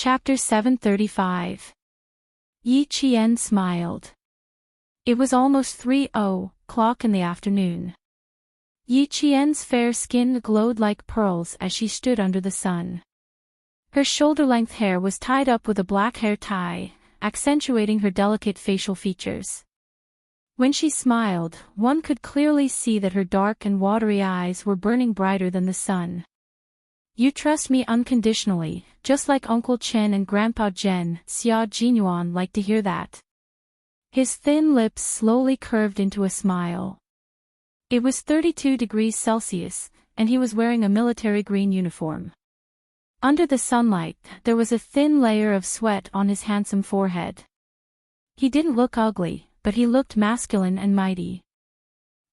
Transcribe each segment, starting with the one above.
Chapter 735. Yi Qian smiled. It was almost 3:00 in the afternoon. Yi Qian's fair skin glowed like pearls as she stood under the sun. Her shoulder-length hair was tied up with a black hair tie, accentuating her delicate facial features. When she smiled, one could clearly see that her dark and watery eyes were burning brighter than the sun. "You trust me unconditionally, just like Uncle Chen and Grandpa Jen," Xia Jinyuan liked to hear that. His thin lips slowly curved into a smile. It was 32 degrees Celsius, and he was wearing a military green uniform. Under the sunlight, there was a thin layer of sweat on his handsome forehead. He didn't look ugly, but he looked masculine and mighty.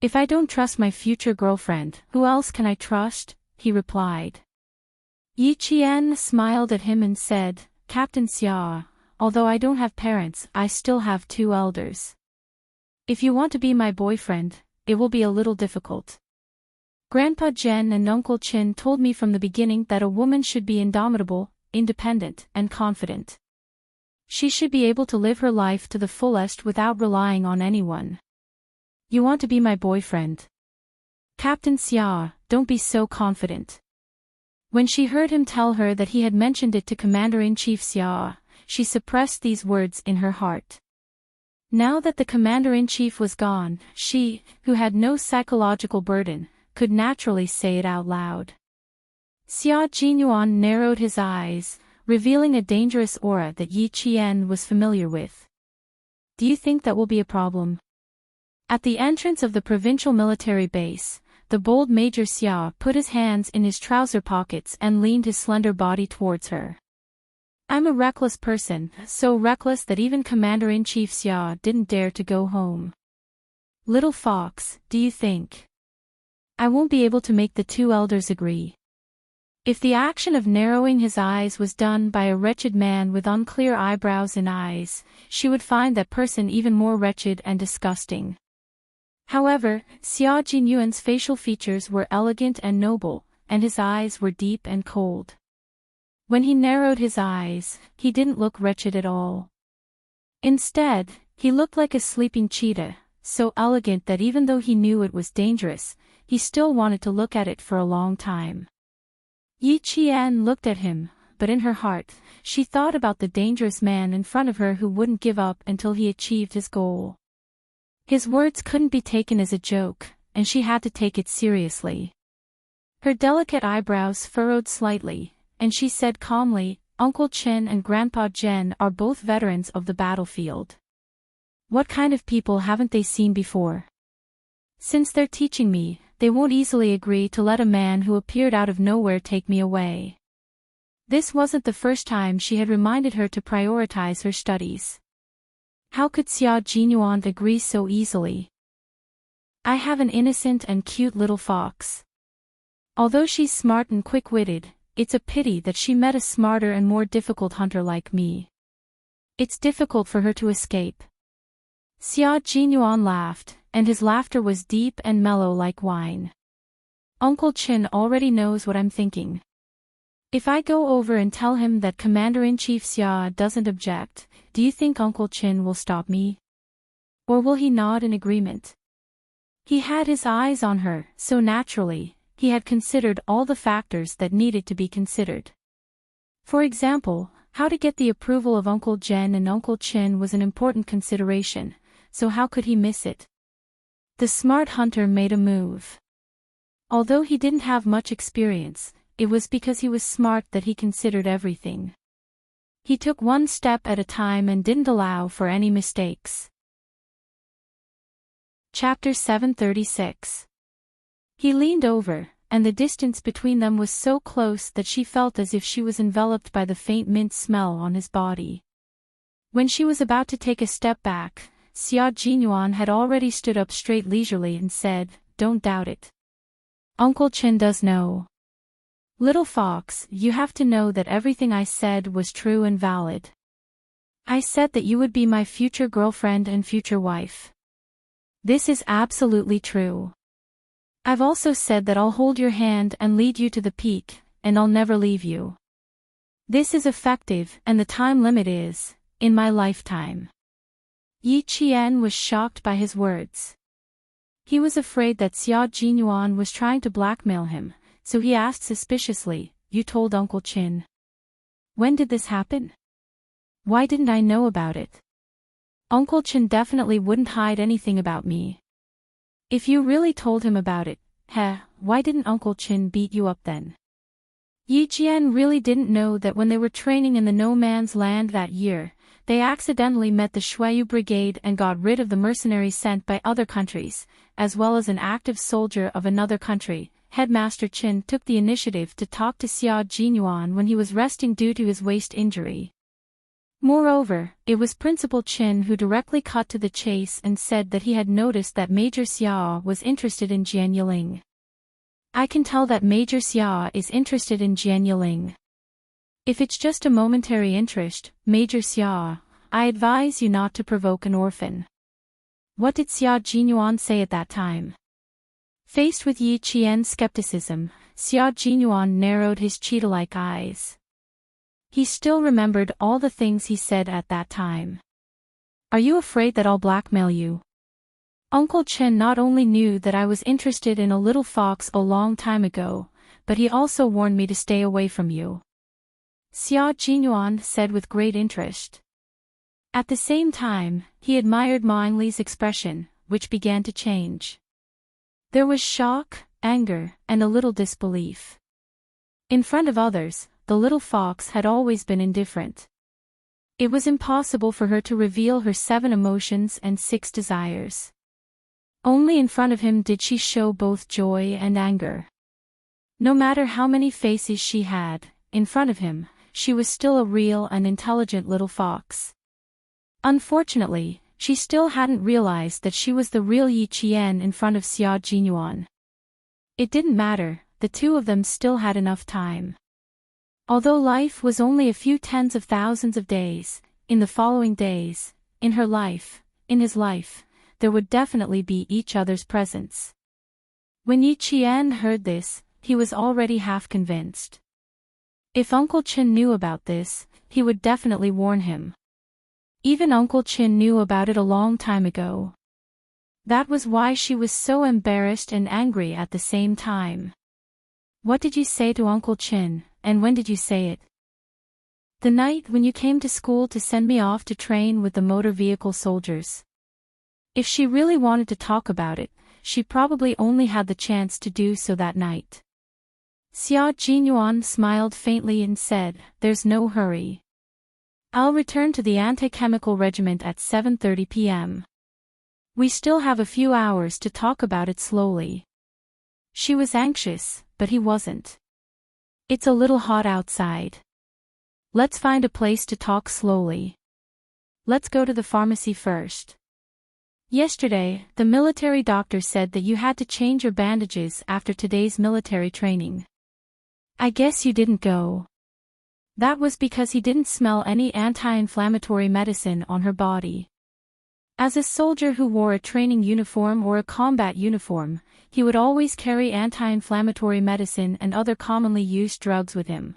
"If I don't trust my future girlfriend, who else can I trust?" he replied. Yi Qian smiled at him and said, "Captain Xia, although I don't have parents, I still have 2 elders. If you want to be my boyfriend, it will be a little difficult. Grandpa Jen and Uncle Chen told me from the beginning that a woman should be indomitable, independent, and confident. She should be able to live her life to the fullest without relying on anyone. You want to be my boyfriend? Captain Xia, don't be so confident." When she heard him tell her that he had mentioned it to Commander-in-Chief Xia, she suppressed these words in her heart. Now that the Commander-in-Chief was gone, she, who had no psychological burden, could naturally say it out loud. Xia Jinyuan narrowed his eyes, revealing a dangerous aura that Yi Qian was familiar with. "Do you think that will be a problem?" At the entrance of the provincial military base, the bold Major Xia put his hands in his trouser pockets and leaned his slender body towards her. "I'm a reckless person, so reckless that even Commander-in-Chief Xia didn't dare to go home. Little fox, do you think I won't be able to make the 2 elders agree?" If the action of narrowing his eyes was done by a wretched man with unclear eyebrows and eyes, she would find that person even more wretched and disgusting. However, Xia Jinyuan's facial features were elegant and noble, and his eyes were deep and cold. When he narrowed his eyes, he didn't look wretched at all. Instead, he looked like a sleeping cheetah, so elegant that even though he knew it was dangerous, he still wanted to look at it for a long time. Yi Qian looked at him, but in her heart, she thought about the dangerous man in front of her who wouldn't give up until he achieved his goal. His words couldn't be taken as a joke, and she had to take it seriously. Her delicate eyebrows furrowed slightly, and she said calmly, "Uncle Chen and Grandpa Jen are both veterans of the battlefield. What kind of people haven't they seen before? Since they're teaching me, they won't easily agree to let a man who appeared out of nowhere take me away." This wasn't the first time she had reminded her to prioritize her studies. How could Xia Jinyuan agree so easily? "I have an innocent and cute little fox. Although she's smart and quick-witted, it's a pity that she met a smarter and more difficult hunter like me. It's difficult for her to escape." Xia Jinyuan laughed, and his laughter was deep and mellow like wine. "Uncle Chen already knows what I'm thinking. If I go over and tell him that Commander-in-Chief Xia doesn't object, do you think Uncle Chen will stop me? Or will he nod in agreement?" He had his eyes on her, so naturally, he had considered all the factors that needed to be considered. For example, how to get the approval of Uncle Jen and Uncle Chen was an important consideration, so how could he miss it? The smart hunter made a move. Although he didn't have much experience, it was because he was smart that he considered everything. He took one step at a time and didn't allow for any mistakes. Chapter 736. He leaned over, and the distance between them was so close that she felt as if she was enveloped by the faint mint smell on his body. When she was about to take a step back, Xia Jinyuan had already stood up straight leisurely and said, "Don't doubt it. Uncle Chen does know. Little fox, you have to know that everything I said was true and valid. I said that you would be my future girlfriend and future wife. This is absolutely true. I've also said that I'll hold your hand and lead you to the peak, and I'll never leave you. This is effective, and the time limit is, in my lifetime. Yi Qian was shocked by his words. He was afraid that Xia Jinyuan was trying to blackmail him, so he asked suspiciously, "You told Uncle Qin? When did this happen? Why didn't I know about it? Uncle Qin definitely wouldn't hide anything about me. If you really told him about it, why didn't Uncle Qin beat you up then?" Yi Jian really didn't know that when they were training in the No Man's Land that year, they accidentally met the Shuayu Brigade and got rid of the mercenaries sent by other countries, as well as an active soldier of another country. Headmaster Qin took the initiative to talk to Xia Jinyuan when he was resting due to his waist injury. Moreover, it was Principal Qin who directly cut to the chase and said that he had noticed that Major Xia was interested in Jian Yiling. "I can tell that Major Xia is interested in Jian Yiling. If it's just a momentary interest, Major Xia, I advise you not to provoke an orphan." What did Xia Jinyuan say at that time? Faced with Yi Qian's skepticism, Xia Jinyuan narrowed his cheetah-like eyes. He still remembered all the things he said at that time. "Are you afraid that I'll blackmail you? Uncle Chen not only knew that I was interested in a little fox a long time ago, but he also warned me to stay away from you," Xia Jinyuan said with great interest. At the same time, he admired Ma Yingli's expression, which began to change. There was shock, anger, and a little disbelief. In front of others, the little fox had always been indifferent. It was impossible for her to reveal her 7 emotions and 6 desires. Only in front of him did she show both joy and anger. No matter how many faces she had, in front of him, she was still a real and intelligent little fox. Unfortunately, she still hadn't realized that she was the real Yi Qian in front of Xia Jinyuan. It didn't matter, the two of them still had enough time. Although life was only a few tens of thousands of days, in the following days, in her life, in his life, there would definitely be each other's presence. When Yi Qian heard this, he was already half convinced. If Uncle Qin knew about this, he would definitely warn him. Even Uncle Qin knew about it a long time ago. That was why she was so embarrassed and angry at the same time. "What did you say to Uncle Qin, and when did you say it?" "The night when you came to school to send me off to train with the motor vehicle soldiers." If she really wanted to talk about it, she probably only had the chance to do so that night. Xia Jinyuan smiled faintly and said, "There's no hurry. I'll return to the anti-chemical regiment at 7:30 p.m. We still have a few hours to talk about it slowly." She was anxious, but he wasn't. "It's a little hot outside. Let's find a place to talk slowly. Let's go to the pharmacy first. Yesterday, the military doctor said that you had to change your bandages after today's military training. I guess you didn't go." That was because he didn't smell any anti-inflammatory medicine on her body. As a soldier who wore a training uniform or a combat uniform, he would always carry anti-inflammatory medicine and other commonly used drugs with him.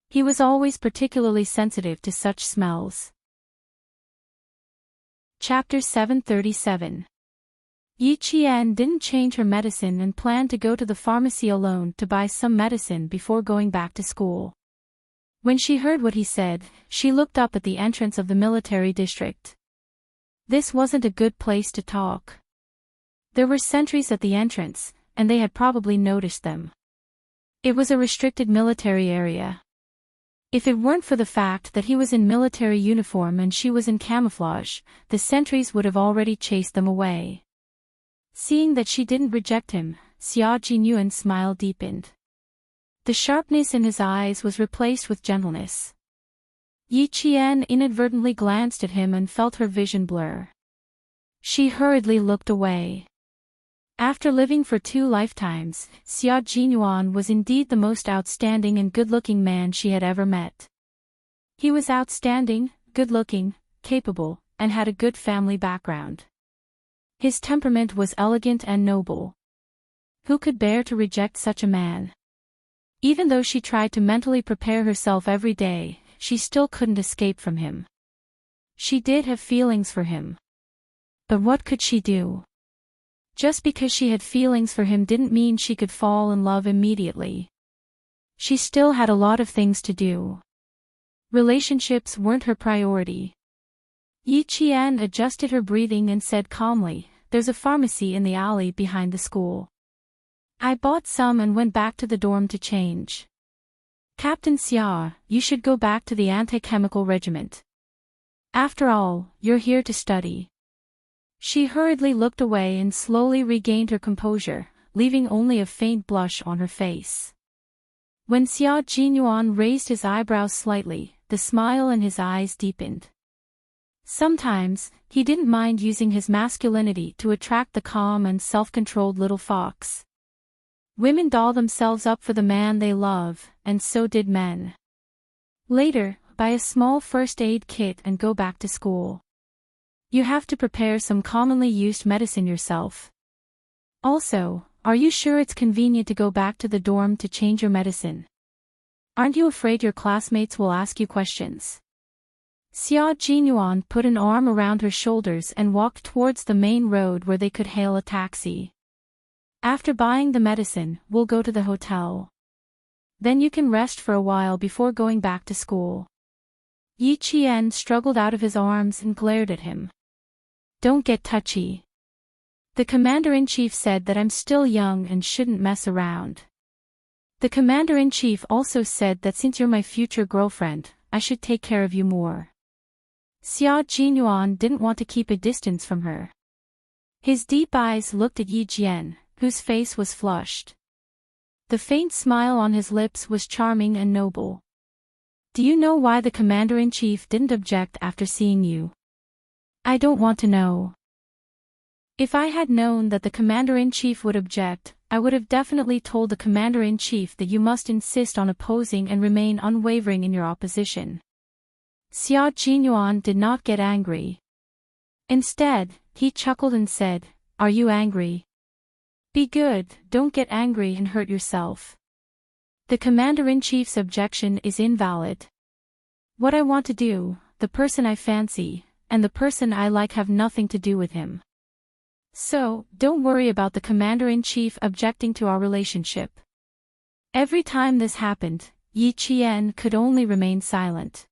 He was always particularly sensitive to such smells. Chapter 737. Yi Qian didn't change her medicine and planned to go to the pharmacy alone to buy some medicine before going back to school. When she heard what he said, she looked up at the entrance of the military district. This wasn't a good place to talk. There were sentries at the entrance, and they had probably noticed them. It was a restricted military area. If it weren't for the fact that he was in military uniform and she was in camouflage, the sentries would have already chased them away. Seeing that she didn't reject him, Xia Jinyuan's smile deepened. The sharpness in his eyes was replaced with gentleness. Yi Qian inadvertently glanced at him and felt her vision blur. She hurriedly looked away. After living for 2 lifetimes, Xia Jinyuan was indeed the most outstanding and good-looking man she had ever met. He was outstanding, good-looking, capable, and had a good family background. His temperament was elegant and noble. Who could bear to reject such a man? Even though she tried to mentally prepare herself every day, she still couldn't escape from him. She did have feelings for him. But what could she do? Just because she had feelings for him didn't mean she could fall in love immediately. She still had a lot of things to do. Relationships weren't her priority. Yi Qian adjusted her breathing and said calmly, "There's a pharmacy in the alley behind the school. I bought some and went back to the dorm to change. Captain Xia, you should go back to the anti-chemical regiment. After all, you're here to study." She hurriedly looked away and slowly regained her composure, leaving only a faint blush on her face. When Xia Jinyuan raised his eyebrows slightly, the smile in his eyes deepened. Sometimes, he didn't mind using his masculinity to attract the calm and self-controlled little fox. Women doll themselves up for the man they love, and so did men. Later, buy a small first aid kit and go back to school. You have to prepare some commonly used medicine yourself. Also, are you sure it's convenient to go back to the dorm to change your medicine? Aren't you afraid your classmates will ask you questions? Xia Jinyuan put an arm around her shoulders and walked towards the main road where they could hail a taxi. After buying the medicine, we'll go to the hotel. Then you can rest for a while before going back to school. Yi Qian struggled out of his arms and glared at him. Don't get touchy. The commander-in-chief said that I'm still young and shouldn't mess around. The commander-in-chief also said that since you're my future girlfriend, I should take care of you more. Xia Jinyuan didn't want to keep a distance from her. His deep eyes looked at Yi Jian, whose face was flushed. The faint smile on his lips was charming and noble. Do you know why the commander-in-chief didn't object after seeing you? I don't want to know. If I had known that the commander-in-chief would object, I would have definitely told the commander-in-chief that you must insist on opposing and remain unwavering in your opposition. Xia Jinyuan did not get angry. Instead, he chuckled and said, "Are you angry? Be good, don't get angry and hurt yourself. The commander-in-chief's objection is invalid. What I want to do, the person I fancy, and the person I like have nothing to do with him. So, don't worry about the commander-in-chief objecting to our relationship." Every time this happened, Yi Qian could only remain silent.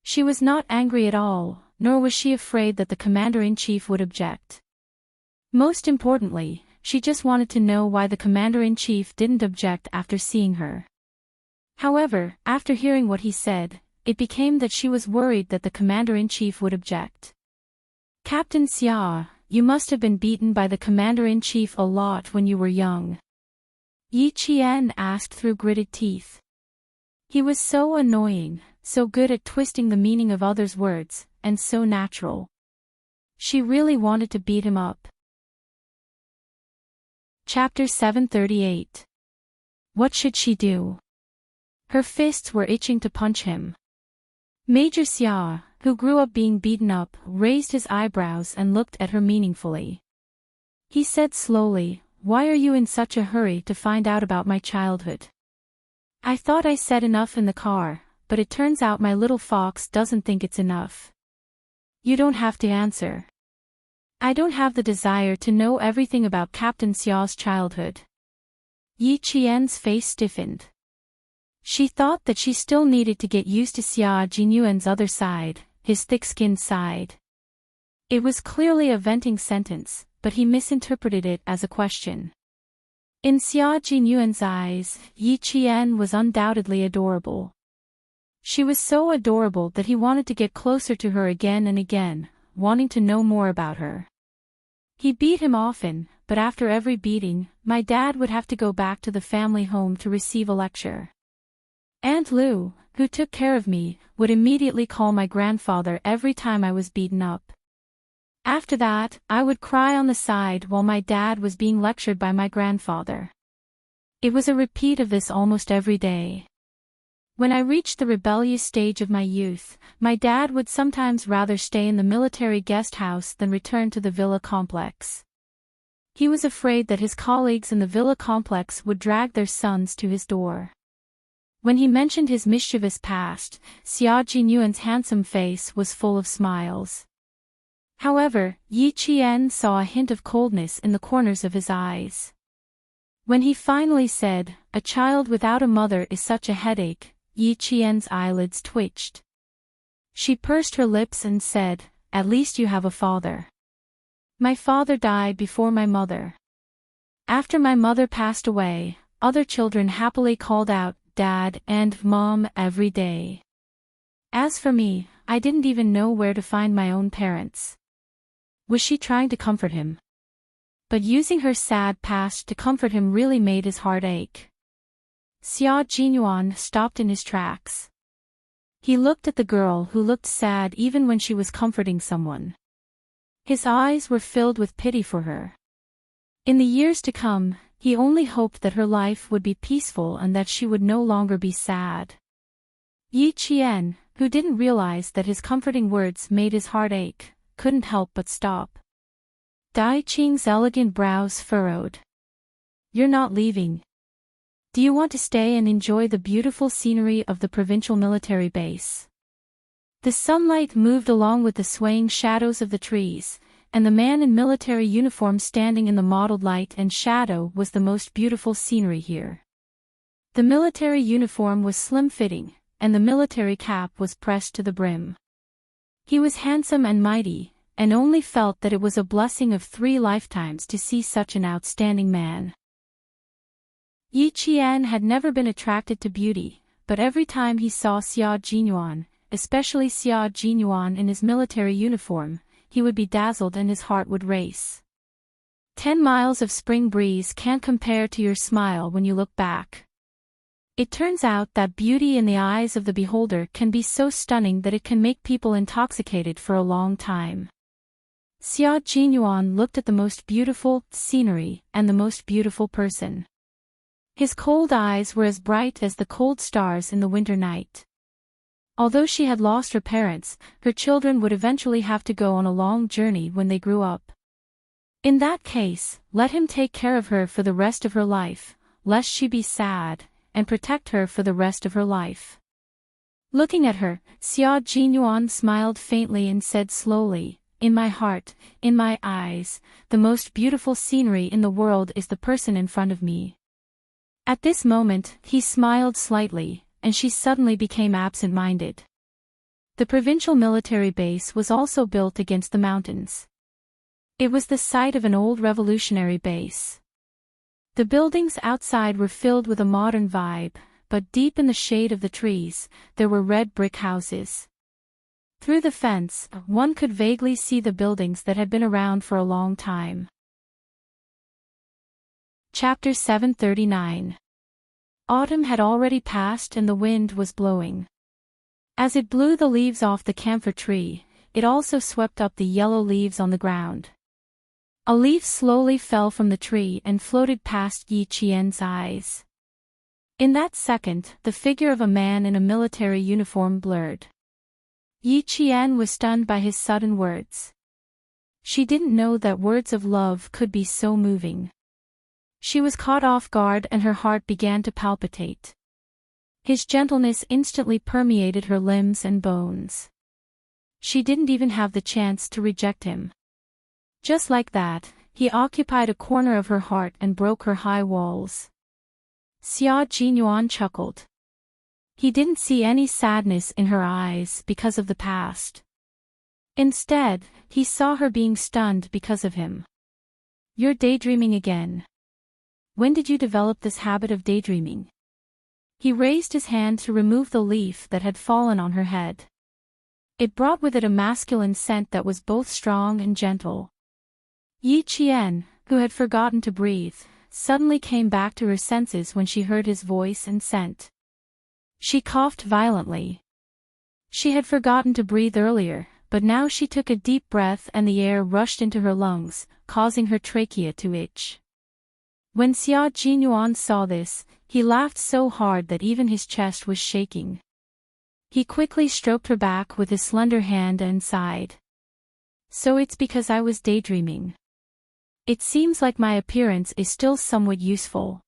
She was not angry at all, nor was she afraid that the commander-in-chief would object. Most importantly, she just wanted to know why the commander-in-chief didn't object after seeing her. However, after hearing what he said, it became that she was worried that the commander-in-chief would object. "Captain Xia, you must have been beaten by the commander-in-chief a lot when you were young?" Yi Qian asked through gritted teeth. He was so annoying, so good at twisting the meaning of others' words, and so natural. She really wanted to beat him up. Chapter 738. What should she do? Her fists were itching to punch him. Major Xia, who grew up being beaten up, raised his eyebrows and looked at her meaningfully. He said slowly, "Why are you in such a hurry to find out about my childhood? I thought I said enough in the car, but it turns out my little fox doesn't think it's enough. You don't have to answer. I don't have the desire to know everything about Captain Xiao's childhood." Yi Qian's face stiffened. She thought that she still needed to get used to Xia Jinyuan's other side, his thick-skinned side. It was clearly a venting sentence, but he misinterpreted it as a question. In Xia Jinyuan's eyes, Yi Qian was undoubtedly adorable. She was so adorable that he wanted to get closer to her again and again, wanting to know more about her. He beat him often, but after every beating, my dad would have to go back to the family home to receive a lecture. Aunt Lu, who took care of me, would immediately call my grandfather every time I was beaten up. After that, I would cry on the side while my dad was being lectured by my grandfather. It was a repeat of this almost every day. When I reached the rebellious stage of my youth, my dad would sometimes rather stay in the military guest house than return to the villa complex. He was afraid that his colleagues in the villa complex would drag their sons to his door. When he mentioned his mischievous past, Xia Jinyuan's handsome face was full of smiles. However, Yi Qian saw a hint of coldness in the corners of his eyes. When he finally said, "A child without a mother is such a headache," Yi Qian's eyelids twitched. She pursed her lips and said, "At least you have a father. My father died before my mother. After my mother passed away, other children happily called out, 'Dad' and 'Mom' every day. As for me, I didn't even know where to find my own parents." Was she trying to comfort him? But using her sad past to comfort him really made his heart ache. Xia Jinyuan stopped in his tracks. He looked at the girl who looked sad even when she was comforting someone. His eyes were filled with pity for her. In the years to come, he only hoped that her life would be peaceful and that she would no longer be sad. Yi Qian, who didn't realize that his comforting words made his heart ache, couldn't help but stop. Dai Qing's elegant brows furrowed. "You're not leaving. Do you want to stay and enjoy the beautiful scenery of the provincial military base?" The sunlight moved along with the swaying shadows of the trees, and the man in military uniform standing in the mottled light and shadow was the most beautiful scenery here. The military uniform was slim-fitting, and the military cap was pressed to the brim. He was handsome and mighty, and only felt that it was a blessing of 3 lifetimes to see such an outstanding man. Yi Qian had never been attracted to beauty, but every time he saw Xia Jinyuan, especially Xia Jinyuan in his military uniform, he would be dazzled and his heart would race. 10 miles of spring breeze can't compare to your smile when you look back. It turns out that beauty in the eyes of the beholder can be so stunning that it can make people intoxicated for a long time. Xia Jinyuan looked at the most beautiful scenery and the most beautiful person. His cold eyes were as bright as the cold stars in the winter night. Although she had lost her parents, her children would eventually have to go on a long journey when they grew up. In that case, let him take care of her for the rest of her life, lest she be sad, and protect her for the rest of her life. Looking at her, Xia Jinyuan smiled faintly and said slowly, "In my heart, in my eyes, the most beautiful scenery in the world is the person in front of me." At this moment, he smiled slightly, and she suddenly became absent-minded. The provincial military base was also built against the mountains. It was the site of an old revolutionary base. The buildings outside were filled with a modern vibe, but deep in the shade of the trees, there were red brick houses. Through the fence, one could vaguely see the buildings that had been around for a long time. Chapter 739. Autumn had already passed and the wind was blowing. As it blew the leaves off the camphor tree, it also swept up the yellow leaves on the ground. A leaf slowly fell from the tree and floated past Yi Qian's eyes. In that second, the figure of a man in a military uniform blurred. Yi Qian was stunned by his sudden words. She didn't know that words of love could be so moving. She was caught off guard and her heart began to palpitate. His gentleness instantly permeated her limbs and bones. She didn't even have the chance to reject him. Just like that, he occupied a corner of her heart and broke her high walls. Xia Jinyuan chuckled. He didn't see any sadness in her eyes because of the past. Instead, he saw her being stunned because of him. "You're daydreaming again. When did you develop this habit of daydreaming?" He raised his hand to remove the leaf that had fallen on her head. It brought with it a masculine scent that was both strong and gentle. Yi Qian, who had forgotten to breathe, suddenly came back to her senses when she heard his voice and scent. She coughed violently. She had forgotten to breathe earlier, but now she took a deep breath and the air rushed into her lungs, causing her trachea to itch. When Xia Jinyuan saw this, he laughed so hard that even his chest was shaking. He quickly stroked her back with his slender hand and sighed. "So it's because I was daydreaming. It seems like my appearance is still somewhat useful."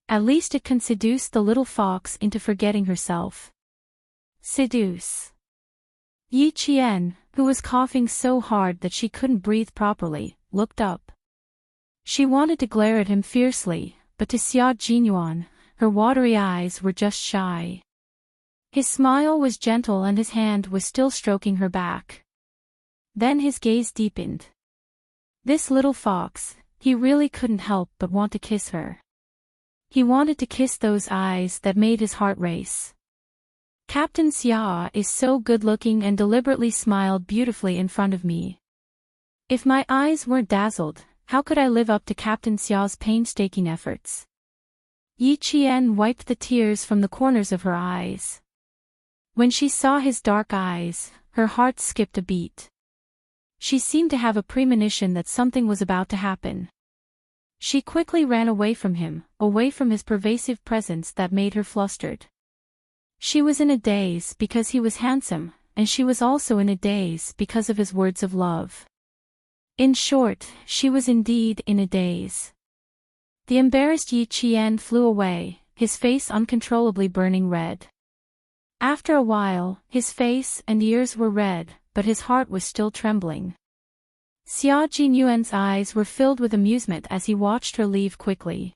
At least it can seduce the little fox into forgetting herself. Seduce. Yi Qian, who was coughing so hard that she couldn't breathe properly, looked up. She wanted to glare at him fiercely, but to Xia Jinyuan, her watery eyes were just shy. His smile was gentle and his hand was still stroking her back. Then his gaze deepened. This little fox, he really couldn't help but want to kiss her. He wanted to kiss those eyes that made his heart race. Captain Xia is so good-looking and deliberately smiled beautifully in front of me. If my eyes weren't dazzled, how could I live up to Captain Xia's painstaking efforts? Yi Qian wiped the tears from the corners of her eyes. When she saw his dark eyes, her heart skipped a beat. She seemed to have a premonition that something was about to happen. She quickly ran away from him, away from his pervasive presence that made her flustered. She was in a daze because he was handsome, and she was also in a daze because of his words of love. In short, she was indeed in a daze. The embarrassed Yi Qian flew away, his face uncontrollably burning red. After a while, his face and ears were red, but his heart was still trembling. Xia Jinyuan's eyes were filled with amusement as he watched her leave quickly.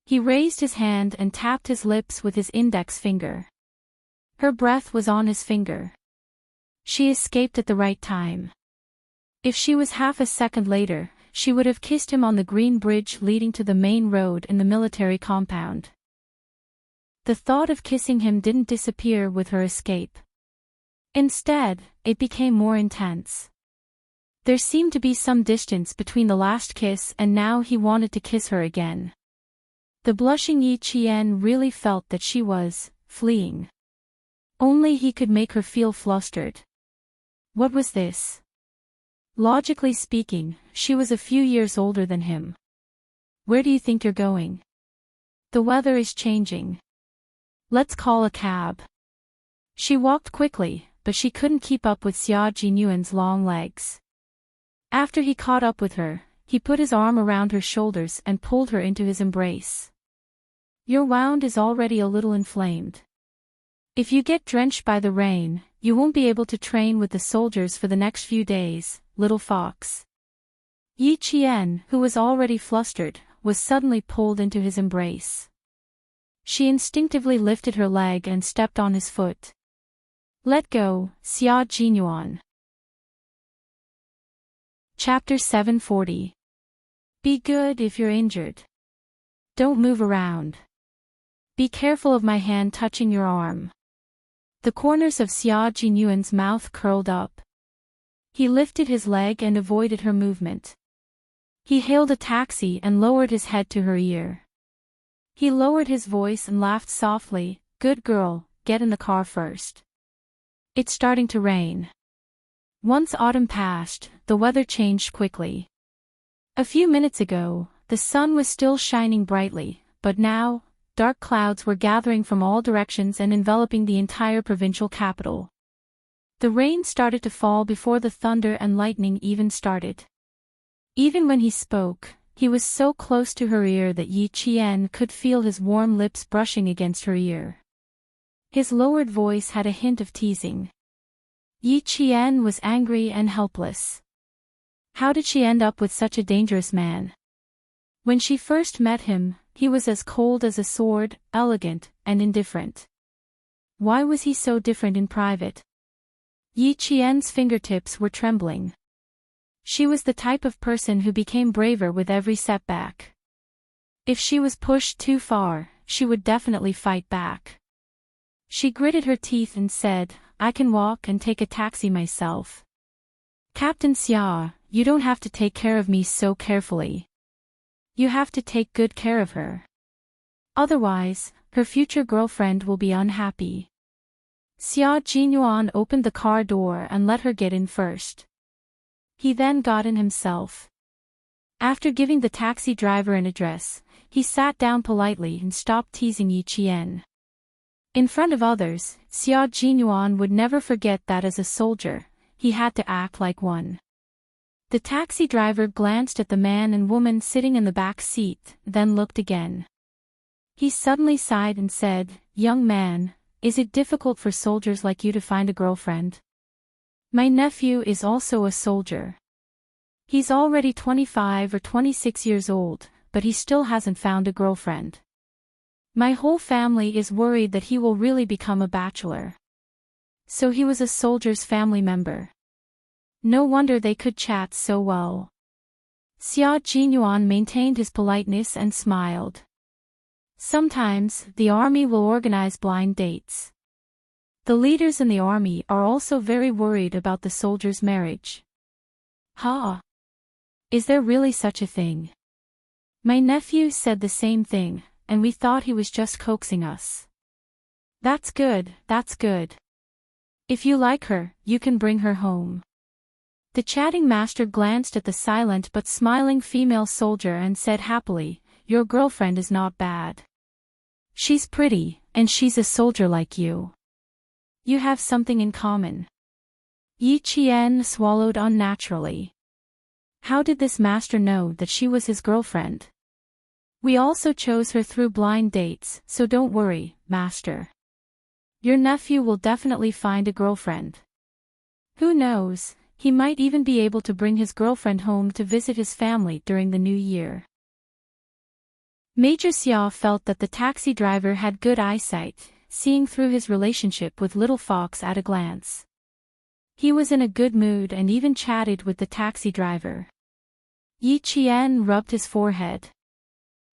He raised his hand and tapped his lips with his index finger. Her breath was on his finger. She escaped at the right time. If she was half a second later, she would have kissed him on the green bridge leading to the main road in the military compound. The thought of kissing him didn't disappear with her escape. Instead, it became more intense. There seemed to be some distance between the last kiss and now he wanted to kiss her again. The blushing Yi Qian really felt that she was fleeing. Only he could make her feel flustered. What was this? Logically speaking, she was a few years older than him. Where do you think you're going? The weather is changing. Let's call a cab. She walked quickly, but she couldn't keep up with Xia Jinyuan's long legs. After he caught up with her, he put his arm around her shoulders and pulled her into his embrace. Your wound is already a little inflamed. If you get drenched by the rain, you won't be able to train with the soldiers for the next few days, little fox. Yi Qian, who was already flustered, was suddenly pulled into his embrace. She instinctively lifted her leg and stepped on his foot. Let go, Xia Jinyuan. Chapter 740. Be good if you're injured. Don't move around. Be careful of my hand touching your arm. The corners of Xia Jinyuan's mouth curled up. He lifted his leg and avoided her movement. He hailed a taxi and lowered his head to her ear. He lowered his voice and laughed softly, "Good girl, get in the car first. It's starting to rain." Once autumn passed, the weather changed quickly. A few minutes ago, the sun was still shining brightly, but now, dark clouds were gathering from all directions and enveloping the entire provincial capital. The rain started to fall before the thunder and lightning even started. Even when he spoke, he was so close to her ear that Yi Qian could feel his warm lips brushing against her ear. His lowered voice had a hint of teasing. Yi Qian was angry and helpless. How did she end up with such a dangerous man? When she first met him, he was as cold as a sword, elegant, and indifferent. Why was he so different in private? Yi Qian's fingertips were trembling. She was the type of person who became braver with every setback. If she was pushed too far, she would definitely fight back. She gritted her teeth and said, "I can walk and take a taxi myself. Captain Xia, you don't have to take care of me so carefully. You have to take good care of her. Otherwise, her future girlfriend will be unhappy." Xia Jinyuan opened the car door and let her get in first. He then got in himself. After giving the taxi driver an address, he sat down politely and stopped teasing Yi Qian. In front of others, Xia Jinyuan would never forget that as a soldier, he had to act like one. The taxi driver glanced at the man and woman sitting in the back seat, then looked again. He suddenly sighed and said, "Young man, is it difficult for soldiers like you to find a girlfriend? My nephew is also a soldier. He's already 25 or 26 years old, but he still hasn't found a girlfriend. My whole family is worried that he will really become a bachelor." So he was a soldier's family member. No wonder they could chat so well. Xia Jinyuan maintained his politeness and smiled. Sometimes, the army will organize blind dates. The leaders in the army are also very worried about the soldier's marriage. Ha! Is there really such a thing? My nephew said the same thing, and we thought he was just coaxing us. That's good, that's good. If you like her, you can bring her home. The chatting master glanced at the silent but smiling female soldier and said happily, "Your girlfriend is not bad. She's pretty, and she's a soldier like you. You have something in common." Yi Qian swallowed unnaturally. How did this master know that she was his girlfriend? "We also chose her through blind dates, so don't worry, master. Your nephew will definitely find a girlfriend. Who knows, he might even be able to bring his girlfriend home to visit his family during the new year." Major Xia felt that the taxi driver had good eyesight, seeing through his relationship with Little Fox at a glance. He was in a good mood and even chatted with the taxi driver. Yi Qian rubbed his forehead.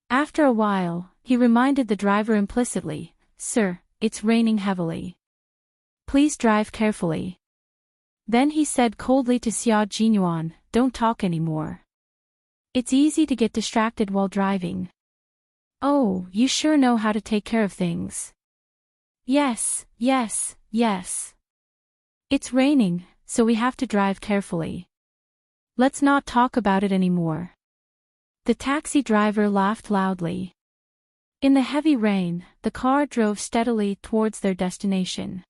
After a while, he reminded the driver implicitly, "Sir, it's raining heavily. Please drive carefully." Then he said coldly to Xia Jinyuan, "Don't talk anymore. It's easy to get distracted while driving. Oh, you sure know how to take care of things." Yes. "It's raining, so we have to drive carefully. Let's not talk about it anymore." The taxi driver laughed loudly. In the heavy rain, the car drove steadily towards their destination.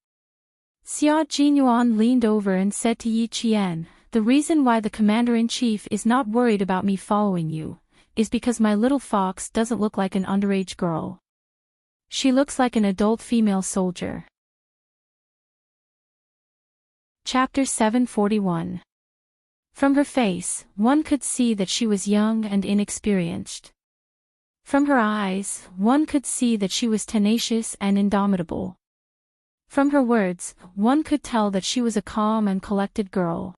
Xia Jinyuan leaned over and said to Yi Qian, "The reason why the commander-in-chief is not worried about me following you is because my little fox doesn't look like an underage girl. She looks like an adult female soldier." Chapter 741. From her face, one could see that she was young and inexperienced. From her eyes, one could see that she was tenacious and indomitable. From her words, one could tell that she was a calm and collected girl.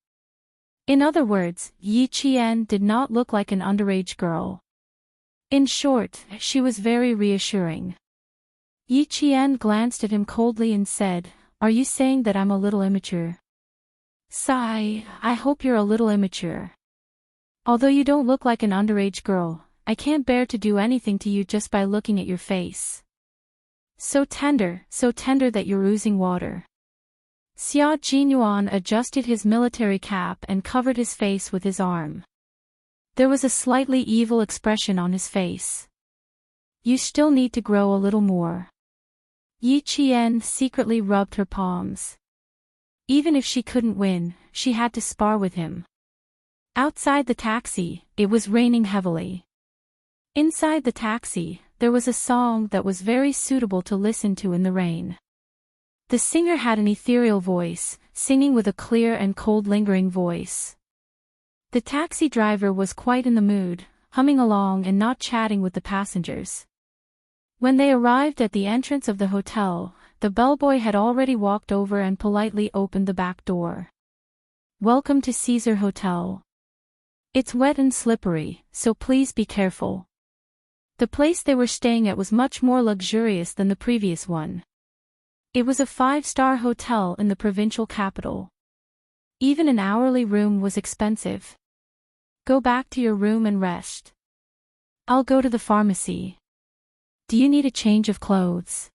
In other words, Yi Qian did not look like an underage girl. In short, she was very reassuring. Yi Qian glanced at him coldly and said, "Are you saying that I'm a little immature?" "Sigh, I hope you're a little immature. Although you don't look like an underage girl, I can't bear to do anything to you just by looking at your face. So tender that you're oozing water." Xia Jinyuan adjusted his military cap and covered his face with his arm. There was a slightly evil expression on his face. "You still need to grow a little more." Yi Qian secretly rubbed her palms. Even if she couldn't win, she had to spar with him. Outside the taxi, it was raining heavily. Inside the taxi, there was a song that was very suitable to listen to in the rain. The singer had an ethereal voice, singing with a clear and cold lingering voice. The taxi driver was quite in the mood, humming along and not chatting with the passengers. When they arrived at the entrance of the hotel, the bellboy had already walked over and politely opened the back door. "Welcome to Caesar Hotel. It's wet and slippery, so please be careful." The place they were staying at was much more luxurious than the previous one. It was a 5-star hotel in the provincial capital. Even an hourly room was expensive. "Go back to your room and rest. I'll go to the pharmacy. Do you need a change of clothes?"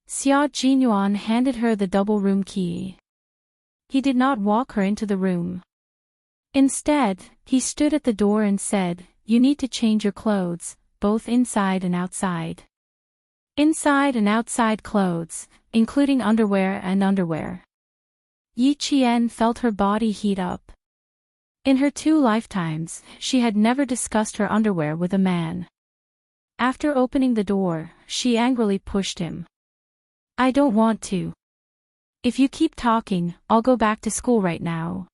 Xia Jinyuan handed her the double room key. He did not walk her into the room. Instead, he stood at the door and said, "You need to change your clothes, both inside and outside. Inside and outside clothes, including underwear and underwear." Yi Qian felt her body heat up. In her 2 lifetimes, she had never discussed her underwear with a man. After opening the door, she angrily pushed him. I don't want to. If you keep talking, I'll go back to school right now.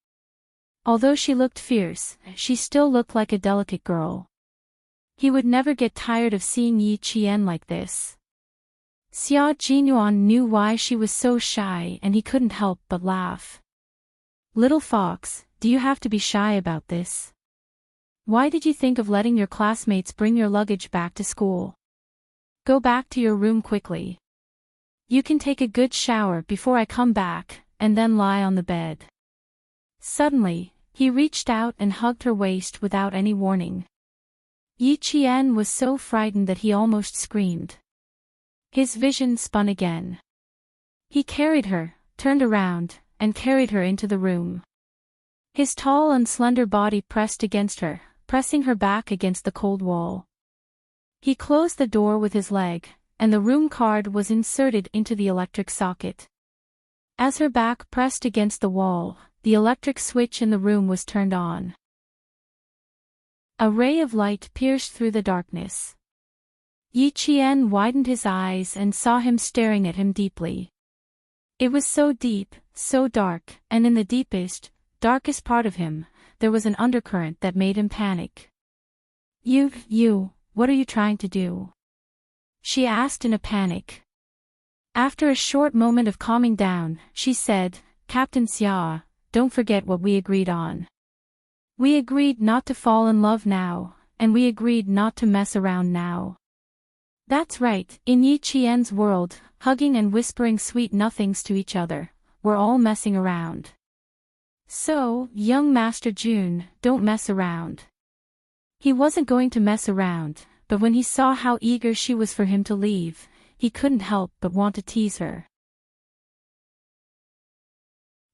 Although she looked fierce, she still looked like a delicate girl. He would never get tired of seeing Yi Qian like this. Xia Jinyuan knew why she was so shy and he couldn't help but laugh. Little fox, do you have to be shy about this? Why did you think of letting your classmates bring your luggage back to school? Go back to your room quickly. You can take a good shower before I come back, and then lie on the bed. Suddenly, he reached out and hugged her waist without any warning. Yi Qian was so frightened that he almost screamed. His vision spun again. He carried her, turned around, and carried her into the room. His tall and slender body pressed against her, pressing her back against the cold wall. He closed the door with his leg, and the room card was inserted into the electric socket. As her back pressed against the wall, the electric switch in the room was turned on. A ray of light pierced through the darkness. Yi Qian widened his eyes and saw him staring at him deeply. It was so deep, so dark, and in the deepest, darkest part of him, there was an undercurrent that made him panic. You, what are you trying to do? She asked in a panic. After a short moment of calming down, she said, Captain Xia, don't forget what we agreed on. We agreed not to fall in love now, and we agreed not to mess around now. That's right, in Yi Qian's world, hugging and whispering sweet nothings to each other, we're all messing around. So, young Master Jun, don't mess around. He wasn't going to mess around, but when he saw how eager she was for him to leave, he couldn't help but want to tease her.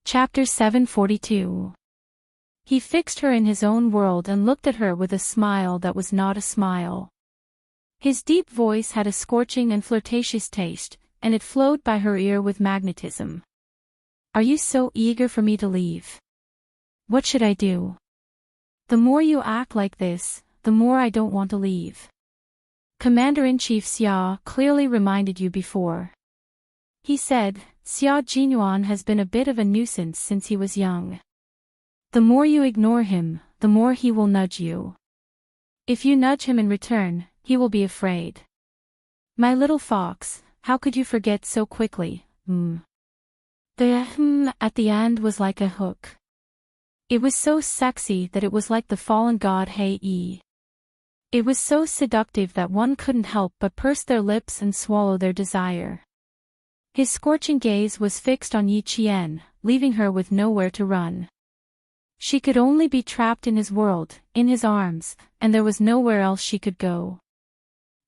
Chapter 742. He fixed her in his own world and looked at her with a smile that was not a smile. His deep voice had a scorching and flirtatious taste, and it flowed by her ear with magnetism. Are you so eager for me to leave? What should I do? The more you act like this, the more I don't want to leave. Commander-in-Chief Xia clearly reminded you before. He said, Xia Jinyuan has been a bit of a nuisance since he was young. The more you ignore him, the more he will nudge you. If you nudge him in return, he will be afraid. My little fox, how could you forget so quickly? The at the end was like a hook. It was so sexy that it was like the fallen god Hei. It was so seductive that one couldn't help but purse their lips and swallow their desire. His scorching gaze was fixed on Yi Qian, leaving her with nowhere to run. She could only be trapped in his world, in his arms, and there was nowhere else she could go.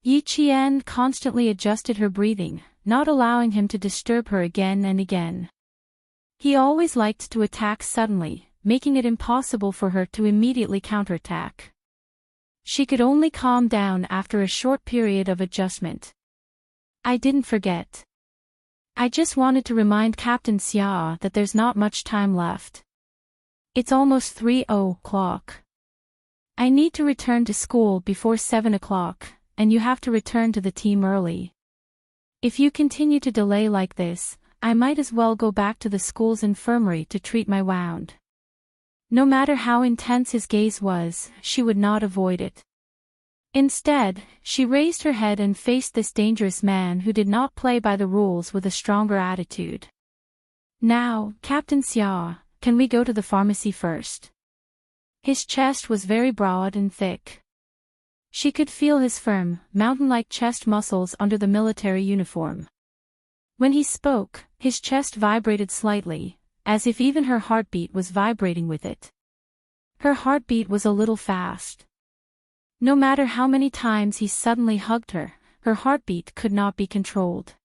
Yi Qian constantly adjusted her breathing, not allowing him to disturb her again and again. He always liked to attack suddenly, making it impossible for her to immediately counterattack. She could only calm down after a short period of adjustment. I didn't forget. I just wanted to remind Captain Xia that there's not much time left. It's almost 3:00. I need to return to school before 7 o'clock, and you have to return to the team early. If you continue to delay like this, I might as well go back to the school's infirmary to treat my wound. No matter how intense his gaze was, she would not avoid it. Instead, she raised her head and faced this dangerous man who did not play by the rules with a stronger attitude. Now, Captain Xia, can we go to the pharmacy first? His chest was very broad and thick. She could feel his firm, mountain-like chest muscles under the military uniform. When he spoke, his chest vibrated slightly, as if even her heartbeat was vibrating with it. Her heartbeat was a little fast. No matter how many times he suddenly hugged her, her heartbeat could not be controlled.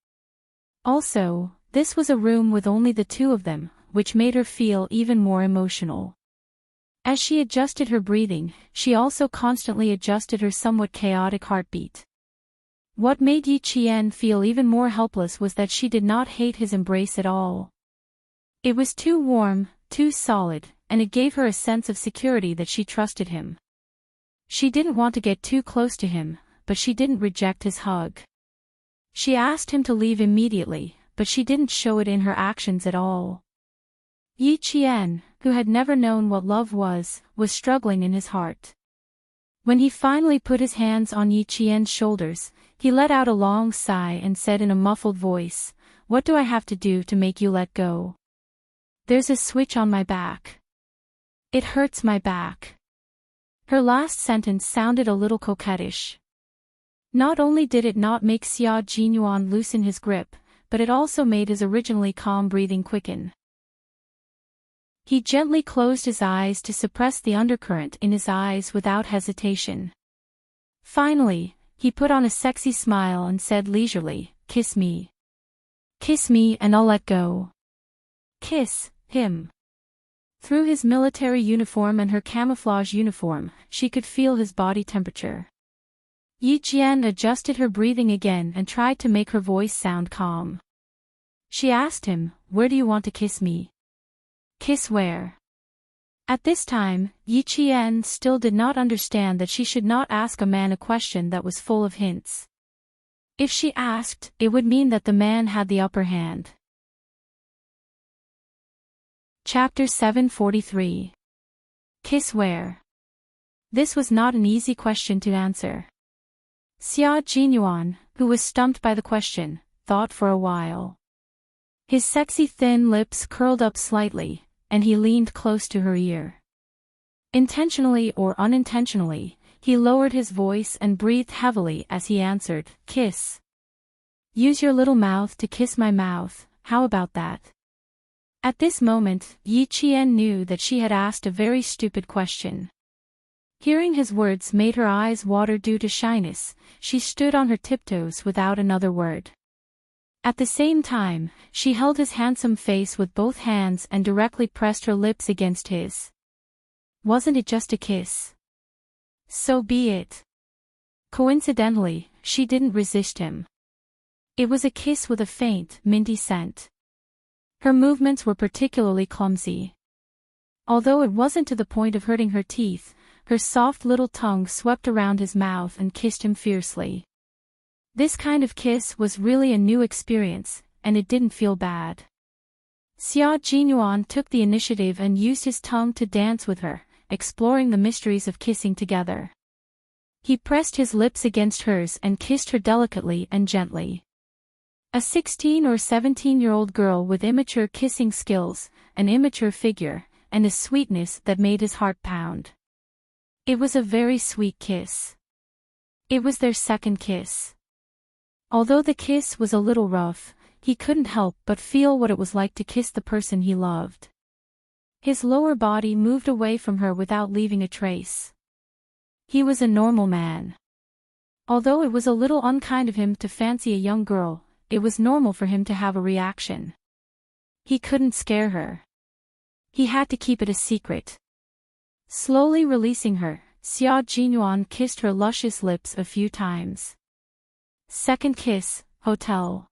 Also, this was a room with only the two of them, which made her feel even more emotional. As she adjusted her breathing, she also constantly adjusted her somewhat chaotic heartbeat. What made Yi Qian feel even more helpless was that she did not hate his embrace at all. It was too warm, too solid, and it gave her a sense of security that she trusted him. She didn't want to get too close to him, but she didn't reject his hug. She asked him to leave immediately, but she didn't show it in her actions at all. Yi Qian, who had never known what love was struggling in his heart. When he finally put his hands on Yi Qian's shoulders, he let out a long sigh and said in a muffled voice, "What do I have to do to make you let go? There's a switch on my back. It hurts my back." Her last sentence sounded a little coquettish. Not only did it not make Xia Jinyuan loosen his grip, but it also made his originally calm breathing quicken. He gently closed his eyes to suppress the undercurrent in his eyes without hesitation. Finally, he put on a sexy smile and said leisurely, "Kiss me. Kiss me and I'll let go." Kiss him. Through his military uniform and her camouflage uniform, she could feel his body temperature. Yi Qian adjusted her breathing again and tried to make her voice sound calm. She asked him, "Where do you want to kiss me?" "Kiss where?" At this time, Yi Qian still did not understand that she should not ask a man a question that was full of hints. If she asked, it would mean that the man had the upper hand. Chapter 743. Kiss where? This was not an easy question to answer. Xia Jinyuan, who was stumped by the question, thought for a while. His sexy thin lips curled up slightly, and he leaned close to her ear. Intentionally or unintentionally, he lowered his voice and breathed heavily as he answered, "Kiss. Use your little mouth to kiss my mouth, how about that?" At this moment, Yi Qian knew that she had asked a very stupid question. Hearing his words made her eyes water due to shyness. She stood on her tiptoes without another word. At the same time, she held his handsome face with both hands and directly pressed her lips against his. Wasn't it just a kiss? So be it. Coincidentally, she didn't resist him. It was a kiss with a faint, minty scent. Her movements were particularly clumsy. Although it wasn't to the point of hurting her teeth, her soft little tongue swept around his mouth and kissed him fiercely. This kind of kiss was really a new experience, and it didn't feel bad. Xia Jinyuan took the initiative and used his tongue to dance with her, exploring the mysteries of kissing together. He pressed his lips against hers and kissed her delicately and gently. A 16 or 17-year-old girl with immature kissing skills, an immature figure, and a sweetness that made his heart pound. It was a very sweet kiss. It was their second kiss. Although the kiss was a little rough, he couldn't help but feel what it was like to kiss the person he loved. His lower body moved away from her without leaving a trace. He was a normal man. Although it was a little unkind of him to fancy a young girl, it was normal for him to have a reaction. He couldn't scare her. He had to keep it a secret. Slowly releasing her, Xia Jinyuan kissed her luscious lips a few times. Second kiss, hotel.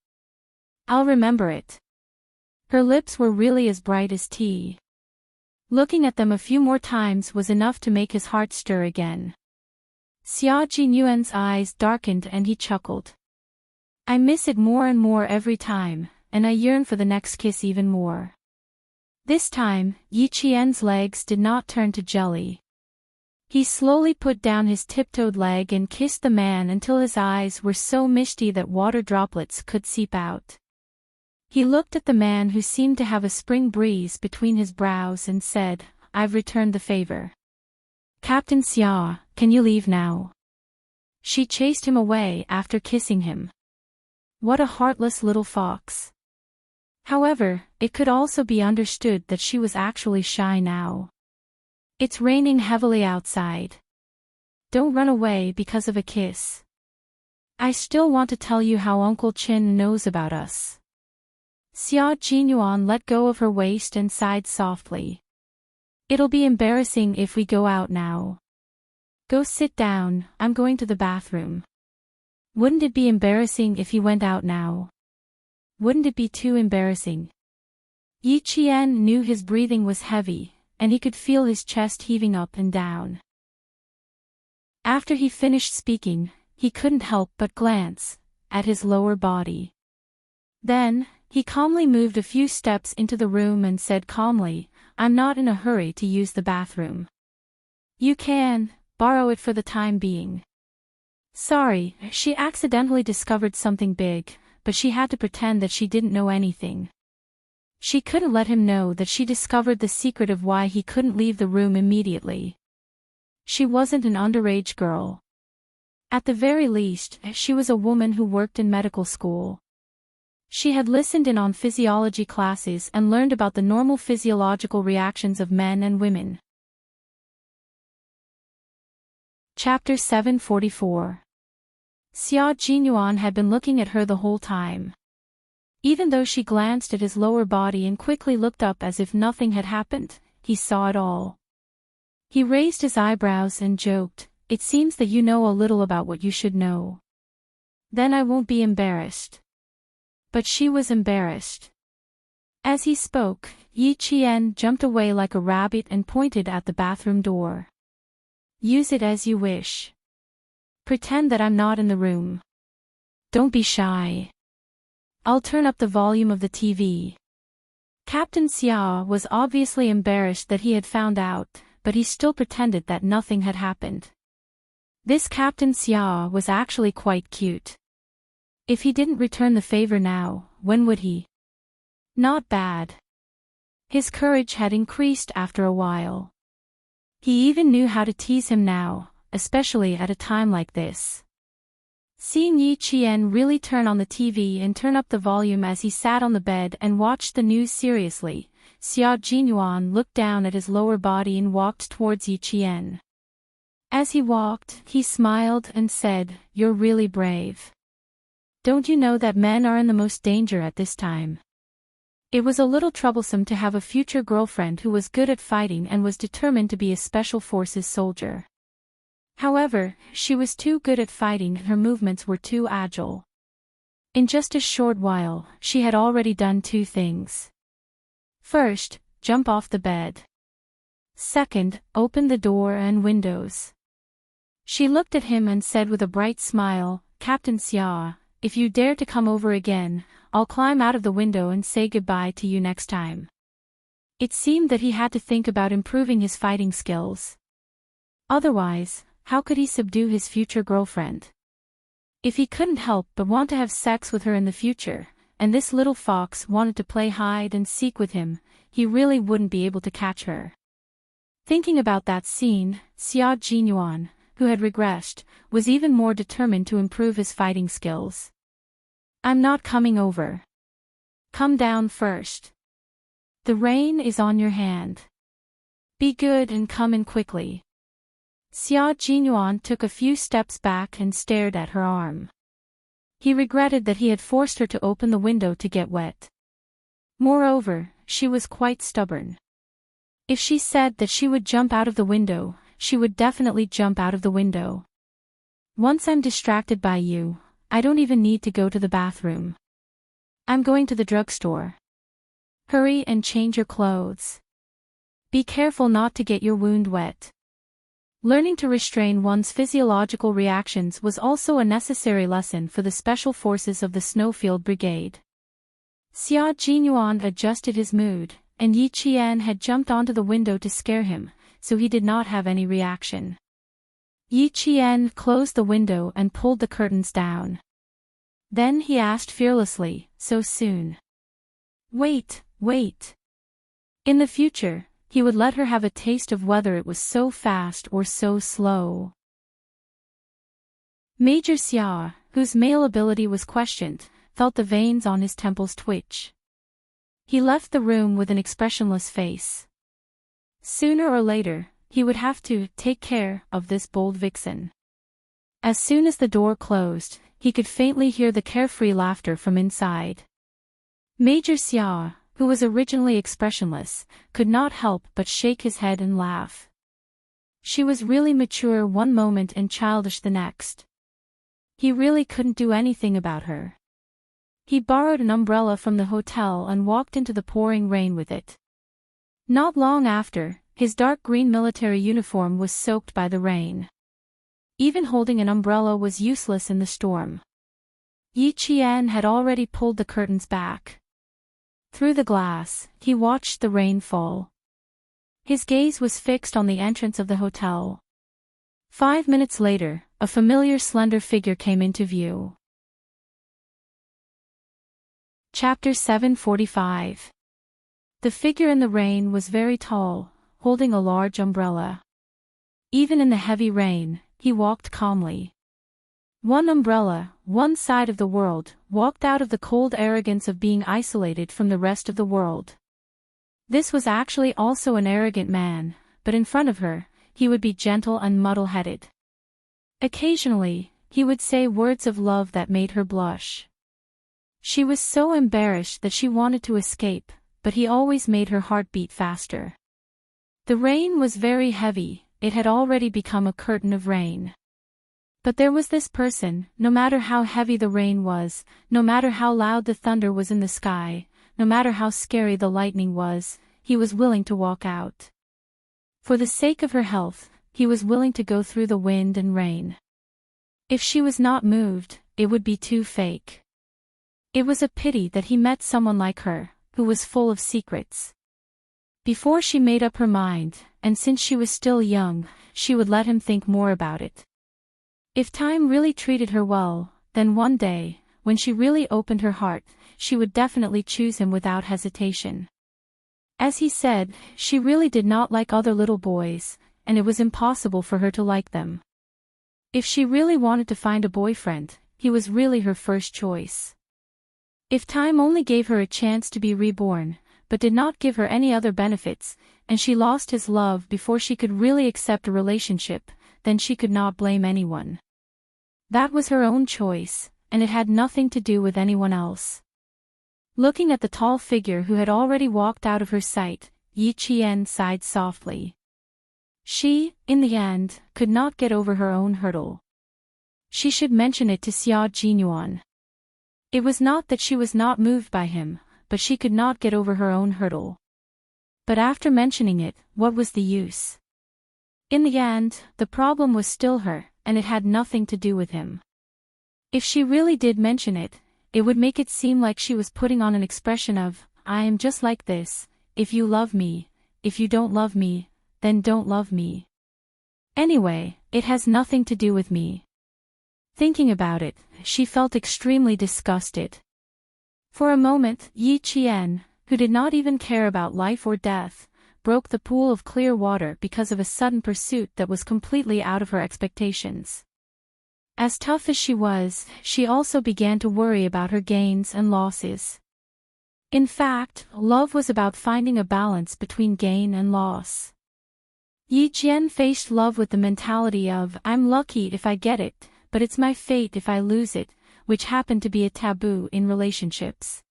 I'll remember it. Her lips were really as bright as tea. Looking at them a few more times was enough to make his heart stir again. Xia Jinyuan's eyes darkened and he chuckled. I miss it more and more every time, and I yearn for the next kiss even more. This time, Yi Qian's legs did not turn to jelly. He slowly put down his tiptoed leg and kissed the man until his eyes were so misty that water droplets could seep out. He looked at the man who seemed to have a spring breeze between his brows and said, I've returned the favor. Captain Xia, can you leave now? She chased him away after kissing him. What a heartless little fox. However, it could also be understood that she was actually shy now. It's raining heavily outside. Don't run away because of a kiss. I still want to tell you how Uncle Qin knows about us. Xia Jinyuan let go of her waist and sighed softly. It'll be embarrassing if we go out now. Go sit down, I'm going to the bathroom. Wouldn't it be embarrassing if he went out now? Wouldn't it be too embarrassing? Yi Qian knew his breathing was heavy, and he could feel his chest heaving up and down. After he finished speaking, he couldn't help but glance at his lower body. Then, he calmly moved a few steps into the room and said calmly, "I'm not in a hurry to use the bathroom. You can borrow it for the time being." Sorry, she accidentally discovered something big, but she had to pretend that she didn't know anything. She couldn't let him know that she discovered the secret of why he couldn't leave the room immediately. She wasn't an underage girl. At the very least, she was a woman who worked in medical school. She had listened in on physiology classes and learned about the normal physiological reactions of men and women. Chapter 744. Xia Jinyuan had been looking at her the whole time. Even though she glanced at his lower body and quickly looked up as if nothing had happened, he saw it all. He raised his eyebrows and joked, "It seems that you know a little about what you should know. Then I won't be embarrassed." But she was embarrassed. As he spoke, Yi Qian jumped away like a rabbit and pointed at the bathroom door. "Use it as you wish. Pretend that I'm not in the room. Don't be shy. I'll turn up the volume of the TV." Captain Xia was obviously embarrassed that he had found out, but he still pretended that nothing had happened. This Captain Xia was actually quite cute. If he didn't return the favor now, when would he? Not bad. His courage had increased after a while. He even knew how to tease him now, especially at a time like this. Seeing Yi Qian really turn on the TV and turn up the volume as he sat on the bed and watched the news seriously, Xia Jinyuan looked down at his lower body and walked towards Yi Qian. As he walked, he smiled and said, "You're really brave. Don't you know that men are in the most danger at this time?" It was a little troublesome to have a future girlfriend who was good at fighting and was determined to be a special forces soldier. However, she was too good at fighting and her movements were too agile. In just a short while, she had already done two things. First, jump off the bed. Second, open the door and windows. She looked at him and said with a bright smile, "Captain Xia, if you dare to come over again, I'll climb out of the window and say goodbye to you next time." It seemed that he had to think about improving his fighting skills. Otherwise, how could he subdue his future girlfriend? If he couldn't help but want to have sex with her in the future, and this little fox wanted to play hide and seek with him, he really wouldn't be able to catch her. Thinking about that scene, Xia Jinyuan, who had regressed, was even more determined to improve his fighting skills. "I'm not coming over. Come down first. The rain is on your hand. Be good and come in quickly." Xia Jinyuan took a few steps back and stared at her arm. He regretted that he had forced her to open the window to get wet. Moreover, she was quite stubborn. If she said that she would jump out of the window, she would definitely jump out of the window. "Once I'm distracted by you, I don't even need to go to the bathroom. I'm going to the drugstore. Hurry and change your clothes. Be careful not to get your wound wet." Learning to restrain one's physiological reactions was also a necessary lesson for the special forces of the Snowfield Brigade. Xia Jinyuan adjusted his mood, and Yi Qian had jumped onto the window to scare him, so he did not have any reaction. Yi Qian closed the window and pulled the curtains down. Then he asked fearlessly, "So soon?" Wait. In the future, he would let her have a taste of whether it was so fast or so slow. Major Xia, whose male ability was questioned, felt the veins on his temples twitch. He left the room with an expressionless face. Sooner or later, he would have to take care of this bold vixen. As soon as the door closed, he could faintly hear the carefree laughter from inside. Major Xia, who was originally expressionless, could not help but shake his head and laugh. She was really mature one moment and childish the next. He really couldn't do anything about her. He borrowed an umbrella from the hotel and walked into the pouring rain with it. Not long after, his dark green military uniform was soaked by the rain. Even holding an umbrella was useless in the storm. Yi Qian had already pulled the curtains back. Through the glass, he watched the rain fall. His gaze was fixed on the entrance of the hotel. 5 minutes later, a familiar slender figure came into view. Chapter 745. The figure in the rain was very tall, holding a large umbrella. Even in the heavy rain, he walked calmly. One umbrella, one side of the world, walked out of the cold arrogance of being isolated from the rest of the world. This was actually also an arrogant man, but in front of her, he would be gentle and muddle-headed. Occasionally, he would say words of love that made her blush. She was so embarrassed that she wanted to escape, but he always made her heart beat faster. The rain was very heavy, it had already become a curtain of rain. But there was this person, no matter how heavy the rain was, no matter how loud the thunder was in the sky, no matter how scary the lightning was, he was willing to walk out. For the sake of her health, he was willing to go through the wind and rain. If she was not moved, it would be too fake. It was a pity that he met someone like her, who was full of secrets. Before she made up her mind, and since she was still young, she would let him think more about it. If time really treated her well, then one day, when she really opened her heart, she would definitely choose him without hesitation. As he said, she really did not like other little boys, and it was impossible for her to like them. If she really wanted to find a boyfriend, he was really her first choice. If time only gave her a chance to be reborn, but did not give her any other benefits, and she lost his love before she could really accept a relationship, then she could not blame anyone. That was her own choice, and it had nothing to do with anyone else. Looking at the tall figure who had already walked out of her sight, Yi Qian sighed softly. She, in the end, could not get over her own hurdle. She should mention it to Xia Jinyuan. It was not that she was not moved by him, but she could not get over her own hurdle. But after mentioning it, what was the use? In the end, the problem was still her, and it had nothing to do with him. If she really did mention it, it would make it seem like she was putting on an expression of, I am just like this, if you love me, if you don't love me, then don't love me. Anyway, it has nothing to do with me. Thinking about it, she felt extremely disgusted. For a moment, Yi Qian, who did not even care about life or death, broke the pool of clear water because of a sudden pursuit that was completely out of her expectations. As tough as she was, she also began to worry about her gains and losses. In fact, love was about finding a balance between gain and loss. Yi Qian faced love with the mentality of, I'm lucky if I get it, but it's my fate if I lose it, which happened to be a taboo in relationships.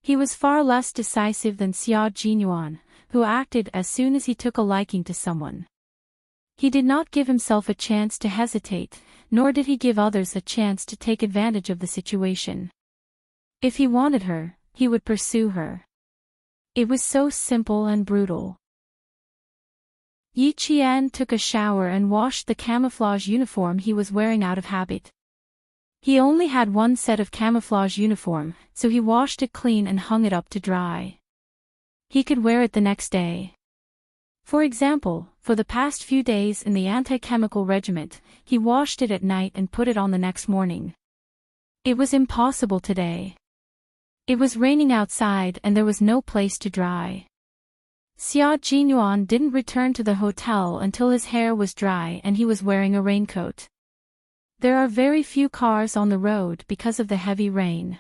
He was far less decisive than Xia Jinyuan, who acted as soon as he took a liking to someone. He did not give himself a chance to hesitate, nor did he give others a chance to take advantage of the situation. If he wanted her, he would pursue her. It was so simple and brutal. Yi Qian took a shower and washed the camouflage uniform he was wearing out of habit. He only had one set of camouflage uniform, so he washed it clean and hung it up to dry. He could wear it the next day. For example, for the past few days in the anti-chemical regiment, he washed it at night and put it on the next morning. It was impossible today. It was raining outside and there was no place to dry. Xia Jinyuan didn't return to the hotel until his hair was dry and he was wearing a raincoat. There are very few cars on the road because of the heavy rain.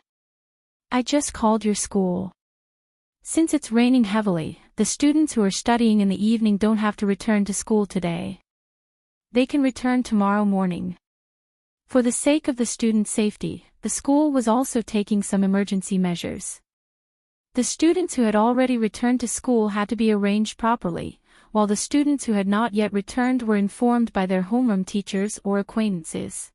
I just called your school. Since it's raining heavily, the students who are studying in the evening don't have to return to school today. They can return tomorrow morning. For the sake of the students' safety, the school was also taking some emergency measures. The students who had already returned to school had to be arranged properly, while the students who had not yet returned were informed by their homeroom teachers or acquaintances.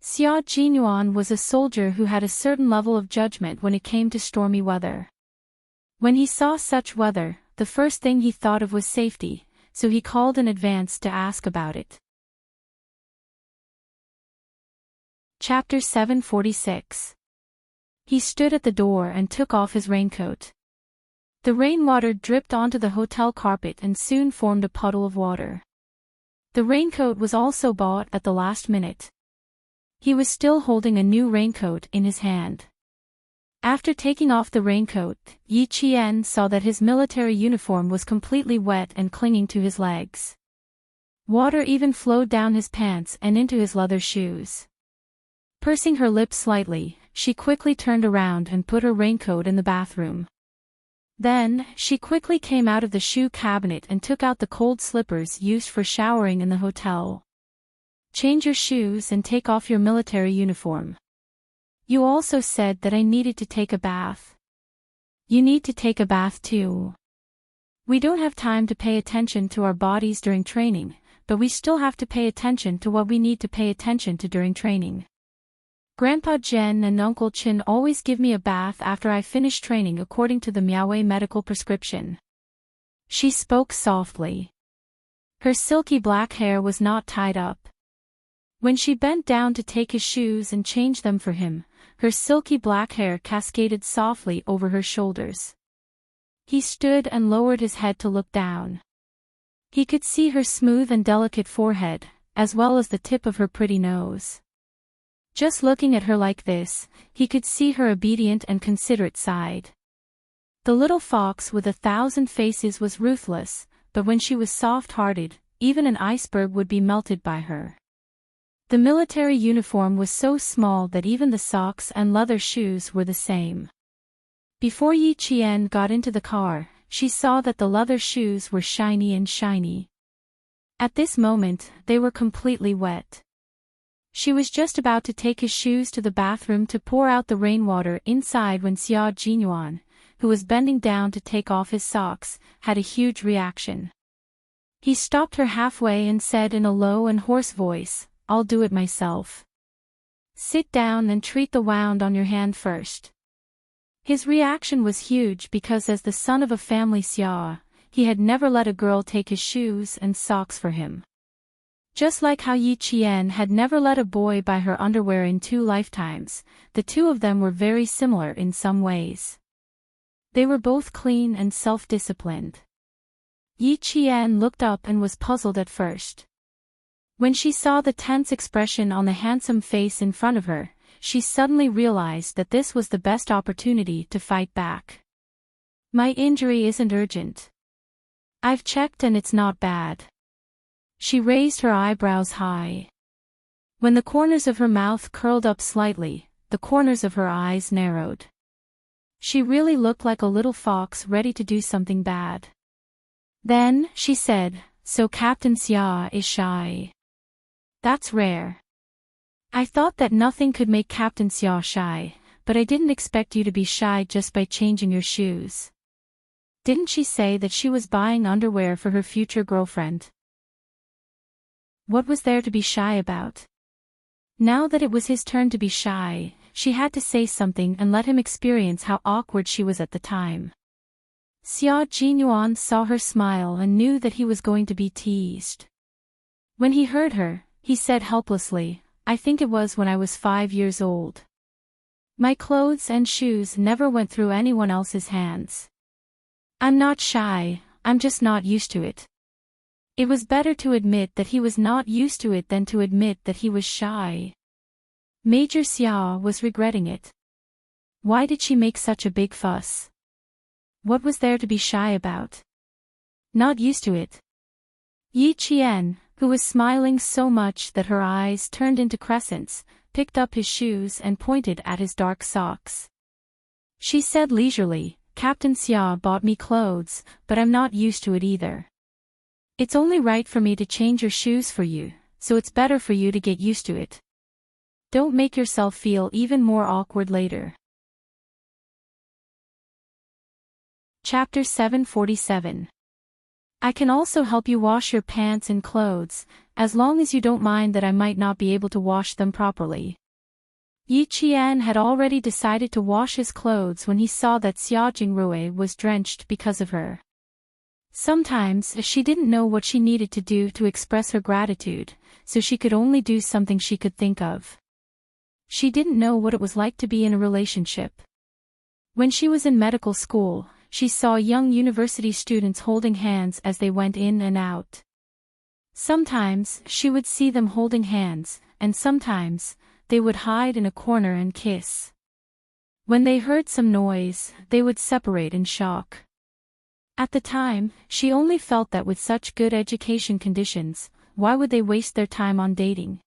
Xia Jinyuan was a soldier who had a certain level of judgment when it came to stormy weather. When he saw such weather, the first thing he thought of was safety, so he called in advance to ask about it. Chapter 746. He stood at the door and took off his raincoat. The rainwater dripped onto the hotel carpet and soon formed a puddle of water. The raincoat was also bought at the last minute. He was still holding a new raincoat in his hand. After taking off the raincoat, Yi Qian saw that his military uniform was completely wet and clinging to his legs. Water even flowed down his pants and into his leather shoes. Pursing her lips slightly, she quickly turned around and put her raincoat in the bathroom. Then, she quickly came out of the shoe cabinet and took out the cold slippers used for showering in the hotel. Change your shoes and take off your military uniform. You also said that I needed to take a bath. You need to take a bath too. We don't have time to pay attention to our bodies during training, but we still have to pay attention to what we need to pay attention to during training. Grandpa Jen and Uncle Chin always give me a bath after I finish training according to the Miaowei medical prescription. She spoke softly. Her silky black hair was not tied up. When she bent down to take his shoes and change them for him, her silky black hair cascaded softly over her shoulders. He stood and lowered his head to look down. He could see her smooth and delicate forehead, as well as the tip of her pretty nose. Just looking at her like this, he could see her obedient and considerate side. The little fox with 1,000 faces was ruthless, but when she was soft-hearted, even an iceberg would be melted by her. The military uniform was so small that even the socks and leather shoes were the same. Before Yi Qian got into the car, she saw that the leather shoes were shiny. At this moment, they were completely wet. She was just about to take his shoes to the bathroom to pour out the rainwater inside when Xia Jinyuan, who was bending down to take off his socks, had a huge reaction. He stopped her halfway and said in a low and hoarse voice, "I'll do it myself. Sit down and treat the wound on your hand first." His reaction was huge because as the son of a family Xia, he had never let a girl take his shoes and socks for him. Just like how Yi Qian had never let a boy buy her underwear in 2 lifetimes, the two of them were very similar in some ways. They were both clean and self-disciplined. Yi Qian looked up and was puzzled at first. When she saw the tense expression on the handsome face in front of her, she suddenly realized that this was the best opportunity to fight back. "My injury isn't urgent. I've checked and it's not bad." She raised her eyebrows high. When the corners of her mouth curled up slightly, the corners of her eyes narrowed. She really looked like a little fox ready to do something bad. Then, she said, "So Captain Xia is shy. That's rare. I thought that nothing could make Captain Xia shy, but I didn't expect you to be shy just by changing your shoes." Didn't she say that she was buying underwear for her future girlfriend? What was there to be shy about? Now that it was his turn to be shy, she had to say something and let him experience how awkward she was at the time. Xia Jinyuan saw her smile and knew that he was going to be teased. When he heard her, he said helplessly, "I think it was when I was 5 years old. My clothes and shoes never went through anyone else's hands. I'm not shy, I'm just not used to it." It was better to admit that he was not used to it than to admit that he was shy. Major Xia was regretting it. Why did she make such a big fuss? What was there to be shy about? Not used to it. Yi Qian, who was smiling so much that her eyes turned into crescents, picked up his shoes and pointed at his dark socks. She said leisurely, "Captain Xia bought me clothes, but I'm not used to it either. It's only right for me to change your shoes for you, so it's better for you to get used to it. Don't make yourself feel even more awkward later." Chapter 747. I can also help you wash your pants and clothes, as long as you don't mind that I might not be able to wash them properly. Yi Qian had already decided to wash his clothes when he saw that Xia Jingrui was drenched because of her. Sometimes she didn't know what she needed to do to express her gratitude, so she could only do something she could think of. She didn't know what it was like to be in a relationship. When she was in medical school, she saw young university students holding hands as they went in and out. Sometimes, she would see them holding hands, and sometimes, they would hide in a corner and kiss. When they heard some noise, they would separate in shock. At the time, she only felt that with such good education conditions, why would they waste their time on dating?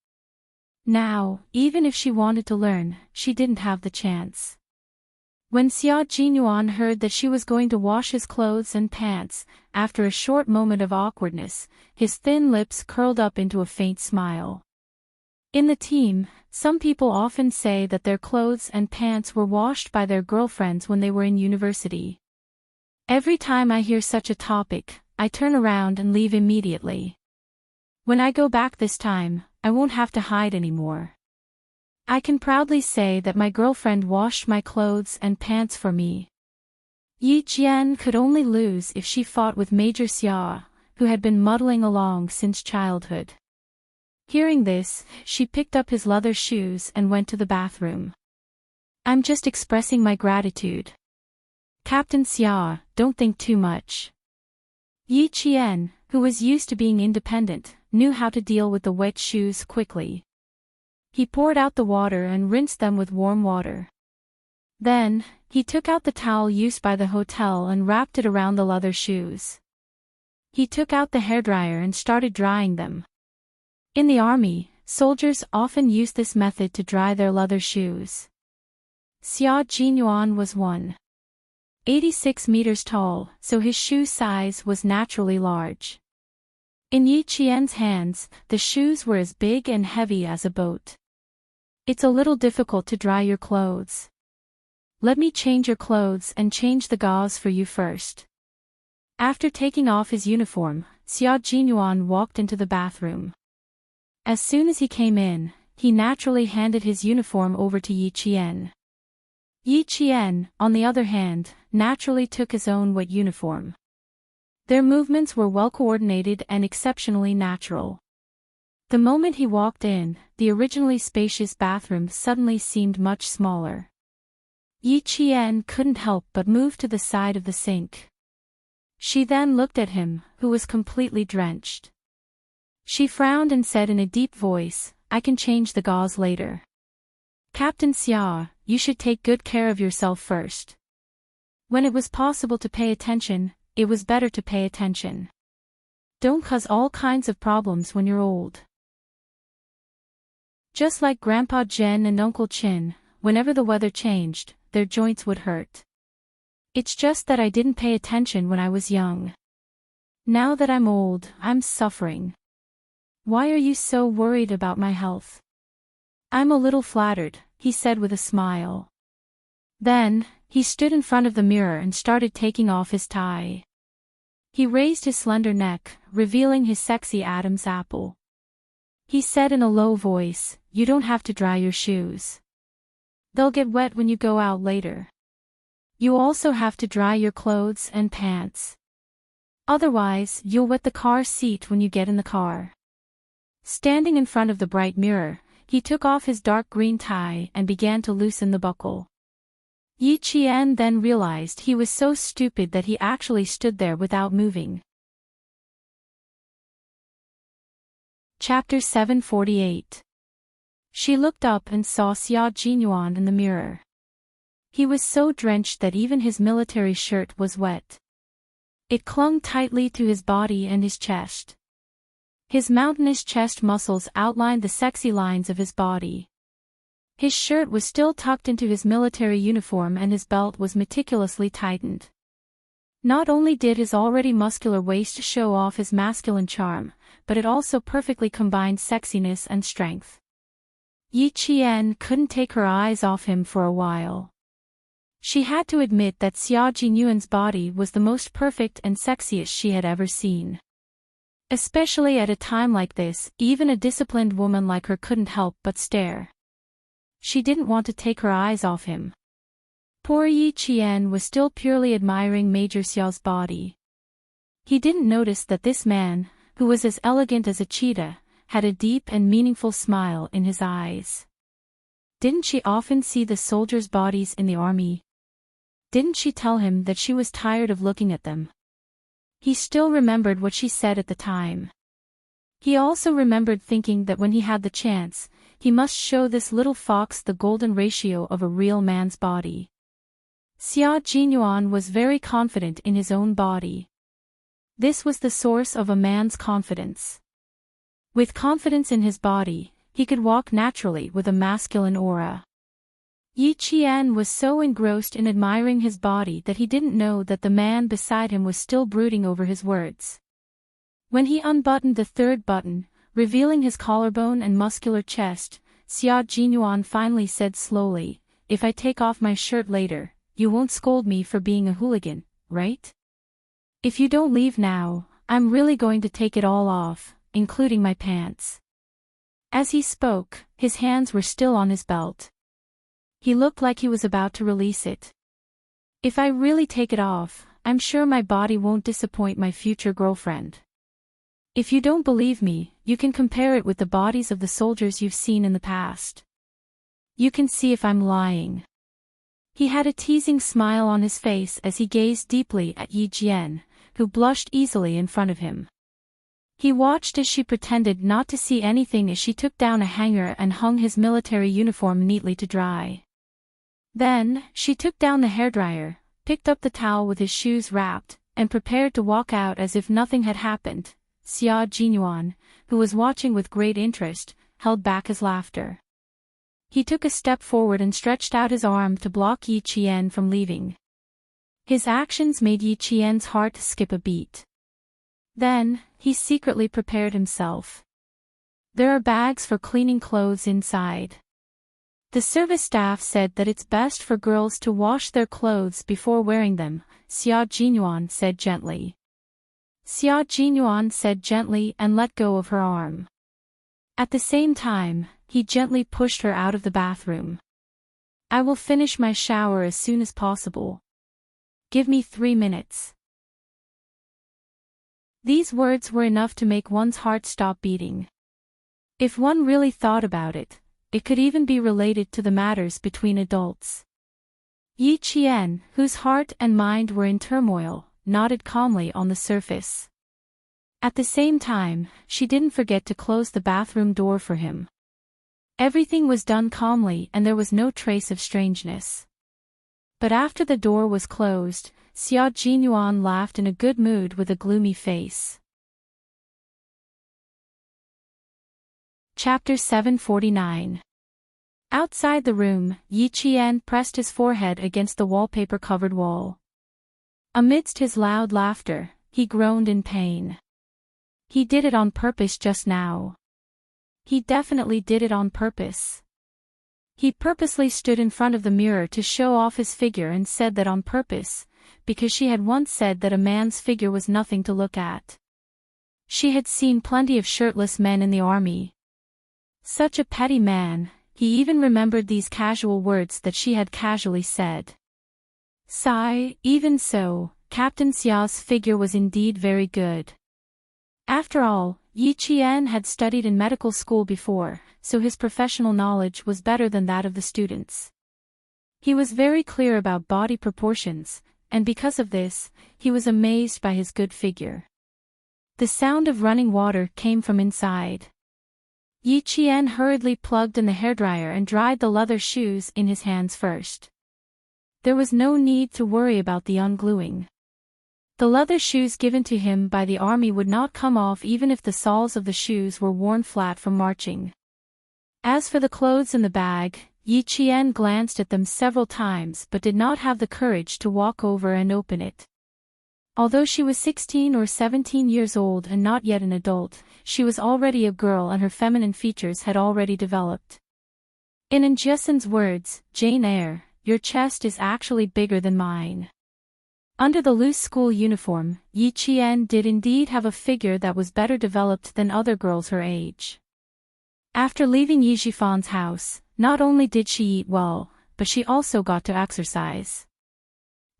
Now, even if she wanted to learn, she didn't have the chance. When Xia Jinyuan heard that she was going to wash his clothes and pants, after a short moment of awkwardness, his thin lips curled up into a faint smile. In the team, some people often say that their clothes and pants were washed by their girlfriends when they were in university. Every time I hear such a topic, I turn around and leave immediately. When I go back this time, I won't have to hide anymore. I can proudly say that my girlfriend washed my clothes and pants for me. Yi Jian could only lose if she fought with Major Xia, who had been muddling along since childhood. Hearing this, she picked up his leather shoes and went to the bathroom. I'm just expressing my gratitude. Captain Xia, don't think too much. Yi Qian, who was used to being independent, knew how to deal with the wet shoes quickly. He poured out the water and rinsed them with warm water. Then, he took out the towel used by the hotel and wrapped it around the leather shoes. He took out the hairdryer and started drying them. In the army, soldiers often use this method to dry their leather shoes. Xia Jinyuan was 1.86 meters tall, so his shoe size was naturally large. In Yi Qian's hands, the shoes were as big and heavy as a boat. It's a little difficult to dry your clothes. Let me change your clothes and change the gauze for you first. After taking off his uniform, Xia Jinyuan walked into the bathroom. As soon as he came in, he naturally handed his uniform over to Yi Qian. Yi Qian, on the other hand, naturally took his own wet uniform. Their movements were well coordinated and exceptionally natural. The moment he walked in, the originally spacious bathroom suddenly seemed much smaller. Yi Qian couldn't help but move to the side of the sink. She then looked at him, who was completely drenched. She frowned and said in a deep voice, I can change the gauze later. Captain Xia, you should take good care of yourself first. When it was possible to pay attention, it was better to pay attention. Don't cause all kinds of problems when you're old. Just like Grandpa Jen and Uncle Chin, whenever the weather changed, their joints would hurt. It's just that I didn't pay attention when I was young. Now that I'm old, I'm suffering. Why are you so worried about my health? I'm a little flattered, he said with a smile. Then, he stood in front of the mirror and started taking off his tie. He raised his slender neck, revealing his sexy Adam's apple. He said in a low voice, you don't have to dry your shoes. They'll get wet when you go out later. You also have to dry your clothes and pants. Otherwise, you'll wet the car seat when you get in the car. Standing in front of the bright mirror, he took off his dark green tie and began to loosen the buckle. Yi Qian then realized he was so stupid that he actually stood there without moving. Chapter 748. She looked up and saw Xia Jinyuan in the mirror. He was so drenched that even his military shirt was wet. It clung tightly to his body and his chest. His mountainous chest muscles outlined the sexy lines of his body. His shirt was still tucked into his military uniform and his belt was meticulously tightened. Not only did his already muscular waist show off his masculine charm, but it also perfectly combined sexiness and strength. Yi Qian couldn't take her eyes off him for a while. She had to admit that Xia Jinyuan's body was the most perfect and sexiest she had ever seen. Especially at a time like this, even a disciplined woman like her couldn't help but stare. She didn't want to take her eyes off him. Poor Yi Qian was still purely admiring Major Xiao's body. He didn't notice that this man, who was as elegant as a cheetah, had a deep and meaningful smile in his eyes. Didn't she often see the soldiers' bodies in the army? Didn't she tell him that she was tired of looking at them? He still remembered what she said at the time. He also remembered thinking that when he had the chance, he must show this little fox the golden ratio of a real man's body. Xia Jinyuan was very confident in his own body. This was the source of a man's confidence. With confidence in his body, he could walk naturally with a masculine aura. Yi Qian was so engrossed in admiring his body that he didn't know that the man beside him was still brooding over his words. When he unbuttoned the third button, revealing his collarbone and muscular chest, Xia Jinyuan finally said slowly, "If I take off my shirt later, you won't scold me for being a hooligan, right? If you don't leave now, I'm really going to take it all off, including my pants." As he spoke, his hands were still on his belt. He looked like he was about to release it. "If I really take it off, I'm sure my body won't disappoint my future girlfriend. If you don't believe me, you can compare it with the bodies of the soldiers you've seen in the past. You can see if I'm lying." He had a teasing smile on his face as he gazed deeply at Yi Jian, who blushed easily in front of him. He watched as she pretended not to see anything as she took down a hanger and hung his military uniform neatly to dry. Then, she took down the hairdryer, picked up the towel with his shoes wrapped, and prepared to walk out as if nothing had happened. Xia Jinyuan, who was watching with great interest, held back his laughter. He took a step forward and stretched out his arm to block Yi Qian from leaving. His actions made Yi Qian's heart skip a beat. Then, he secretly prepared himself. There are bags for cleaning clothes inside. The service staff said that it's best for girls to wash their clothes before wearing them, Xia Jinyuan said gently. Xia Jinyuan said gently and let go of her arm. At the same time, he gently pushed her out of the bathroom. "I will finish my shower as soon as possible. Give me 3 minutes." These words were enough to make one's heart stop beating. If one really thought about it, it could even be related to the matters between adults. Yi Qian, whose heart and mind were in turmoil, nodded calmly on the surface. At the same time, she didn't forget to close the bathroom door for him. Everything was done calmly and there was no trace of strangeness. But after the door was closed, Xia Jinyuan laughed in a good mood with a gloomy face. Chapter 749. Outside the room, Yi Qian pressed his forehead against the wallpaper-covered wall. Amidst his loud laughter, he groaned in pain. He did it on purpose just now. He definitely did it on purpose. He purposely stood in front of the mirror to show off his figure and said that on purpose, because she had once said that a man's figure was nothing to look at. She had seen plenty of shirtless men in the army. Such a petty man, he even remembered these casual words that she had casually said. Sigh, even so, Captain Xia's figure was indeed very good. After all, Yi Qian had studied in medical school before, so his professional knowledge was better than that of the students. He was very clear about body proportions, and because of this, he was amazed by his good figure. The sound of running water came from inside. Yi Qian hurriedly plugged in the hairdryer and dried the leather shoes in his hands first. There was no need to worry about the ungluing. The leather shoes given to him by the army would not come off even if the soles of the shoes were worn flat from marching. As for the clothes in the bag, Yi Qian glanced at them several times but did not have the courage to walk over and open it. Although she was 16 or 17 years old and not yet an adult, she was already a girl and her feminine features had already developed. In Anjiasen's words, Jane Eyre, your chest is actually bigger than mine. Under the loose school uniform, Yi Qian did indeed have a figure that was better developed than other girls her age. After leaving Yi Jifan's house, not only did she eat well, but she also got to exercise.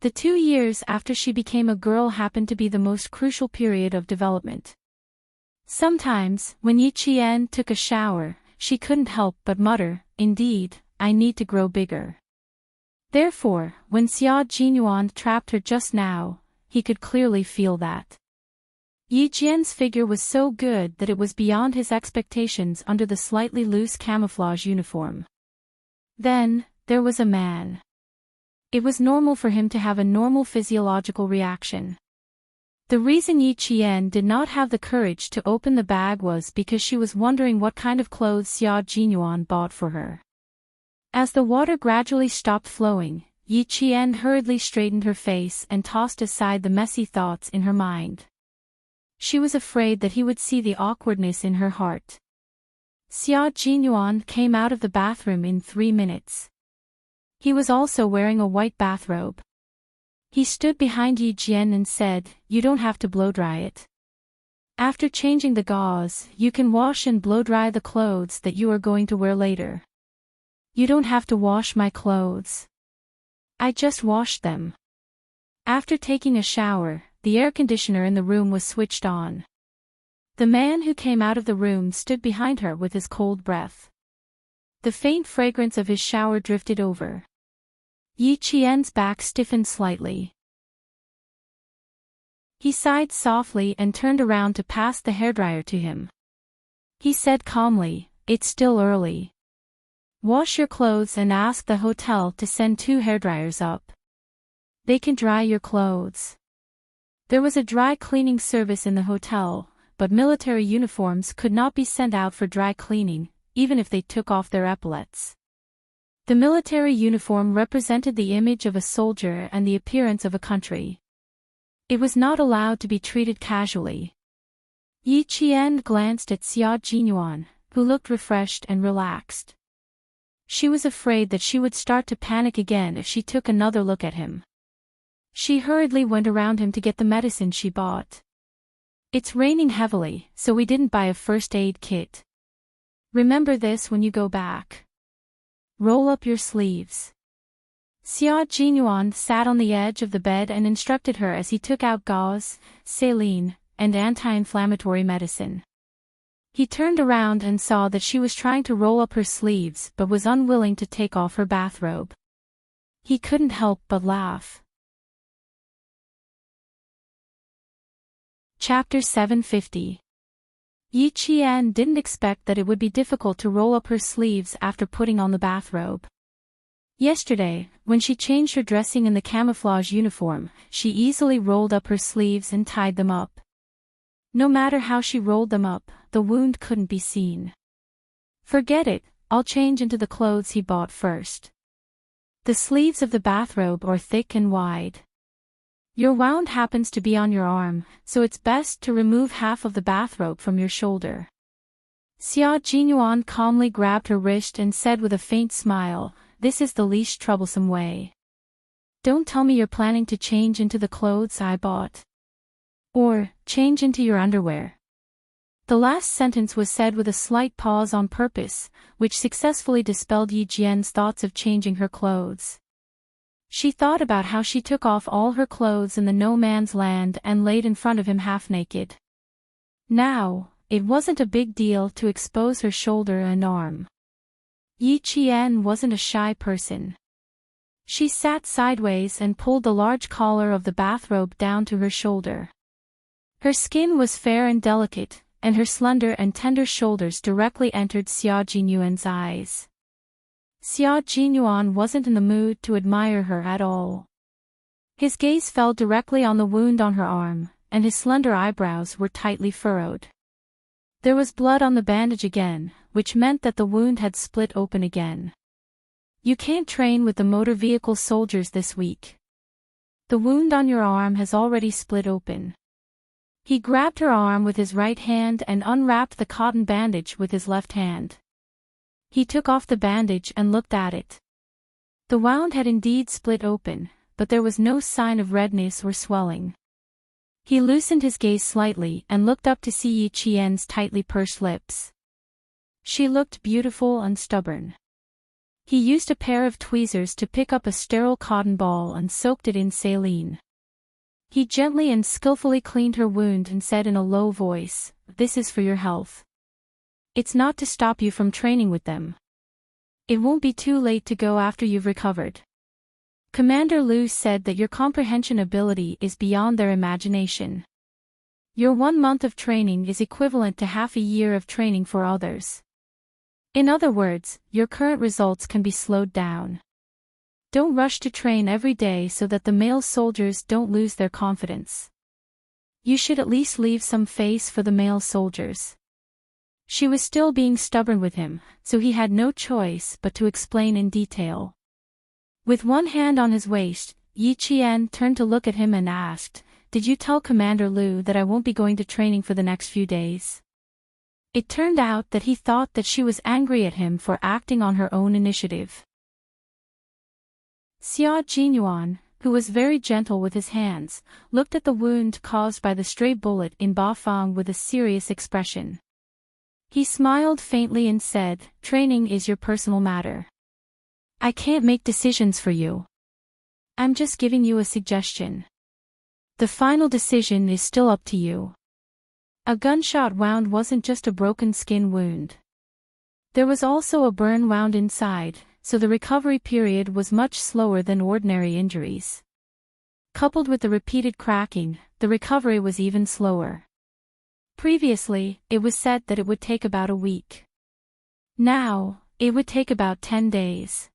The 2 years after she became a girl happened to be the most crucial period of development. Sometimes, when Yi Qian took a shower, she couldn't help but mutter, indeed, I need to grow bigger. Therefore, when Xia Jinyuan trapped her just now, he could clearly feel that. Yi Jian's figure was so good that it was beyond his expectations under the slightly loose camouflage uniform. Then, there was a man. It was normal for him to have a normal physiological reaction. The reason Yi Qian did not have the courage to open the bag was because she was wondering what kind of clothes Xia Jinyuan bought for her. As the water gradually stopped flowing, Yi Qian hurriedly straightened her face and tossed aside the messy thoughts in her mind. She was afraid that he would see the awkwardness in her heart. Xia Jinyuan came out of the bathroom in 3 minutes. He was also wearing a white bathrobe. He stood behind Yi Jian and said, "You don't have to blow-dry it. After changing the gauze, you can wash and blow-dry the clothes that you are going to wear later." "You don't have to wash my clothes. I just washed them." After taking a shower, the air conditioner in the room was switched on. The man who came out of the room stood behind her with his cold breath. The faint fragrance of his shower drifted over. Yi Qian's back stiffened slightly. He sighed softly and turned around to pass the hairdryer to him. He said calmly, "It's still early. Wash your clothes and ask the hotel to send 2 hairdryers up. They can dry your clothes." There was a dry cleaning service in the hotel, but military uniforms could not be sent out for dry cleaning, even if they took off their epaulets. The military uniform represented the image of a soldier and the appearance of a country. It was not allowed to be treated casually. Yi Qian glanced at Xia Jinyuan, who looked refreshed and relaxed. She was afraid that she would start to panic again if she took another look at him. She hurriedly went around him to get the medicine she bought. "It's raining heavily, so we didn't buy a first aid kit. Remember this when you go back. Roll up your sleeves." Xia Jinyuan sat on the edge of the bed and instructed her as he took out gauze, saline, and anti-inflammatory medicine. He turned around and saw that she was trying to roll up her sleeves but was unwilling to take off her bathrobe. He couldn't help but laugh. Chapter 750. Yi Qian didn't expect that it would be difficult to roll up her sleeves after putting on the bathrobe. Yesterday, when she changed her dressing in the camouflage uniform, she easily rolled up her sleeves and tied them up. No matter how she rolled them up, the wound couldn't be seen. "Forget it, I'll change into the clothes he bought first. The sleeves of the bathrobe are thick and wide. Your wound happens to be on your arm, so it's best to remove half of the bathrobe from your shoulder." Xia Jinyuan calmly grabbed her wrist and said with a faint smile, "This is the least troublesome way. Don't tell me you're planning to change into the clothes I bought. Or, change into your underwear." The last sentence was said with a slight pause on purpose, which successfully dispelled Yi Jian's thoughts of changing her clothes. She thought about how she took off all her clothes in the no-man's land and laid in front of him half-naked. Now, it wasn't a big deal to expose her shoulder and arm. Yi Qian wasn't a shy person. She sat sideways and pulled the large collar of the bathrobe down to her shoulder. Her skin was fair and delicate, and her slender and tender shoulders directly entered Xia Jinyuan's eyes. Xia Jinyuan wasn't in the mood to admire her at all. His gaze fell directly on the wound on her arm, and his slender eyebrows were tightly furrowed. There was blood on the bandage again, which meant that the wound had split open again. "You can't train with the motor vehicle soldiers this week. The wound on your arm has already split open." He grabbed her arm with his right hand and unwrapped the cotton bandage with his left hand. He took off the bandage and looked at it. The wound had indeed split open, but there was no sign of redness or swelling. He loosened his gaze slightly and looked up to see Yi Qian's tightly pursed lips. She looked beautiful and stubborn. He used a pair of tweezers to pick up a sterile cotton ball and soaked it in saline. He gently and skillfully cleaned her wound and said in a low voice, "This is for your health. It's not to stop you from training with them. It won't be too late to go after you've recovered. Commander Lu said that your comprehension ability is beyond their imagination. Your 1 month of training is equivalent to half a year of training for others. In other words, your current results can be slowed down. Don't rush to train every day so that the male soldiers don't lose their confidence. You should at least leave some face for the male soldiers. She was still being stubborn with him, so he had no choice but to explain in detail. With one hand on his waist, Yi Qian turned to look at him and asked, "Did you tell Commander Lu that I won't be going to training for the next few days?" It turned out that he thought that she was angry at him for acting on her own initiative. Xia Jinyuan, who was very gentle with his hands, looked at the wound caused by the stray bullet in Ba Fang with a serious expression. He smiled faintly and said, "Training is your personal matter. I can't make decisions for you. I'm just giving you a suggestion. The final decision is still up to you." A gunshot wound wasn't just a broken skin wound. There was also a burn wound inside, so the recovery period was much slower than ordinary injuries. Coupled with the repeated cracking, the recovery was even slower. Previously, it was said that it would take about a week. Now, it would take about 10 days.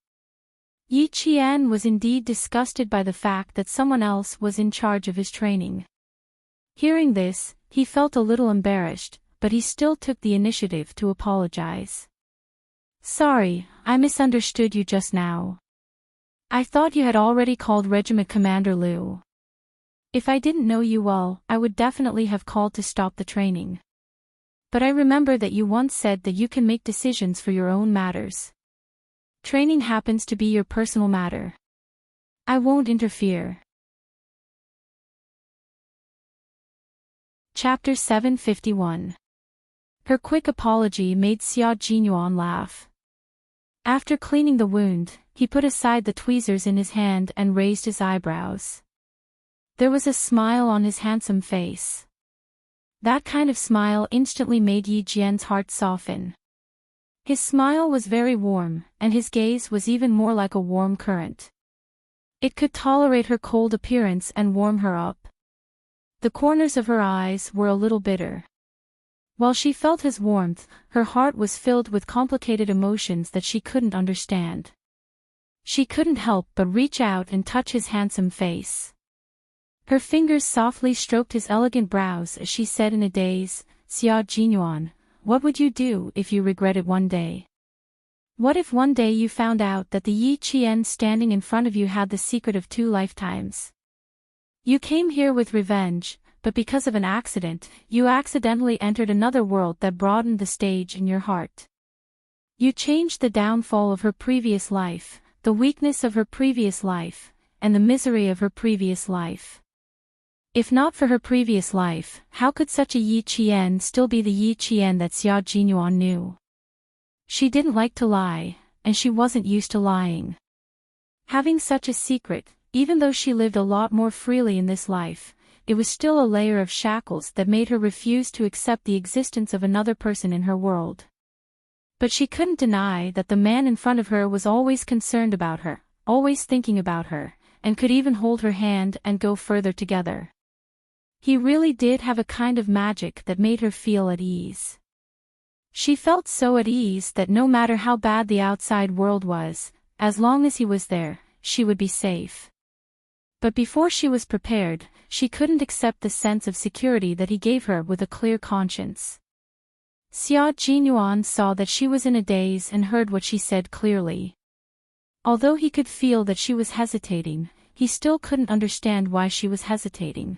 Yi Qian was indeed disgusted by the fact that someone else was in charge of his training. Hearing this, he felt a little embarrassed, but he still took the initiative to apologize. "Sorry, I misunderstood you just now. I thought you had already called Regiment Commander Lu. If I didn't know you well, I would definitely have called to stop the training. But I remember that you once said that you can make decisions for your own matters. Training happens to be your personal matter. I won't interfere." Chapter 751. Her quick apology made Xia Jinyuan laugh. After cleaning the wound, he put aside the tweezers in his hand and raised his eyebrows. There was a smile on his handsome face. That kind of smile instantly made Yi Jian's heart soften. His smile was very warm, and his gaze was even more like a warm current. It could tolerate her cold appearance and warm her up. The corners of her eyes were a little bitter. While she felt his warmth, her heart was filled with complicated emotions that she couldn't understand. She couldn't help but reach out and touch his handsome face. Her fingers softly stroked his elegant brows as she said in a daze, "Xia Jinyuan, what would you do if you regret it one day? What if one day you found out that the Yi Qian standing in front of you had the secret of 2 lifetimes? You came here with revenge, but because of an accident, you accidentally entered another world that broadened the stage in your heart. You changed the downfall of her previous life, the weakness of her previous life, and the misery of her previous life. If not for her previous life, how could such a Yi Qian still be the Yi Qian that Xia Jinyuan knew? She didn't like to lie, and she wasn't used to lying. Having such a secret, even though she lived a lot more freely in this life, it was still a layer of shackles that made her refuse to accept the existence of another person in her world. But she couldn't deny that the man in front of her was always concerned about her, always thinking about her, and could even hold her hand and go further together. He really did have a kind of magic that made her feel at ease. She felt so at ease that no matter how bad the outside world was, as long as he was there, she would be safe. But before she was prepared, she couldn't accept the sense of security that he gave her with a clear conscience. Xia Jinyuan saw that she was in a daze and heard what she said clearly. Although he could feel that she was hesitating, he still couldn't understand why she was hesitating.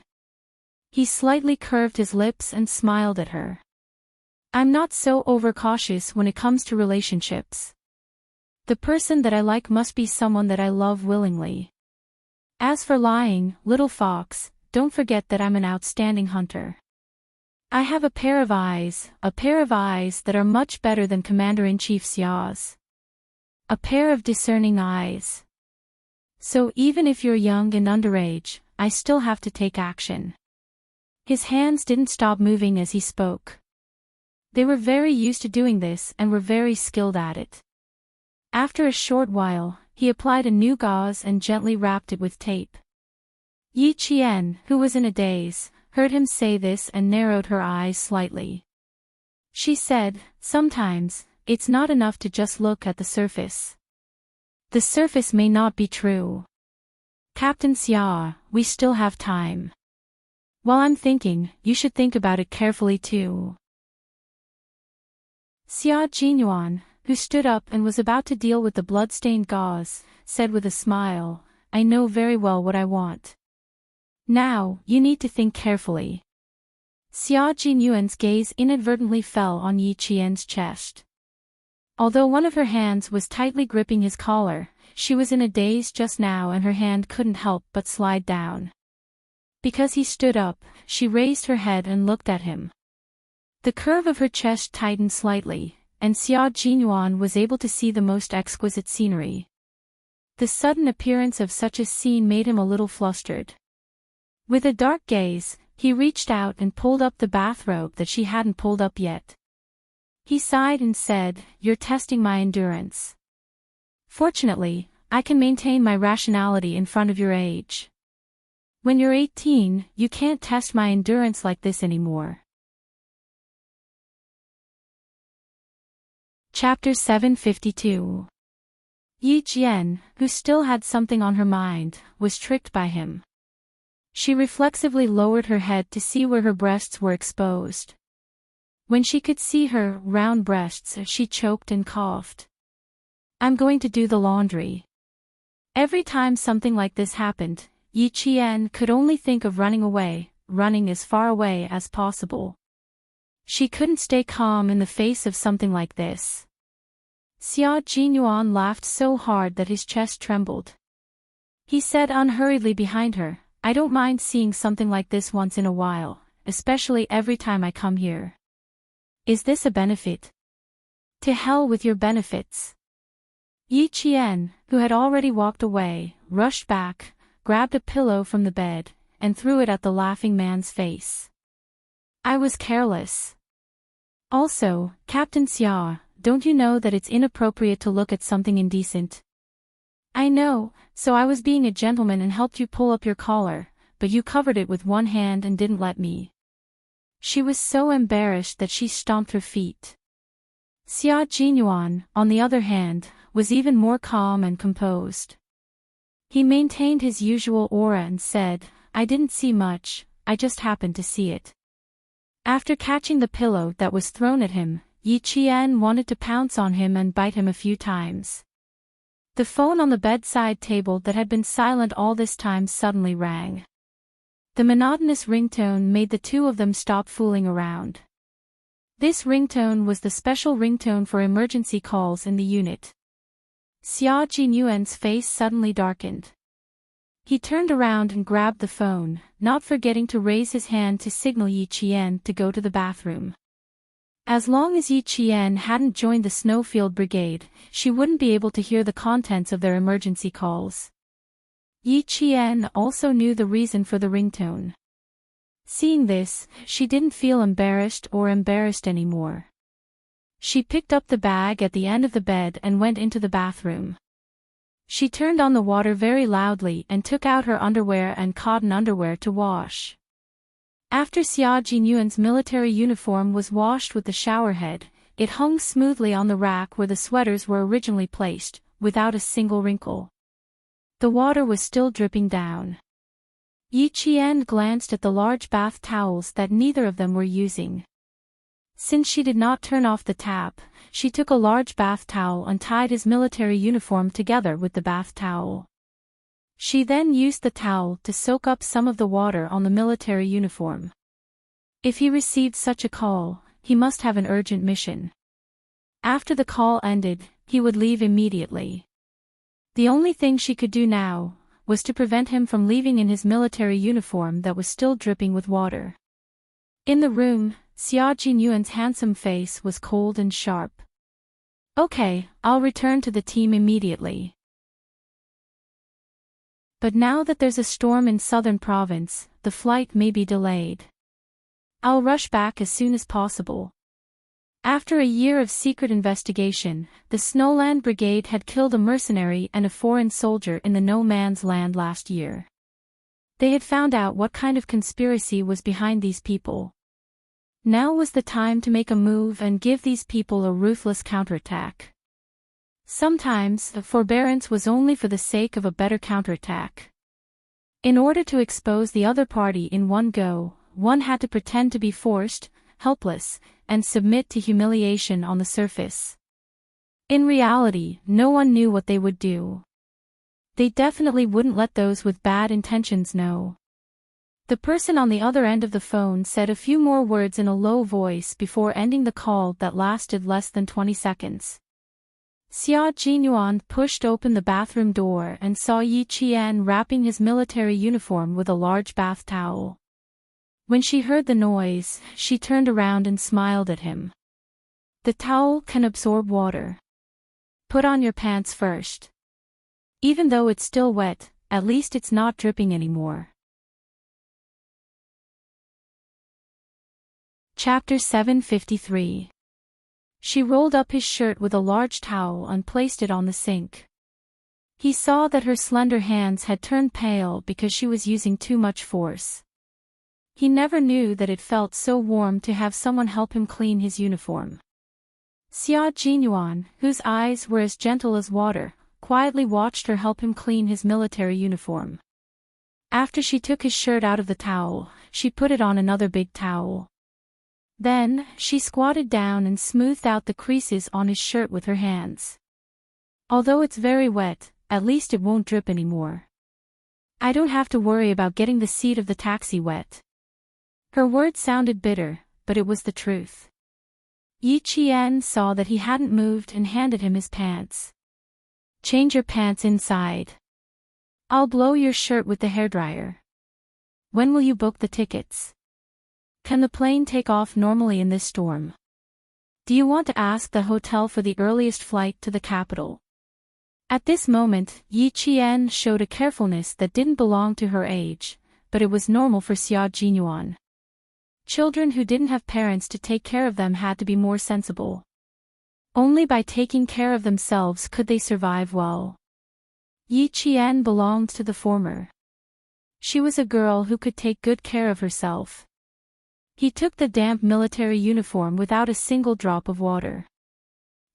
He slightly curved his lips and smiled at her. "I'm not so overcautious when it comes to relationships. The person that I like must be someone that I love willingly. As for lying, little fox, don't forget that I'm an outstanding hunter. I have a pair of eyes that are much better than Commander-in-Chief Xia's. A pair of discerning eyes. So even if you're young and underage, I still have to take action." His hands didn't stop moving as he spoke. They were very used to doing this and were very skilled at it. After a short while, he applied a new gauze and gently wrapped it with tape. Yi Qian, who was in a daze, heard him say this and narrowed her eyes slightly. She said, "Sometimes, it's not enough to just look at the surface. The surface may not be true. Captain Xia, we still have time. While I'm thinking, you should think about it carefully too." Xia Jinyuan, who stood up and was about to deal with the blood-stained gauze, said with a smile, "I know very well what I want. Now, you need to think carefully." Xia Jinyuan's gaze inadvertently fell on Yi Qian's chest. Although one of her hands was tightly gripping his collar, she was in a daze just now and her hand couldn't help but slide down. Because he stood up, she raised her head and looked at him. The curve of her chest tightened slightly, and Xia Jinyuan was able to see the most exquisite scenery. The sudden appearance of such a scene made him a little flustered. With a dark gaze, he reached out and pulled up the bathrobe that she hadn't pulled up yet. He sighed and said, "You're testing my endurance. Fortunately, I can maintain my rationality in front of your age. When you're 18, you can't test my endurance like this anymore." Chapter 752. Yi Jian, who still had something on her mind, was tricked by him. She reflexively lowered her head to see where her breasts were exposed. When she could see her round breasts, she choked and coughed. "I'm going to do the laundry." Every time something like this happened, Yi Qian could only think of running away, running as far away as possible. She couldn't stay calm in the face of something like this. Xia Jinyuan laughed so hard that his chest trembled. He said unhurriedly behind her, "I don't mind seeing something like this once in a while, especially every time I come here. Is this a benefit?" "To hell with your benefits." Yi Qian, who had already walked away, rushed back, grabbed a pillow from the bed, and threw it at the laughing man's face. "I was careless. Also, Captain Xia, don't you know that it's inappropriate to look at something indecent?" "I know, so I was being a gentleman and helped you pull up your collar, but you covered it with one hand and didn't let me." She was so embarrassed that she stomped her feet. Xia Jinyuan, on the other hand, was even more calm and composed. He maintained his usual aura and said, "I didn't see much, I just happened to see it." After catching the pillow that was thrown at him, Yi Qian wanted to pounce on him and bite him a few times. The phone on the bedside table that had been silent all this time suddenly rang. The monotonous ringtone made the two of them stop fooling around. This ringtone was the special ringtone for emergency calls in the unit. Xia Jinyuan's face suddenly darkened. He turned around and grabbed the phone, not forgetting to raise his hand to signal Yi Qian to go to the bathroom. As long as Yi Qian hadn't joined the Snowfield Brigade, she wouldn't be able to hear the contents of their emergency calls. Yi Qian also knew the reason for the ringtone. Seeing this, she didn't feel embarrassed anymore. She picked up the bag at the end of the bed and went into the bathroom. She turned on the water very loudly and took out her underwear and cotton underwear to wash. After Xia Jinyuan's military uniform was washed with the showerhead, it hung smoothly on the rack where the sweaters were originally placed, without a single wrinkle. The water was still dripping down. Yi Qian glanced at the large bath towels that neither of them were using. Since she did not turn off the tap, she took a large bath towel and tied his military uniform together with the bath towel. She then used the towel to soak up some of the water on the military uniform. If he received such a call, he must have an urgent mission. After the call ended, he would leave immediately. The only thing she could do now was to prevent him from leaving in his military uniform that was still dripping with water. In the room, Xia Jinyuan's handsome face was cold and sharp. "Okay, I'll return to the team immediately. But now that there's a storm in southern province, the flight may be delayed. I'll rush back as soon as possible." After a year of secret investigation, the Snowland Brigade had killed a mercenary and a foreign soldier in the No Man's Land last year. They had found out what kind of conspiracy was behind these people. Now was the time to make a move and give these people a ruthless counterattack. Sometimes, forbearance was only for the sake of a better counterattack. In order to expose the other party in one go, one had to pretend to be forced, helpless, and submit to humiliation on the surface. In reality, no one knew what they would do. They definitely wouldn't let those with bad intentions know. The person on the other end of the phone said a few more words in a low voice before ending the call that lasted less than 20 seconds. Xia Jinyuan pushed open the bathroom door and saw Yi Qian wrapping his military uniform with a large bath towel. When she heard the noise, she turned around and smiled at him. The towel can absorb water. Put on your pants first. Even though it's still wet, at least it's not dripping anymore. Chapter 753. She rolled up his shirt with a large towel and placed it on the sink. He saw that her slender hands had turned pale because she was using too much force. He never knew that it felt so warm to have someone help him clean his uniform. Xia Jinyuan, whose eyes were as gentle as water, quietly watched her help him clean his military uniform. After she took his shirt out of the towel, she put it on another big towel. Then, she squatted down and smoothed out the creases on his shirt with her hands. Although it's very wet, at least it won't drip anymore. I don't have to worry about getting the seat of the taxi wet. Her words sounded bitter, but it was the truth. Yi Qian saw that he hadn't moved and handed him his pants. Change your pants inside. I'll blow your shirt with the hairdryer. When will you book the tickets? Can the plane take off normally in this storm? Do you want to ask the hotel for the earliest flight to the capital? At this moment, Yi Qian showed a carefulness that didn't belong to her age, but it was normal for Xia Jinyuan. Children who didn't have parents to take care of them had to be more sensible. Only by taking care of themselves could they survive well. Yi Qian belonged to the former. She was a girl who could take good care of herself. He took the damp military uniform without a single drop of water.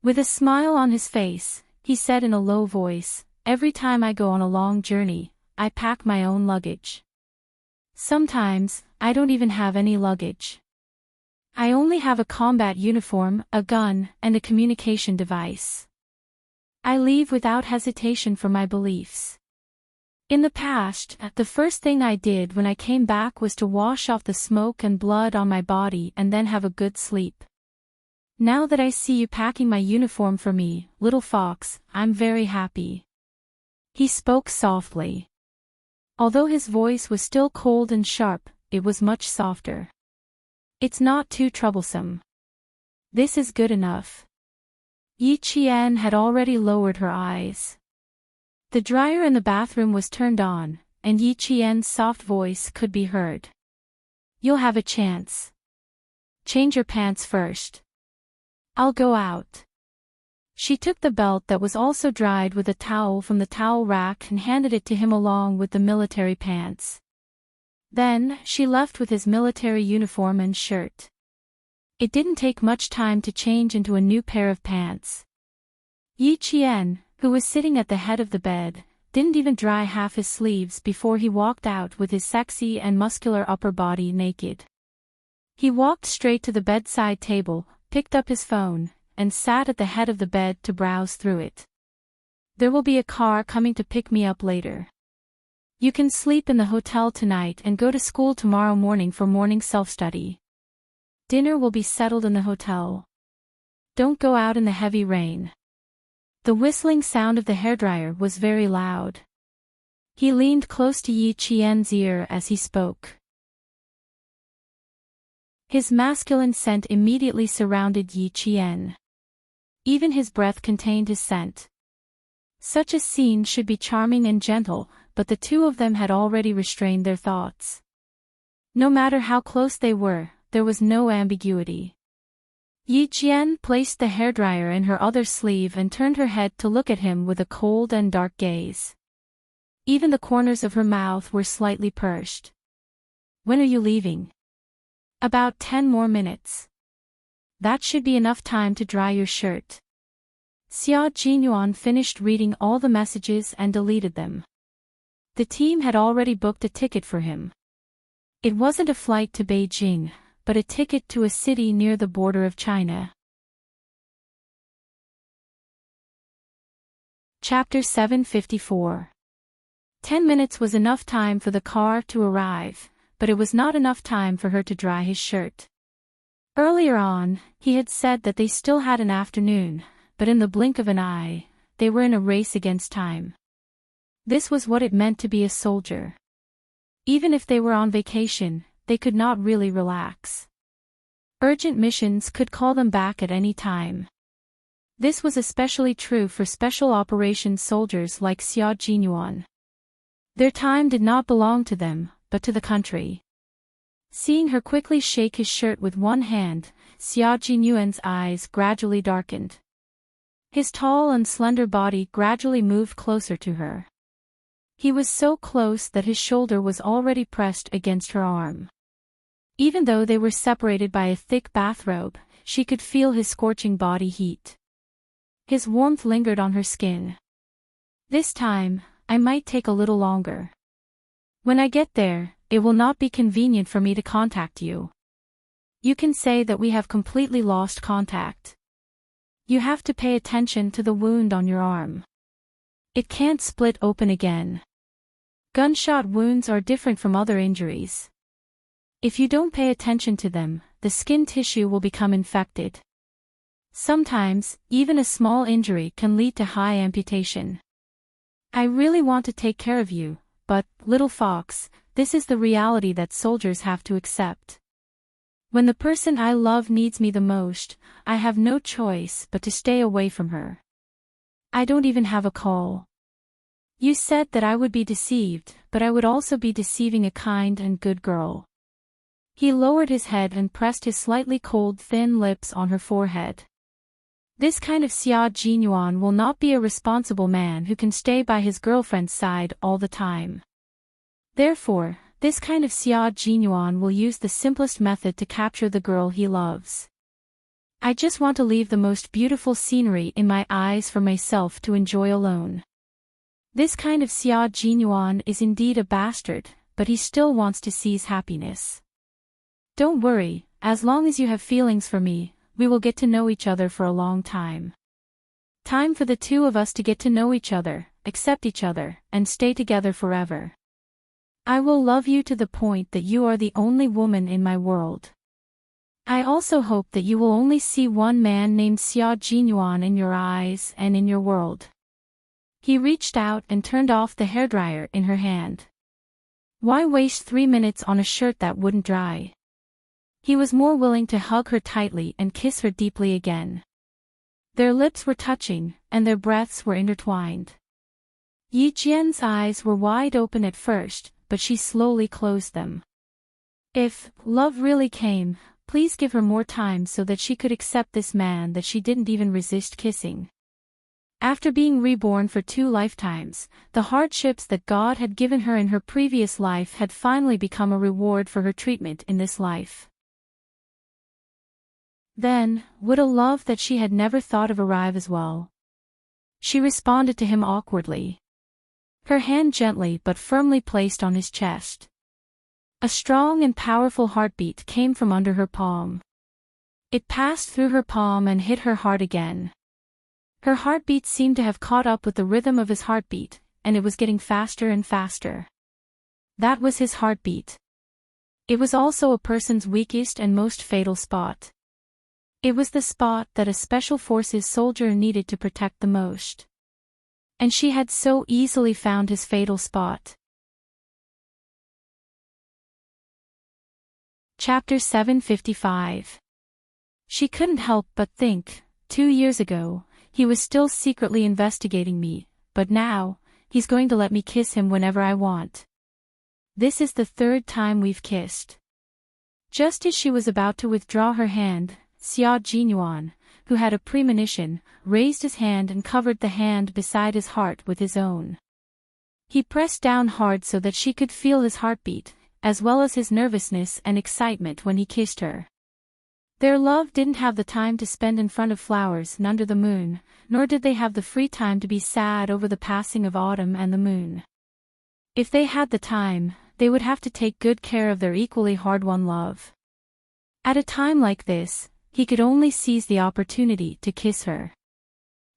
With a smile on his face, he said in a low voice, "Every time I go on a long journey, I pack my own luggage. Sometimes, I don't even have any luggage. I only have a combat uniform, a gun, and a communication device. I leave without hesitation for my beliefs. In the past, the first thing I did when I came back was to wash off the smoke and blood on my body and then have a good sleep. Now that I see you packing my uniform for me, little fox, I'm very happy." He spoke softly. Although his voice was still cold and sharp, it was much softer. "It's not too troublesome. This is good enough." Yi Qian had already lowered her eyes. The dryer in the bathroom was turned on, and Yi Qian's soft voice could be heard. "You'll have a chance. Change your pants first. I'll go out." She took the belt that was also dried with a towel from the towel rack and handed it to him along with the military pants. Then, she left with his military uniform and shirt. It didn't take much time to change into a new pair of pants. Yi Qian, who was sitting at the head of the bed, didn't even dry half his sleeves before he walked out with his sexy and muscular upper body naked. He walked straight to the bedside table, picked up his phone, and sat at the head of the bed to browse through it. "There will be a car coming to pick me up later. You can sleep in the hotel tonight and go to school tomorrow morning for morning self-study. Dinner will be settled in the hotel. Don't go out in the heavy rain." The whistling sound of the hairdryer was very loud. He leaned close to Yi Qian's ear as he spoke. His masculine scent immediately surrounded Yi Qian. Even his breath contained his scent. Such a scene should be charming and gentle, but the two of them had already restrained their thoughts. No matter how close they were, there was no ambiguity. Yi Qian placed the hairdryer in her other sleeve and turned her head to look at him with a cold and dark gaze. Even the corners of her mouth were slightly pursed. When are you leaving? About 10 more minutes. That should be enough time to dry your shirt. Xia Jinyuan finished reading all the messages and deleted them. The team had already booked a ticket for him. It wasn't a flight to Beijing, but a ticket to a city near the border of China. Chapter 754. 10 minutes was enough time for the car to arrive, but it was not enough time for her to dry his shirt. Earlier on, he had said that they still had an afternoon, but in the blink of an eye, they were in a race against time. This was what it meant to be a soldier. Even if they were on vacation, they could not really relax. Urgent missions could call them back at any time. This was especially true for special operations soldiers like Xia Jinyuan. Their time did not belong to them, but to the country. Seeing her quickly shake his shirt with one hand, Xia Jinyuan's eyes gradually darkened. His tall and slender body gradually moved closer to her. He was so close that his shoulder was already pressed against her arm. Even though they were separated by a thick bathrobe, she could feel his scorching body heat. His warmth lingered on her skin. This time, I might take a little longer. When I get there, it will not be convenient for me to contact you. You can say that we have completely lost contact. You have to pay attention to the wound on your arm. It can't split open again. Gunshot wounds are different from other injuries. If you don't pay attention to them, the skin tissue will become infected. Sometimes, even a small injury can lead to high amputation. I really want to take care of you, but, little fox, this is the reality that soldiers have to accept. When the person I love needs me the most, I have no choice but to stay away from her. I don't even have a call. You said that I would be deceived, but I would also be deceiving a kind and good girl. He lowered his head and pressed his slightly cold thin lips on her forehead. This kind of Xia Jinyuan will not be a responsible man who can stay by his girlfriend's side all the time. Therefore, this kind of Xia Jinyuan will use the simplest method to capture the girl he loves. I just want to leave the most beautiful scenery in my eyes for myself to enjoy alone. This kind of Xia Jinyuan is indeed a bastard, but he still wants to seize happiness. Don't worry, as long as you have feelings for me, we will get to know each other for a long time. Time for the two of us to get to know each other, accept each other, and stay together forever. I will love you to the point that you are the only woman in my world. I also hope that you will only see one man named Xia Jinyuan in your eyes and in your world. He reached out and turned off the hairdryer in her hand. Why waste 3 minutes on a shirt that wouldn't dry? He was more willing to hug her tightly and kiss her deeply again. Their lips were touching, and their breaths were intertwined. Yi Jian's eyes were wide open at first, but she slowly closed them. If love really came, please give her more time so that she could accept this man that she didn't even resist kissing. After being reborn for 2 lifetimes, the hardships that God had given her in her previous life had finally become a reward for her treatment in this life. Then, would a love that she had never thought of arrive as well? She responded to him awkwardly. Her hand gently but firmly placed on his chest. A strong and powerful heartbeat came from under her palm. It passed through her palm and hit her heart again. Her heartbeat seemed to have caught up with the rhythm of his heartbeat, and it was getting faster and faster. That was his heartbeat. It was also a person's weakest and most fatal spot. It was the spot that a special forces soldier needed to protect the most. And she had so easily found his fatal spot. Chapter 755. She couldn't help but think, 2 years ago, he was still secretly investigating me, but now, he's going to let me kiss him whenever I want. This is the 3rd time we've kissed. Just as she was about to withdraw her hand, Xia Jinyuan, who had a premonition, raised his hand and covered the hand beside his heart with his own. He pressed down hard so that she could feel his heartbeat, as well as his nervousness and excitement when he kissed her. Their love didn't have the time to spend in front of flowers and under the moon, nor did they have the free time to be sad over the passing of autumn and the moon. If they had the time, they would have to take good care of their equally hard-won love. At a time like this, he could only seize the opportunity to kiss her.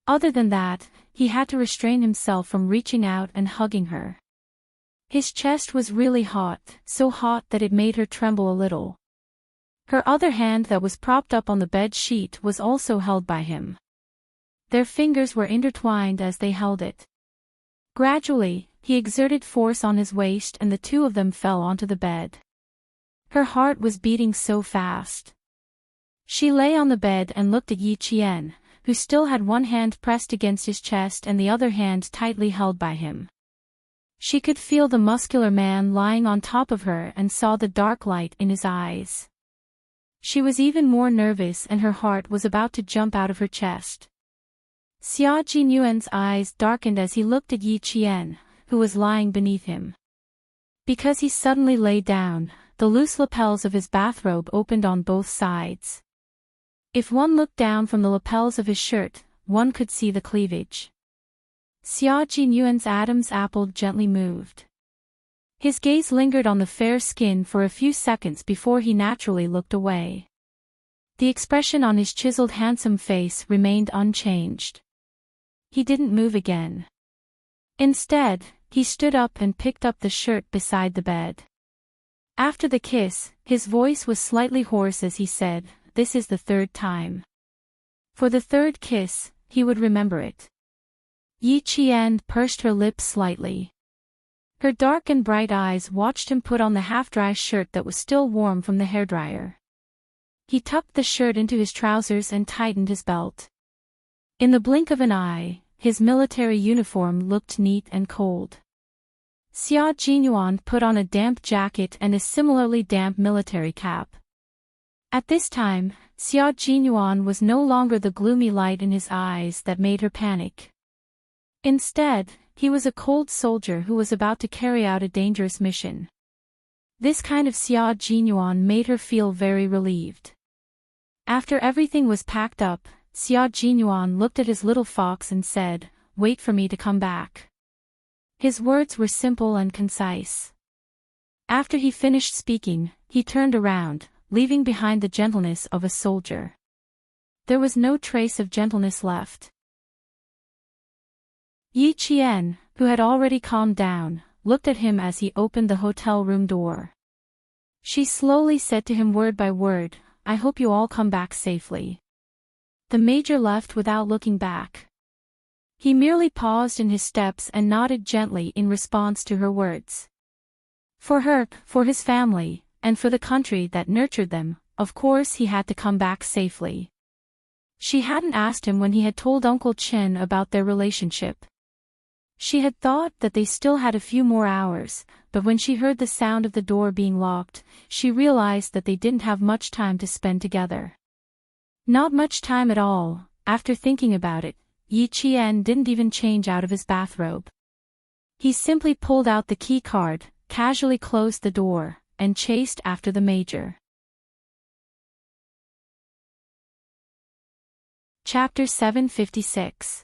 Other than that, he had to restrain himself from reaching out and hugging her. His chest was really hot, so hot that it made her tremble a little. Her other hand that was propped up on the bed sheet was also held by him. Their fingers were intertwined as they held it. Gradually, he exerted force on his waist and the two of them fell onto the bed. Her heart was beating so fast. She lay on the bed and looked at Yi Qian, who still had one hand pressed against his chest and the other hand tightly held by him. She could feel the muscular man lying on top of her and saw the dark light in his eyes. She was even more nervous and her heart was about to jump out of her chest. Xia Jinyuan's eyes darkened as he looked at Yi Qian, who was lying beneath him. Because he suddenly lay down, the loose lapels of his bathrobe opened on both sides. If one looked down from the lapels of his shirt, one could see the cleavage. Xia Jinyuan's Adam's apple gently moved. His gaze lingered on the fair skin for a few seconds before he naturally looked away. The expression on his chiseled handsome face remained unchanged. He didn't move again. Instead, he stood up and picked up the shirt beside the bed. After the kiss, his voice was slightly hoarse as he said, "This is the third time." For the third kiss, he would remember it. Yi Qian pursed her lips slightly. Her dark and bright eyes watched him put on the half-dry shirt that was still warm from the hairdryer. He tucked the shirt into his trousers and tightened his belt. In the blink of an eye, his military uniform looked neat and cold. Xia Jinyuan put on a damp jacket and a similarly damp military cap. At this time, Xia Jinyuan was no longer the gloomy light in his eyes that made her panic. Instead, he was a cold soldier who was about to carry out a dangerous mission. This kind of Xia Jinyuan made her feel very relieved. After everything was packed up, Xia Jinyuan looked at his little fox and said, "Wait for me to come back." His words were simple and concise. After he finished speaking, he turned around, leaving behind the gentleness of a soldier. There was no trace of gentleness left. Yi Qian, who had already calmed down, looked at him as he opened the hotel room door. She slowly said to him word by word, "I hope you all come back safely." The major left without looking back. He merely paused in his steps and nodded gently in response to her words. For her, for his family, and for the country that nurtured them, of course he had to come back safely. She hadn't asked him when he had told Uncle Chen about their relationship. She had thought that they still had a few more hours, but when she heard the sound of the door being locked, she realized that they didn't have much time to spend together. Not much time at all. After thinking about it, Yi Qian didn't even change out of his bathrobe. He simply pulled out the key card, casually closed the door, and chased after the major. Chapter 756.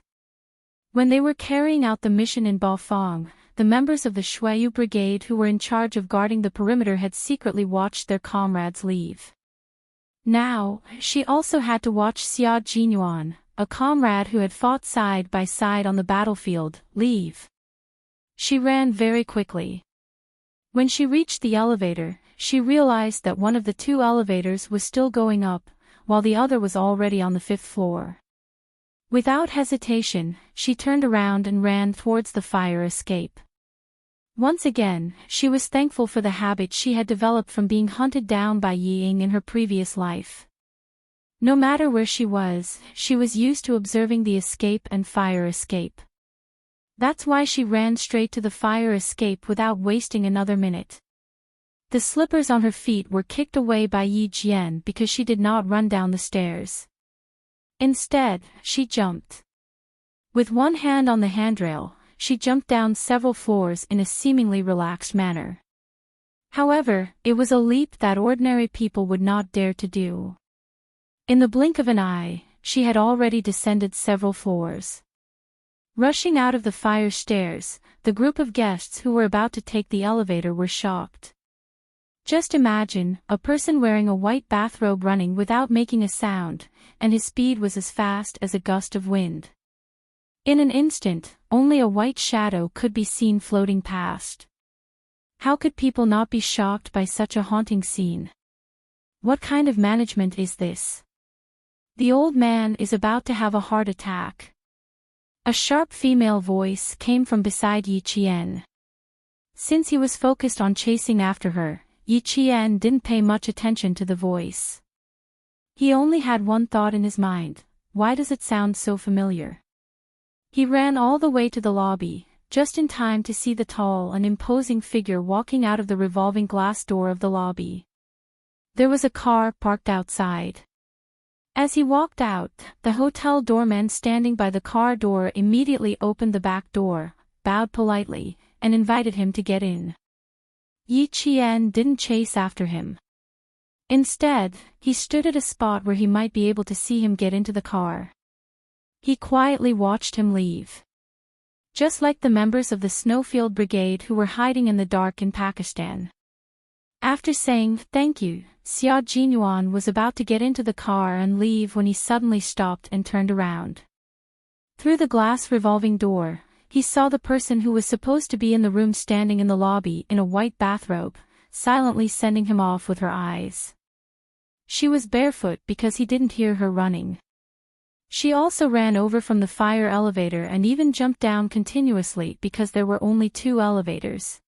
When they were carrying out the mission in Baofeng, the members of the Shuiyu Brigade who were in charge of guarding the perimeter had secretly watched their comrades leave. Now, she also had to watch Xia Jinyuan, a comrade who had fought side by side on the battlefield, leave. She ran very quickly. When she reached the elevator, she realized that one of the two elevators was still going up, while the other was already on the 5th floor. Without hesitation, she turned around and ran towards the fire escape. Once again, she was thankful for the habit she had developed from being hunted down by Yi Ying in her previous life. No matter where she was used to observing the escape and fire escape. That's why she ran straight to the fire escape without wasting another minute. The slippers on her feet were kicked away by Yi Jian because she did not run down the stairs. Instead, she jumped. With one hand on the handrail, she jumped down several floors in a seemingly relaxed manner. However, it was a leap that ordinary people would not dare to do. In the blink of an eye, she had already descended several floors. Rushing out of the fire stairs, the group of guests who were about to take the elevator were shocked. Just imagine, a person wearing a white bathrobe running without making a sound, and his speed was as fast as a gust of wind. In an instant, only a white shadow could be seen floating past. How could people not be shocked by such a haunting scene? What kind of management is this? The old man is about to have a heart attack. A sharp female voice came from beside Yi Qian. Since he was focused on chasing after her, Yi Qian didn't pay much attention to the voice. He only had one thought in his mind: why does it sound so familiar? He ran all the way to the lobby, just in time to see the tall and imposing figure walking out of the revolving glass door of the lobby. There was a car parked outside. As he walked out, the hotel doorman standing by the car door immediately opened the back door, bowed politely, and invited him to get in. Yi Qian didn't chase after him. Instead, he stood at a spot where he might be able to see him get into the car. He quietly watched him leave. Just like the members of the Snowfield Brigade who were hiding in the dark in Pakistan. After saying thank you, Xia Jinyuan was about to get into the car and leave when he suddenly stopped and turned around. Through the glass revolving door, he saw the person who was supposed to be in the room standing in the lobby in a white bathrobe, silently sending him off with her eyes. She was barefoot because he didn't hear her running. She also ran over from the fire elevator and even jumped down continuously because there were only 2 elevators.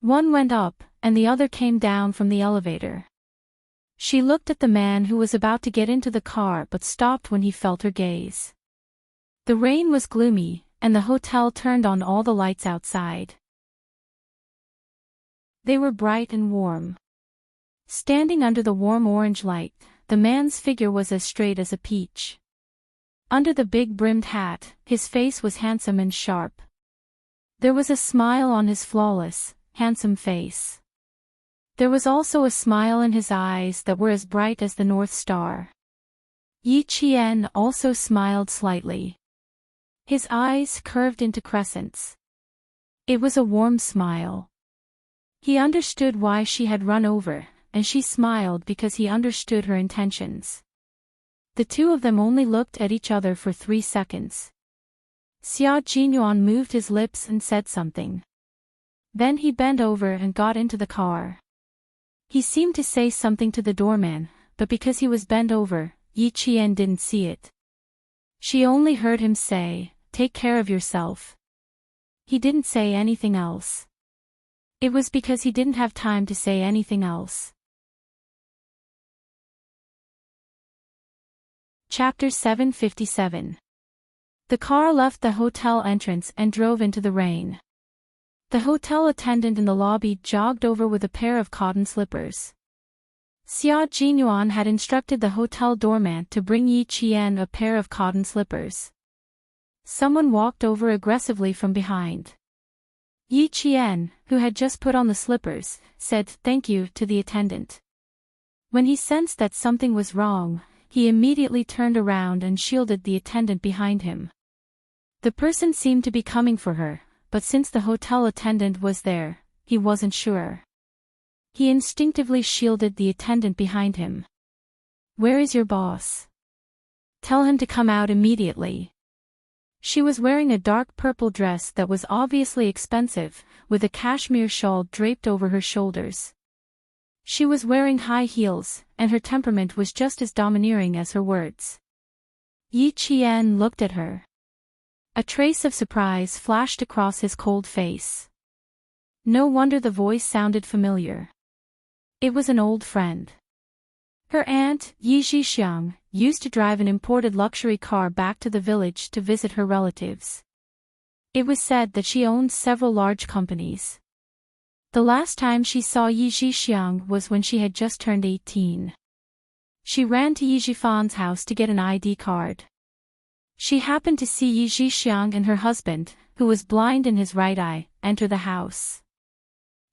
One went up, and the other came down from the elevator. She looked at the man who was about to get into the car but stopped when he felt her gaze. The rain was gloomy, and the hotel turned on all the lights outside. They were bright and warm. Standing under the warm orange light, the man's figure was as straight as a peach. Under the big brimmed hat, his face was handsome and sharp. There was a smile on his flawless, handsome face. There was also a smile in his eyes that were as bright as the North Star. Yi Qian also smiled slightly. His eyes curved into crescents. It was a warm smile. He understood why she had run over, and she smiled because he understood her intentions. The two of them only looked at each other for 3 seconds. Xia Jinyuan moved his lips and said something. Then he bent over and got into the car. He seemed to say something to the doorman, but because he was bent over, Yi Qian didn't see it. She only heard him say, "Take care of yourself." He didn't say anything else. It was because he didn't have time to say anything else. Chapter 757. The car left the hotel entrance and drove into the rain. The hotel attendant in the lobby jogged over with a pair of cotton slippers. Xia Jinyuan had instructed the hotel doorman to bring Yi Qian a pair of cotton slippers. Someone walked over aggressively from behind. Yi Qian, who had just put on the slippers, said thank you to the attendant. When he sensed that something was wrong, he immediately turned around and shielded the attendant behind him. The person seemed to be coming for her, but since the hotel attendant was there, he wasn't sure. He instinctively shielded the attendant behind him. "Where is your boss? Tell him to come out immediately." She was wearing a dark purple dress that was obviously expensive, with a cashmere shawl draped over her shoulders. She was wearing high heels, and her temperament was just as domineering as her words. Yi Qian looked at her. A trace of surprise flashed across his cold face. No wonder the voice sounded familiar. It was an old friend. Her aunt, Yi Zhixiang, used to drive an imported luxury car back to the village to visit her relatives. It was said that she owned several large companies. The last time she saw Yi Zhixiang was when she had just turned 18. She ran to Yi Zhifan's house to get an ID card. She happened to see Yi Zhixiang and her husband, who was blind in his right eye, enter the house.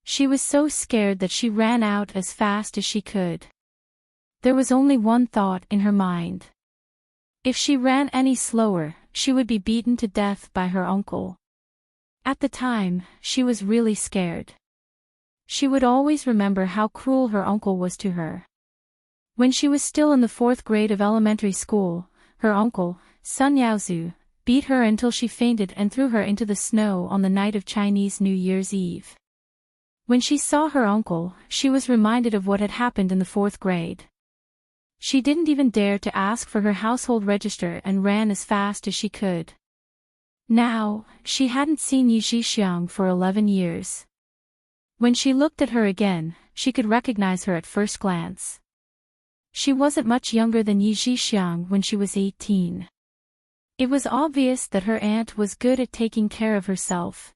She was so scared that she ran out as fast as she could. There was only one thought in her mind. If she ran any slower, she would be beaten to death by her uncle. At the time, she was really scared. She would always remember how cruel her uncle was to her. When she was still in the 4th grade of elementary school, her uncle, Sun Yaozu, beat her until she fainted and threw her into the snow on the night of Chinese New Year's Eve. When she saw her uncle, she was reminded of what had happened in the 4th grade. She didn't even dare to ask for her household register and ran as fast as she could. Now, she hadn't seen Yi Zhixiang for 11 years. When she looked at her again, she could recognize her at first glance. She wasn't much younger than Yi Zhixiang when she was 18. It was obvious that her aunt was good at taking care of herself.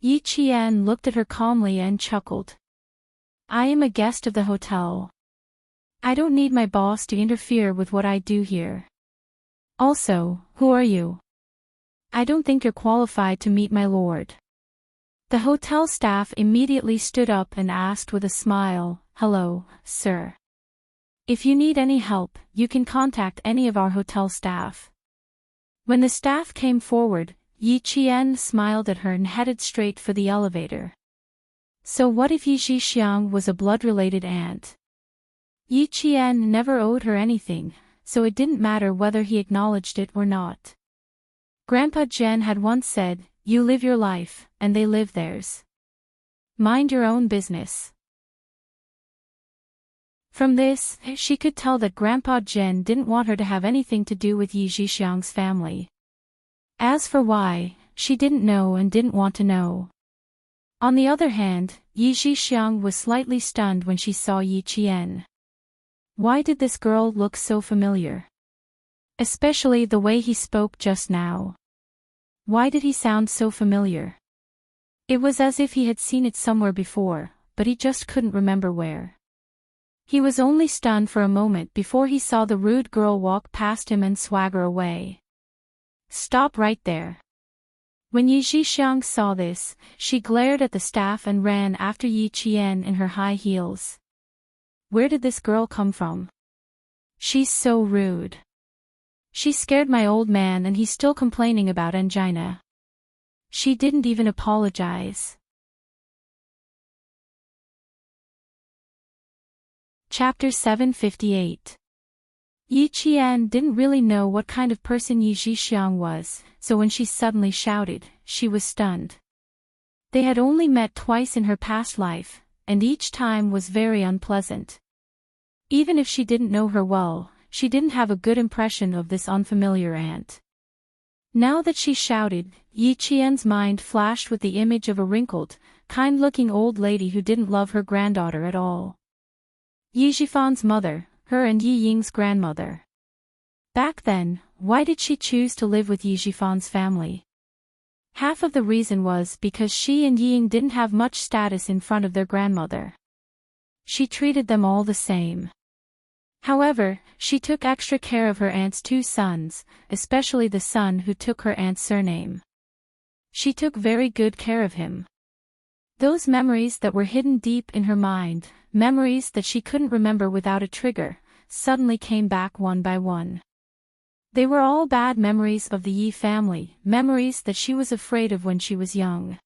Yi Qian looked at her calmly and chuckled. "I am a guest of the hotel. I don't need my boss to interfere with what I do here. Also, who are you? I don't think you're qualified to meet my lord." The hotel staff immediately stood up and asked with a smile, "Hello, sir. If you need any help, you can contact any of our hotel staff." When the staff came forward, Yi Qian smiled at her and headed straight for the elevator. So what if Yi Zhixiang was a blood-related aunt? Yi Qian never owed her anything, so it didn't matter whether he acknowledged it or not. Grandpa Zhen had once said, "You live your life, and they live theirs. Mind your own business." From this, she could tell that Grandpa Zhen didn't want her to have anything to do with Yi Zhixiang's family. As for why, she didn't know and didn't want to know. On the other hand, Yi Zhixiang was slightly stunned when she saw Yi Qian. Why did this girl look so familiar? Especially the way he spoke just now. Why did he sound so familiar? It was as if he had seen it somewhere before, but he just couldn't remember where. He was only stunned for a moment before he saw the rude girl walk past him and swagger away. "Stop right there." When Yi Zhixiang saw this, she glared at the staff and ran after Yi Qian in her high heels. Where did this girl come from? She's so rude. She scared my old man and he's still complaining about angina. She didn't even apologize. Chapter 758. Yi Qian didn't really know what kind of person Yi Zhixiang was, so when she suddenly shouted, she was stunned. They had only met twice in her past life, and each time was very unpleasant. Even if she didn't know her well, she didn't have a good impression of this unfamiliar aunt. Now that she shouted, Yi Qian's mind flashed with the image of a wrinkled, kind-looking old lady who didn't love her granddaughter at all. Yi Zhifan's mother, her and Yi Ying's grandmother. Back then, why did she choose to live with Yi Zhifan's family? Half of the reason was because she and Yi Ying didn't have much status in front of their grandmother. She treated them all the same. However, she took extra care of her aunt's two sons, especially the son who took her aunt's surname. She took very good care of him. Those memories that were hidden deep in her mind, memories that she couldn't remember without a trigger, suddenly came back one by one. They were all bad memories of the Yi family, memories that she was afraid of when she was young.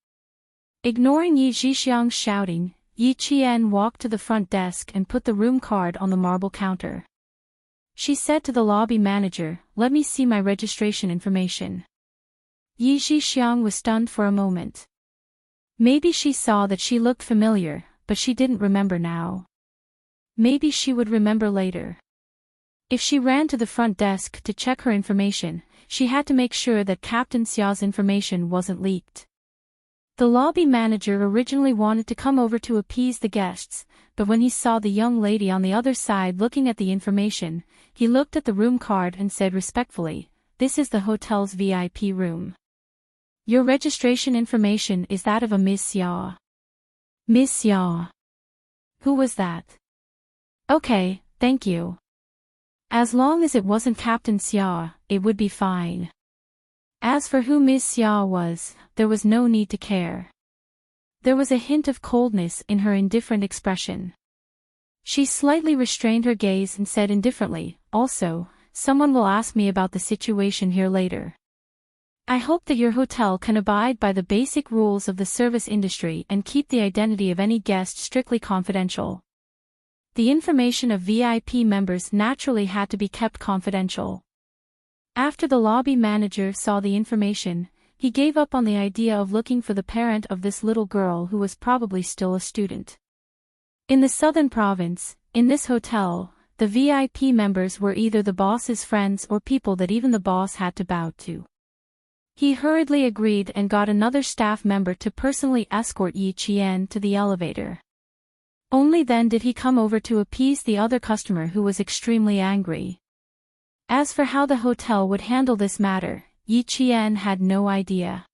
Ignoring Yi Zhixiang's shouting, Yi Qian walked to the front desk and put the room card on the marble counter. She said to the lobby manager, "Let me see my registration information." Yi Zhixiang was stunned for a moment. Maybe she saw that she looked familiar, but she didn't remember now. Maybe she would remember later. If she ran to the front desk to check her information, she had to make sure that Captain Xiao's information wasn't leaked. The lobby manager originally wanted to come over to appease the guests, but when he saw the young lady on the other side looking at the information, he looked at the room card and said respectfully, "This is the hotel's VIP room. Your registration information is that of a Ms. Xia." Miss Yaw. Who was that? Okay, thank you. As long as it wasn't Captain Xia, it would be fine. As for who Miss Xia was, there was no need to care. There was a hint of coldness in her indifferent expression. She slightly restrained her gaze and said indifferently, also, someone will ask me about the situation here later. I hope that your hotel can abide by the basic rules of the service industry and keep the identity of any guest strictly confidential. The information of VIP members naturally had to be kept confidential. After the lobby manager saw the information, he gave up on the idea of looking for the parent of this little girl who was probably still a student. In the southern province, in this hotel, the VIP members were either the boss's friends or people that even the boss had to bow to. He hurriedly agreed and got another staff member to personally escort Yi Qian to the elevator. Only then did he come over to appease the other customer who was extremely angry. As for how the hotel would handle this matter, Yi Qian had no idea.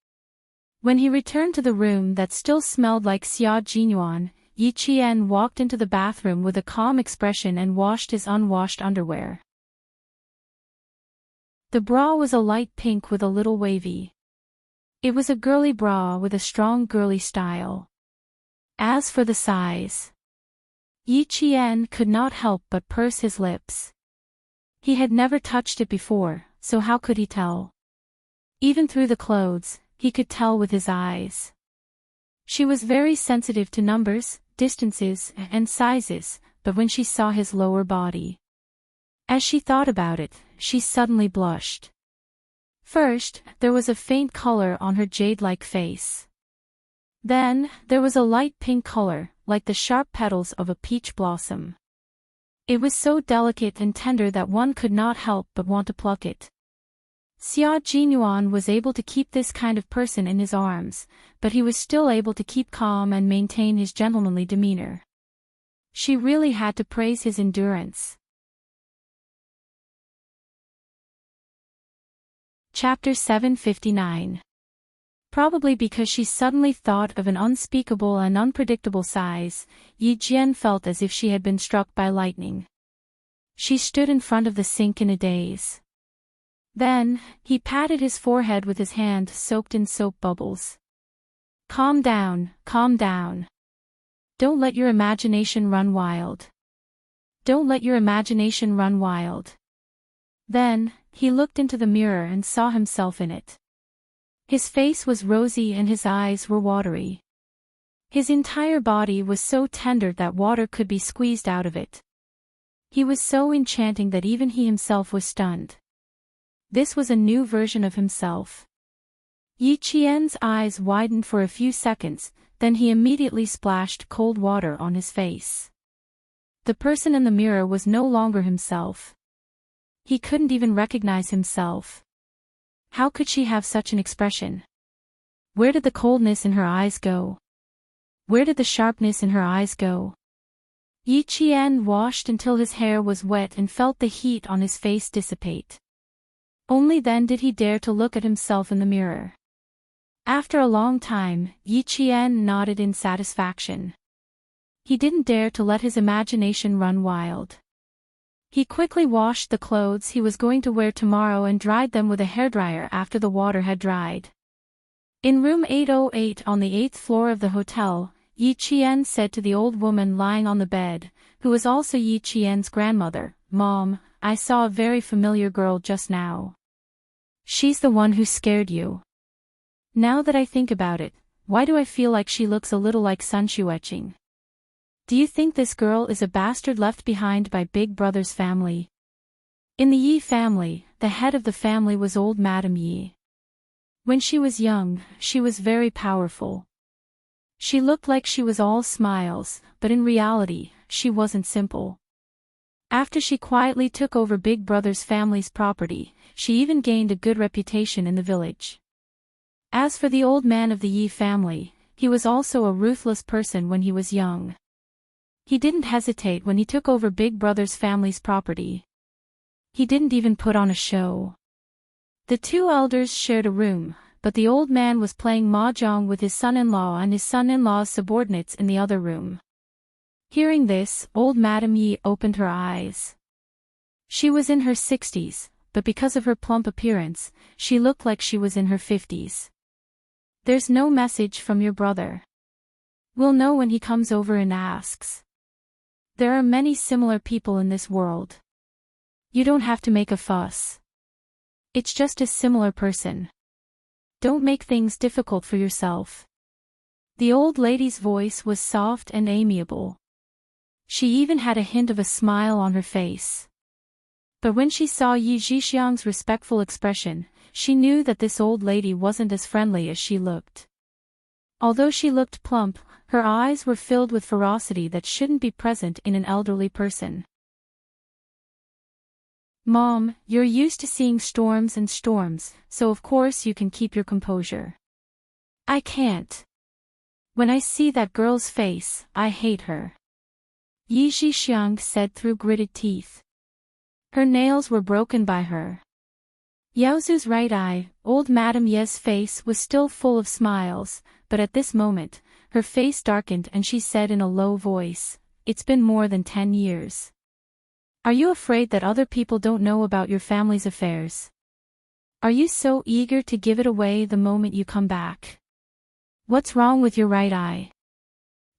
When he returned to the room that still smelled like Xia Jinyuan, Yi Qian walked into the bathroom with a calm expression and washed his unwashed underwear. The bra was a light pink with a little wavy. It was a girly bra with a strong girly style. As for the size, Yi Qian could not help but purse his lips. He had never touched it before, so how could he tell? Even through the clothes, he could tell with his eyes. She was very sensitive to numbers, distances, and sizes, but when she saw his lower body, as she thought about it, she suddenly blushed. First, there was a faint color on her jade-like face. Then, there was a light pink color, like the sharp petals of a peach blossom. It was so delicate and tender that one could not help but want to pluck it. Xia Jinyuan was able to keep this kind of person in his arms, but he was still able to keep calm and maintain his gentlemanly demeanor. She really had to praise his endurance. Chapter 759. Probably because she suddenly thought of an unspeakable and unpredictable size, Yi Jian felt as if she had been struck by lightning. She stood in front of the sink in a daze. Then, he patted his forehead with his hand soaked in soap bubbles. Calm down, calm down. Don't let your imagination run wild. Don't let your imagination run wild. Then, he looked into the mirror and saw himself in it. His face was rosy and his eyes were watery. His entire body was so tender that water could be squeezed out of it. He was so enchanting that even he himself was stunned. This was a new version of himself. Yi Qian's eyes widened for a few seconds, then he immediately splashed cold water on his face. The person in the mirror was no longer himself. He couldn't even recognize himself. How could she have such an expression? Where did the coldness in her eyes go? Where did the sharpness in her eyes go? Yi Qian washed until his hair was wet and felt the heat on his face dissipate. Only then did he dare to look at himself in the mirror. After a long time, Yi Qian nodded in satisfaction. He didn't dare to let his imagination run wild. He quickly washed the clothes he was going to wear tomorrow and dried them with a hairdryer after the water had dried. In room 808 on the 8th floor of the hotel, Yi Qian said to the old woman lying on the bed, who was also Yi Qian's grandmother, "Mom, I saw a very familiar girl just now. She's the one who scared you. Now that I think about it, why do I feel like she looks a little like Sun Xueqing? Do you think this girl is a bastard left behind by Big Brother's family?" In the Yi family, the head of the family was old Madame Yi. When she was young, she was very powerful. She looked like she was all smiles, but in reality, she wasn't simple. After she quietly took over Big Brother's family's property, she even gained a good reputation in the village. As for the old man of the Yi family, he was also a ruthless person when he was young. He didn't hesitate when he took over Big Brother's family's property. He didn't even put on a show. The two elders shared a room, but the old man was playing mahjong with his son-in-law and his son-in-law's subordinates in the other room. Hearing this, old Madame Yi opened her eyes. She was in her 60s, but because of her plump appearance, she looked like she was in her 50s. "There's no message from your brother. We'll know when he comes over and asks. There are many similar people in this world. You don't have to make a fuss. It's just a similar person. Don't make things difficult for yourself." The old lady's voice was soft and amiable. She even had a hint of a smile on her face. But when she saw Yi Zhixiang's respectful expression, she knew that this old lady wasn't as friendly as she looked. Although she looked plump, her eyes were filled with ferocity that shouldn't be present in an elderly person. "Mom, you're used to seeing storms and storms, so of course you can keep your composure. I can't. When I see that girl's face, I hate her," Yi Zhixiang said through gritted teeth. Her nails were broken by her. Yaozu's right eye, old Madame Ye's face was still full of smiles, but at this moment, her face darkened and she said in a low voice, "It's been more than 10 years. Are you afraid that other people don't know about your family's affairs? Are you so eager to give it away the moment you come back? What's wrong with your right eye?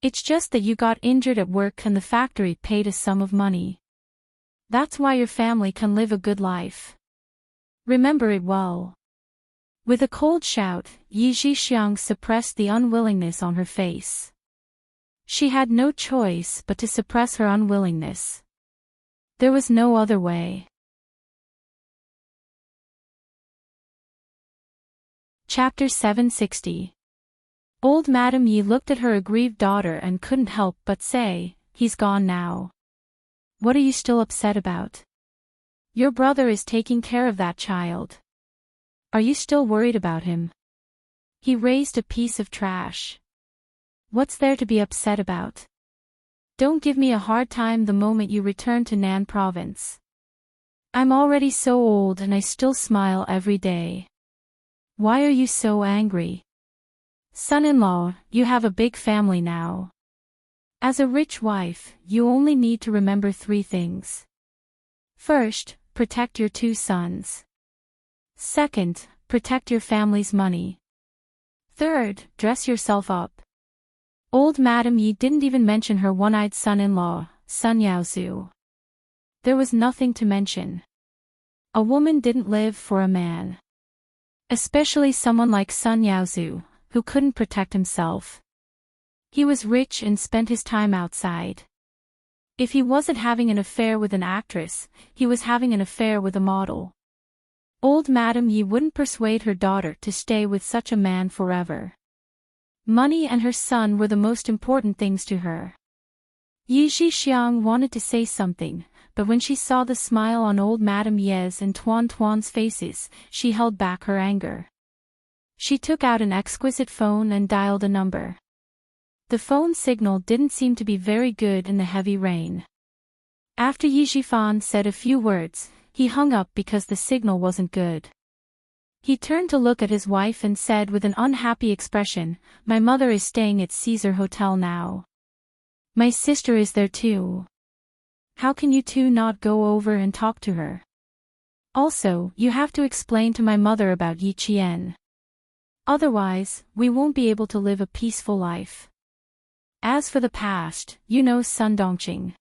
It's just that you got injured at work and the factory paid a sum of money. That's why your family can live a good life. Remember it well." With a cold shout, Yi Zhixiang suppressed the unwillingness on her face. She had no choice but to suppress her unwillingness. There was no other way. Chapter 760. Old Madame Yi looked at her aggrieved daughter and couldn't help but say, "He's gone now. What are you still upset about? Your brother is taking care of that child. Are you still worried about him? He raised a piece of trash. What's there to be upset about? Don't give me a hard time the moment you return to Nan province. I'm already so old and I still smile every day. Why are you so angry? Son-in-law, you have a big family now. As a rich wife, you only need to remember 3 things. First, protect your 2 sons. Second, protect your family's money. Third, dress yourself up." Old Madame Yi didn't even mention her one-eyed son-in-law, Sun Yaozu. There was nothing to mention. A woman didn't live for a man. Especially someone like Sun Yaozu, who couldn't protect himself. He was rich and spent his time outside. If he wasn't having an affair with an actress, he was having an affair with a model. Old Madame Yi wouldn't persuade her daughter to stay with such a man forever. Money and her son were the most important things to her. Yi Zhixiang wanted to say something, but when she saw the smile on old Madame Ye's and Tuan Tuan's faces, she held back her anger. She took out an exquisite phone and dialed a number. The phone signal didn't seem to be very good in the heavy rain. After Yi Zhifan said a few words, he hung up because the signal wasn't good. He turned to look at his wife and said with an unhappy expression, "My mother is staying at Caesar Hotel now. My sister is there too. How can you two not go over and talk to her? Also, you have to explain to my mother about Yi Qian. Otherwise, we won't be able to live a peaceful life. As for the past, you know Sun Dongqing."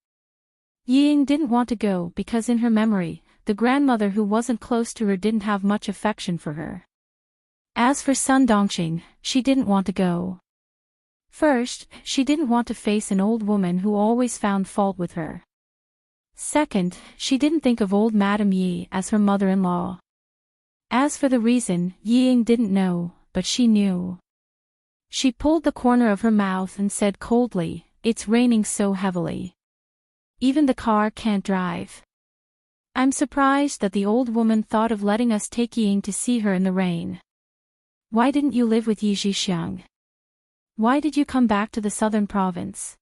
Ying didn't want to go because in her memory, the grandmother who wasn't close to her didn't have much affection for her. As for Sun Dongqing, she didn't want to go. First, she didn't want to face an old woman who always found fault with her. Second, she didn't think of old Madame Yi as her mother-in-law. As for the reason, Ying didn't know, but she knew. She pulled the corner of her mouth and said coldly, "It's raining so heavily. Even the car can't drive. I'm surprised that the old woman thought of letting us take Ying to see her in the rain. Why didn't you live with Yi Zhixiang? Why did you come back to the southern province?"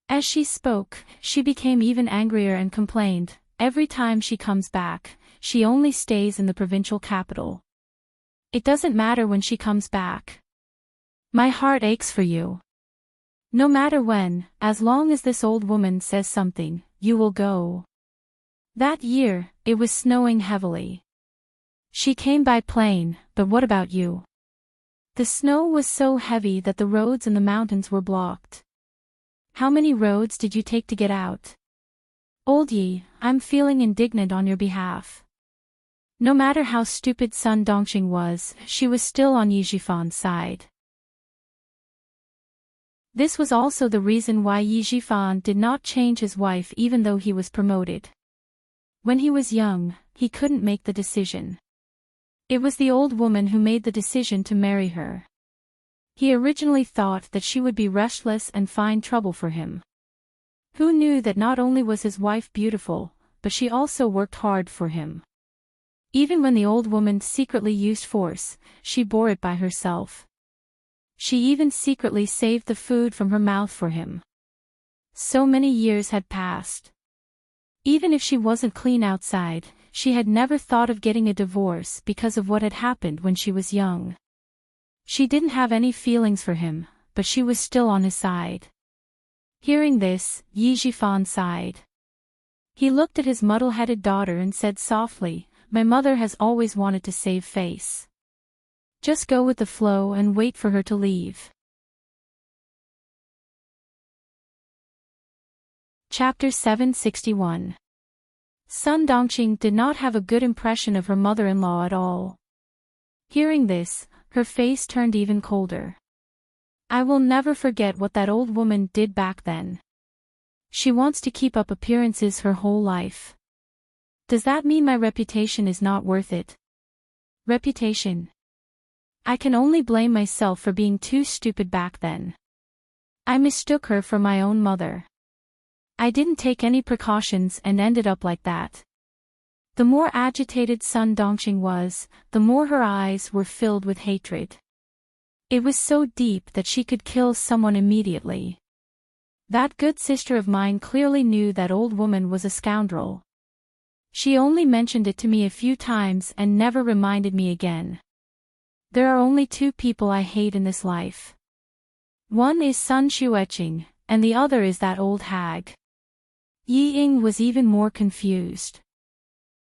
As she spoke, she became even angrier and complained, "Every time she comes back, she only stays in the provincial capital. It doesn't matter when she comes back. My heart aches for you. No matter when, as long as this old woman says something, you will go. That year, it was snowing heavily. She came by plane, but what about you? The snow was so heavy that the roads in the mountains were blocked. How many roads did you take to get out? Old Yi, I'm feeling indignant on your behalf. No matter how stupid Sun Dongqing was, she was still on Yi Jifan's side. This was also the reason why Yi Jifan did not change his wife even though he was promoted. When he was young, he couldn't make the decision. It was the old woman who made the decision to marry her. He originally thought that she would be restless and find trouble for him. Who knew that not only was his wife beautiful, but she also worked hard for him. Even when the old woman secretly used force, she bore it by herself. She even secretly saved the food from her mouth for him. So many years had passed. Even if she wasn't clean outside, she had never thought of getting a divorce because of what had happened when she was young. She didn't have any feelings for him, but she was still on his side. Hearing this, Yi Jifan sighed. He looked at his muddle-headed daughter and said softly, "My mother has always wanted to save face. Just go with the flow and wait for her to leave." Chapter 761. Sun Dongqing did not have a good impression of her mother-in-law at all. Hearing this, her face turned even colder. I will never forget what that old woman did back then. She wants to keep up appearances her whole life. Does that mean my reputation is not worth it? Reputation? I can only blame myself for being too stupid back then. I mistook her for my own mother. I didn't take any precautions and ended up like that. The more agitated Sun Dongqing was, the more her eyes were filled with hatred. It was so deep that she could kill someone immediately. That good sister of mine clearly knew that old woman was a scoundrel. She only mentioned it to me a few times and never reminded me again. There are only two people I hate in this life. One is Sun Xueqing, and the other is that old hag. Yi Ying was even more confused.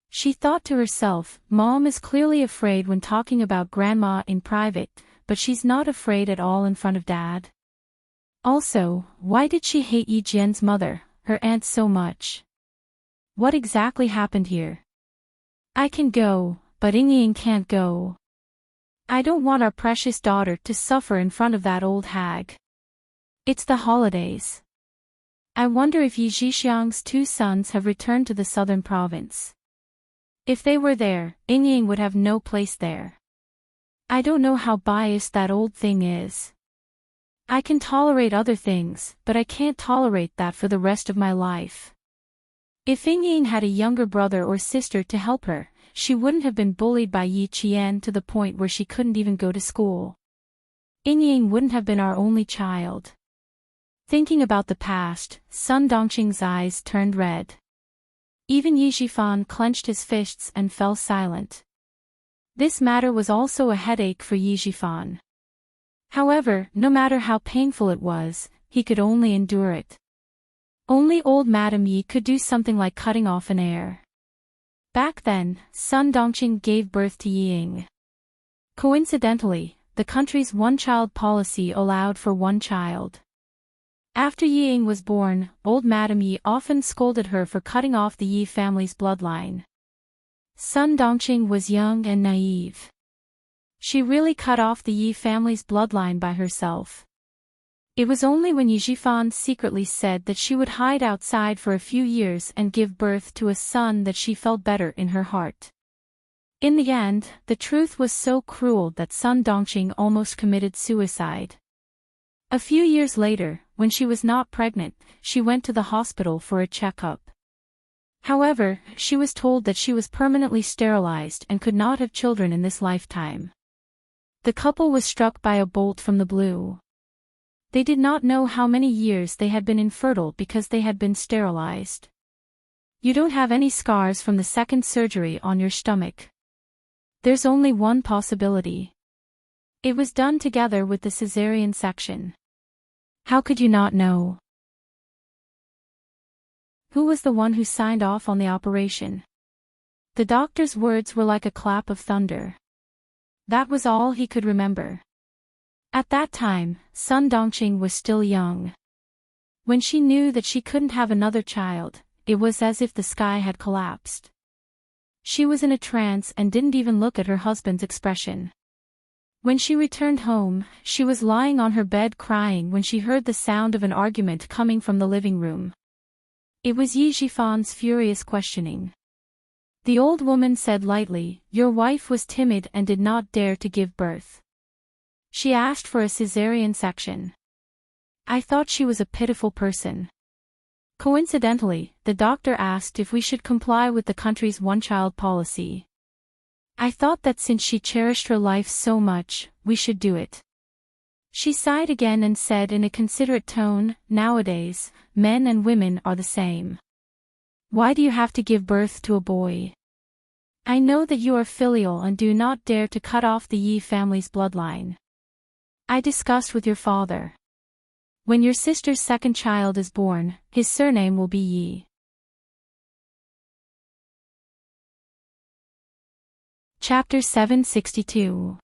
She thought to herself, Mom is clearly afraid when talking about Grandma in private, but she's not afraid at all in front of Dad. Also, why did she hate Yi Jian's mother, her aunt, so much? What exactly happened here? I can go, but Ying Ying can't go. I don't want our precious daughter to suffer in front of that old hag. It's the holidays. I wonder if Yi Zhixiang's two sons have returned to the southern province. If they were there, Ying Ying would have no place there. I don't know how biased that old thing is. I can tolerate other things, but I can't tolerate that for the rest of my life. If Ying Ying had a younger brother or sister to help her, she wouldn't have been bullied by Yi Qian to the point where she couldn't even go to school. Ying Ying wouldn't have been our only child. Thinking about the past, Sun Dongqing's eyes turned red. Even Yi Jifan clenched his fists and fell silent. This matter was also a headache for Yi Jifan. However, no matter how painful it was, he could only endure it. Only old Madame Yi could do something like cutting off an heir. Back then, Sun Dongqing gave birth to Yi Ying. Coincidentally, the country's one-child policy allowed for one child. After Yi Ying was born, old Madame Yi often scolded her for cutting off the Yi family's bloodline. Sun Dongqing was young and naive. She really cut off the Yi family's bloodline by herself. It was only when Yi Jifan secretly said that she would hide outside for a few years and give birth to a son that she felt better in her heart. In the end, the truth was so cruel that Sun Dongqing almost committed suicide. A few years later, when she was not pregnant, she went to the hospital for a checkup. However, she was told that she was permanently sterilized and could not have children in this lifetime. The couple was struck by a bolt from the blue. They did not know how many years they had been infertile because they had been sterilized. You don't have any scars from the second surgery on your stomach. There's only one possibility. It was done together with the cesarean section. How could you not know? Who was the one who signed off on the operation? The doctor's words were like a clap of thunder. That was all he could remember. At that time, Sun Dongqing was still young. When she knew that she couldn't have another child, it was as if the sky had collapsed. She was in a trance and didn't even look at her husband's expression. When she returned home, she was lying on her bed crying when she heard the sound of an argument coming from the living room. It was Yi Jifan's furious questioning. The old woman said lightly, "Your wife was timid and did not dare to give birth. She asked for a cesarean section. I thought she was a pitiful person." Coincidentally, the doctor asked if we should comply with the country's one-child policy. I thought that since she cherished her life so much, we should do it. She sighed again and said in a considerate tone, "Nowadays, men and women are the same. Why do you have to give birth to a boy? I know that you are filial and do not dare to cut off the Yi family's bloodline. I discussed with your father. When your sister's second child is born, his surname will be Yi." Chapter 762.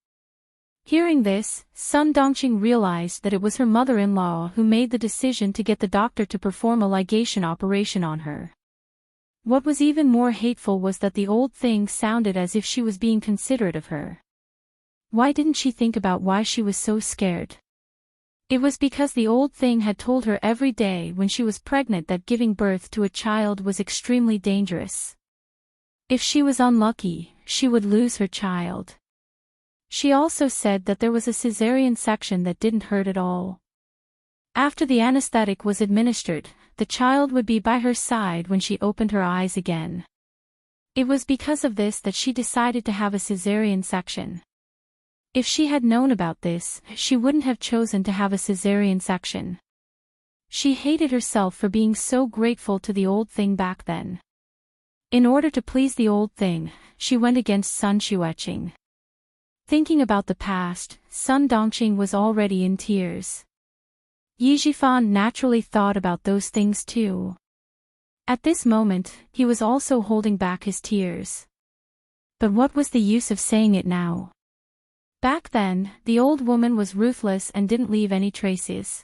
Hearing this, Sun Dongqing realized that it was her mother-in-law who made the decision to get the doctor to perform a ligation operation on her. What was even more hateful was that the old thing sounded as if she was being considerate of her. Why didn't she think about why she was so scared? It was because the old thing had told her every day when she was pregnant that giving birth to a child was extremely dangerous. If she was unlucky, she would lose her child. She also said that there was a cesarean section that didn't hurt at all. After the anesthetic was administered, the child would be by her side when she opened her eyes again. It was because of this that she decided to have a cesarean section. If she had known about this, she wouldn't have chosen to have a cesarean section. She hated herself for being so grateful to the old thing back then. In order to please the old thing, she went against Sun Xueqing. Thinking about the past, Sun Dongqing was already in tears. Yi Jifan naturally thought about those things too. At this moment, he was also holding back his tears. But what was the use of saying it now? Back then, the old woman was ruthless and didn't leave any traces.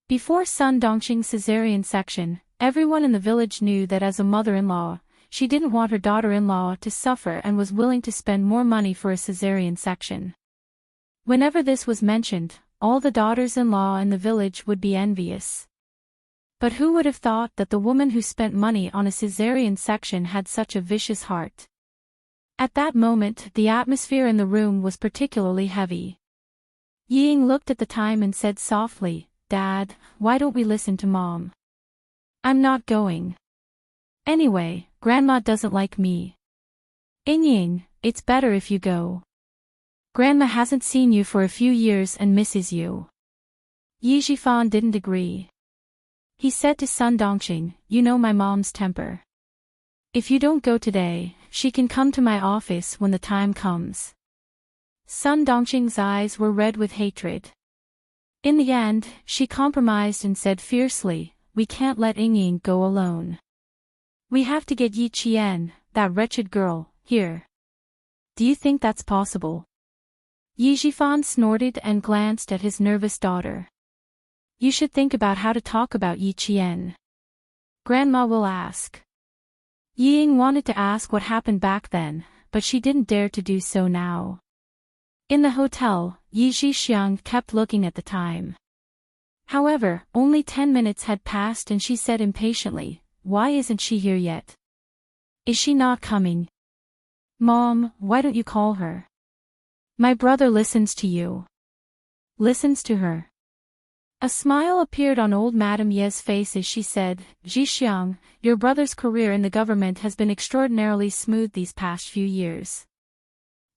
Before Sun Dongqing's cesarean section, everyone in the village knew that as a mother-in-law, she didn't want her daughter-in-law to suffer and was willing to spend more money for a cesarean section. Whenever this was mentioned, all the daughters-in-law in the village would be envious. But who would have thought that the woman who spent money on a cesarean section had such a vicious heart? At that moment, the atmosphere in the room was particularly heavy. Ying looked at the time and said softly, "Dad, why don't we listen to Mom?" "I'm not going. Anyway, Grandma doesn't like me." "Ying, it's better if you go. Grandma hasn't seen you for a few years and misses you." Yi Jifan didn't agree. He said to Sun Dongqing, "You know my mom's temper. If you don't go today, she can come to my office when the time comes." Sun Dongqing's eyes were red with hatred. In the end, she compromised and said fiercely, "We can't let Ying go alone. We have to get Yi Qian, that wretched girl, here. Do you think that's possible?" Yi Jifan snorted and glanced at his nervous daughter. "You should think about how to talk about Yi Qian. Grandma will ask." Ying wanted to ask what happened back then, but she didn't dare to do so now. In the hotel, Yi Jixiang kept looking at the time. However, only 10 minutes had passed and she said impatiently, "Why isn't she here yet? Is she not coming? Mom, why don't you call her? My brother listens to you." "Listens to her?" A smile appeared on old Madame Ye's face as she said, "Jixiang, your brother's career in the government has been extraordinarily smooth these past few years.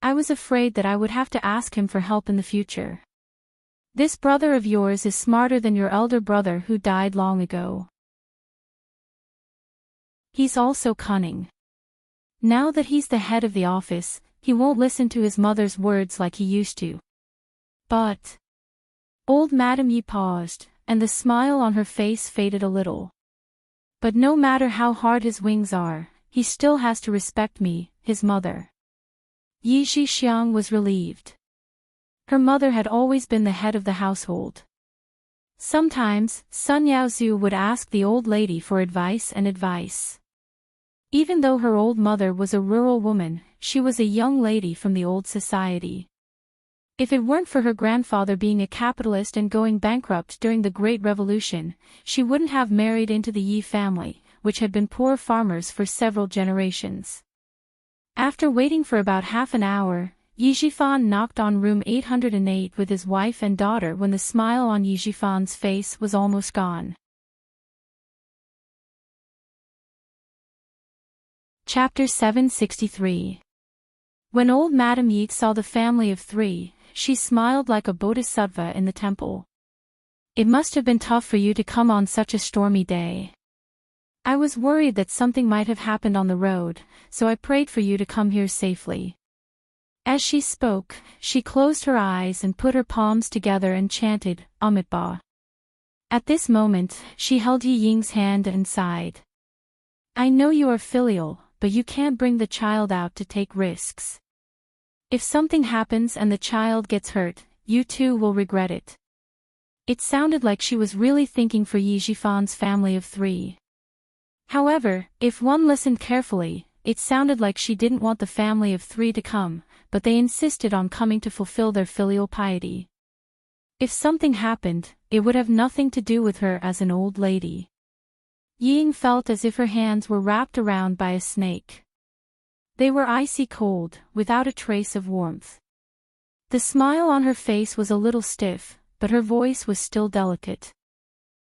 I was afraid that I would have to ask him for help in the future. This brother of yours is smarter than your elder brother who died long ago. He's also cunning. Now that he's the head of the office, he won't listen to his mother's words like he used to. But... Old Madame Yi paused, and the smile on her face faded a little. But no matter how hard his wings are, he still has to respect me, his mother. Yi Zhixiang was relieved. Her mother had always been the head of the household. Sometimes, Sun Yaozu would ask the old lady for advice. Even though her old mother was a rural woman, she was a young lady from the old society. If it weren't for her grandfather being a capitalist and going bankrupt during the Great Revolution, she wouldn't have married into the Yi family, which had been poor farmers for several generations. After waiting for about half an hour, Yi Zhifan knocked on room 808 with his wife and daughter when the smile on Yi Zhifan's face was almost gone. Chapter 763. When old Madame Yi saw the family of three, she smiled like a bodhisattva in the temple. It must have been tough for you to come on such a stormy day. I was worried that something might have happened on the road, so I prayed for you to come here safely. As she spoke, she closed her eyes and put her palms together and chanted, Amitabha. At this moment, she held Yi Ying's hand and sighed. I know you are filial, but you can't bring the child out to take risks. If something happens and the child gets hurt, you too will regret it. It sounded like she was really thinking for Yi Zhifan's family of three. However, if one listened carefully, it sounded like she didn't want the family of three to come, but they insisted on coming to fulfill their filial piety. If something happened, it would have nothing to do with her as an old lady. Ying felt as if her hands were wrapped around by a snake. They were icy cold, without a trace of warmth. The smile on her face was a little stiff, but her voice was still delicate.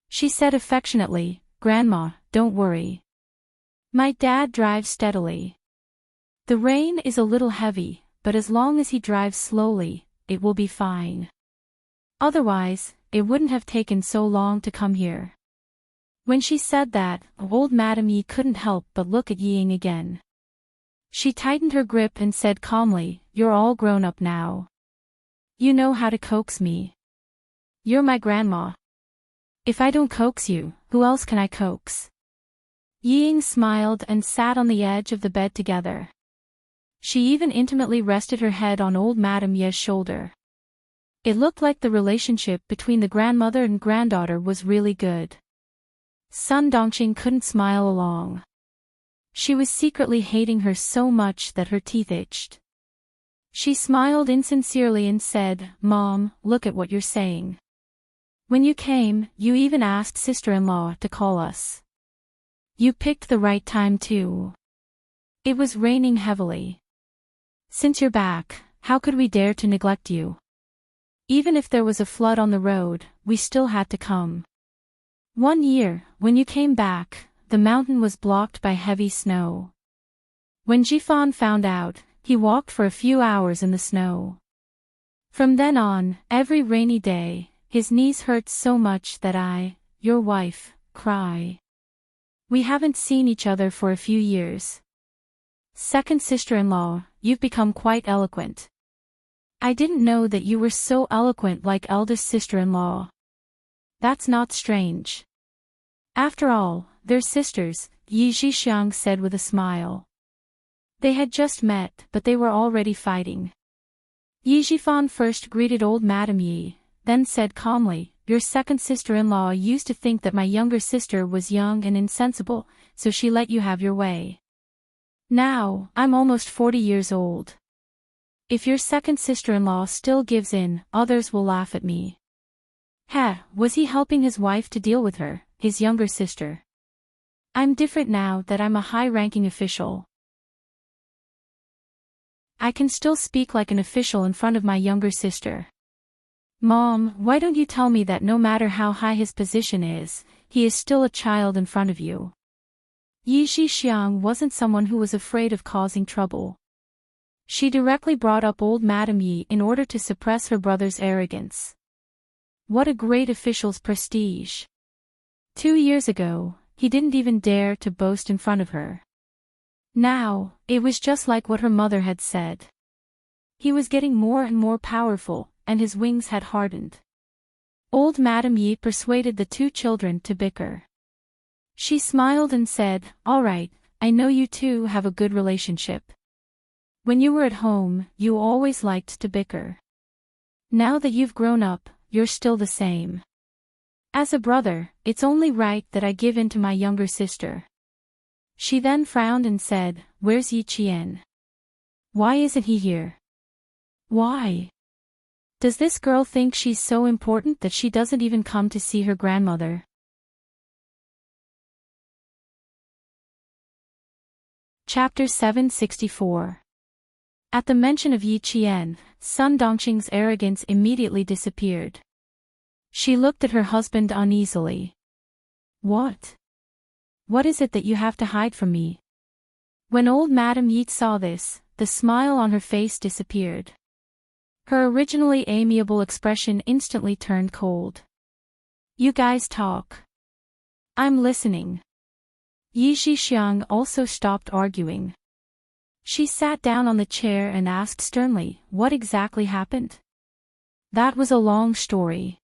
She said affectionately, Grandma, don't worry. My dad drives steadily. The rain is a little heavy, but as long as he drives slowly, it will be fine. Otherwise, it wouldn't have taken so long to come here. When she said that, old Madame Yi couldn't help but look at Ying again. She tightened her grip and said calmly, You're all grown up now. You know how to coax me. You're my grandma. If I don't coax you, who else can I coax? Ying smiled and sat on the edge of the bed together. She even intimately rested her head on old Madame Ye's shoulder. It looked like the relationship between the grandmother and granddaughter was really good. Sun Dongqing couldn't smile along. She was secretly hating her so much that her teeth itched. She smiled insincerely and said, Mom, look at what you're saying. When you came, you even asked sister-in-law to call us. You picked the right time too. It was raining heavily. Since you're back, how could we dare to neglect you? Even if there was a flood on the road, we still had to come. 1 year, when you came back, the mountain was blocked by heavy snow. When Zhifan found out, he walked for a few hours in the snow. From then on, every rainy day, his knees hurt so much that I, your wife, cry. We haven't seen each other for a few years. Second sister-in-law, you've become quite eloquent. I didn't know that you were so eloquent like eldest sister-in-law. That's not strange. After all, they're sisters, Yi Zhixiang said with a smile. They had just met, but they were already fighting. Yi Zhifan first greeted old Madame Yi, then said calmly, Your second sister-in-law used to think that my younger sister was young and insensible, so she let you have your way. Now, I'm almost 40 years old. If your second sister-in-law still gives in, others will laugh at me. Was he helping his wife to deal with her, his younger sister? I'm different now that I'm a high-ranking official. I can still speak like an official in front of my younger sister. Mom, why don't you tell me that no matter how high his position is, he is still a child in front of you? Yi Zhixiang wasn't someone who was afraid of causing trouble. She directly brought up old Madame Yi in order to suppress her brother's arrogance. What a great official's prestige. 2 years ago, he didn't even dare to boast in front of her. Now, it was just like what her mother had said. He was getting more and more powerful, and his wings had hardened. Old Madame Yi persuaded the two children to bicker. She smiled and said, "All right, I know you two have a good relationship. When you were at home, you always liked to bicker. Now that you've grown up, you're still the same. As a brother, it's only right that I give in to my younger sister." She then frowned and said, "Where's Yi Qian? Why isn't he here? Why? Does this girl think she's so important that she doesn't even come to see her grandmother?" Chapter 764. At the mention of Yi Qian, Sun Dongqing's arrogance immediately disappeared. She looked at her husband uneasily. What is it that you have to hide from me?" When old Madame Yi saw this, the smile on her face disappeared. Her originally amiable expression instantly turned cold. "You guys talk. I'm listening." Yi Zhixiang also stopped arguing. She sat down on the chair and asked sternly, "What exactly happened?" That was a long story.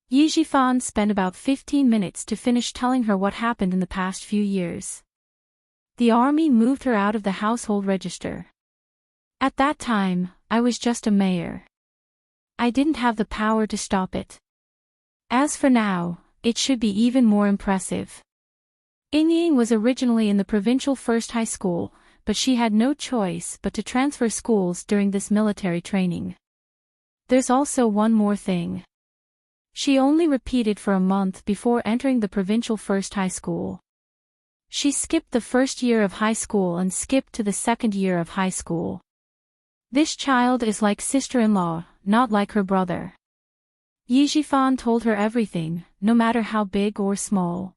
Yi Zhifan spent about 15 minutes to finish telling her what happened in the past few years. The army moved her out of the household register. At that time, I was just a mayor. I didn't have the power to stop it. As for now, it should be even more impressive. Ying was originally in the provincial first high school, but she had no choice but to transfer schools during this military training. There's also one more thing. She only repeated for a month before entering the provincial first high school. She skipped the first year of high school and skipped to the second year of high school. This child is like sister-in-law, not like her brother. Yi Zhifan told her everything, no matter how big or small.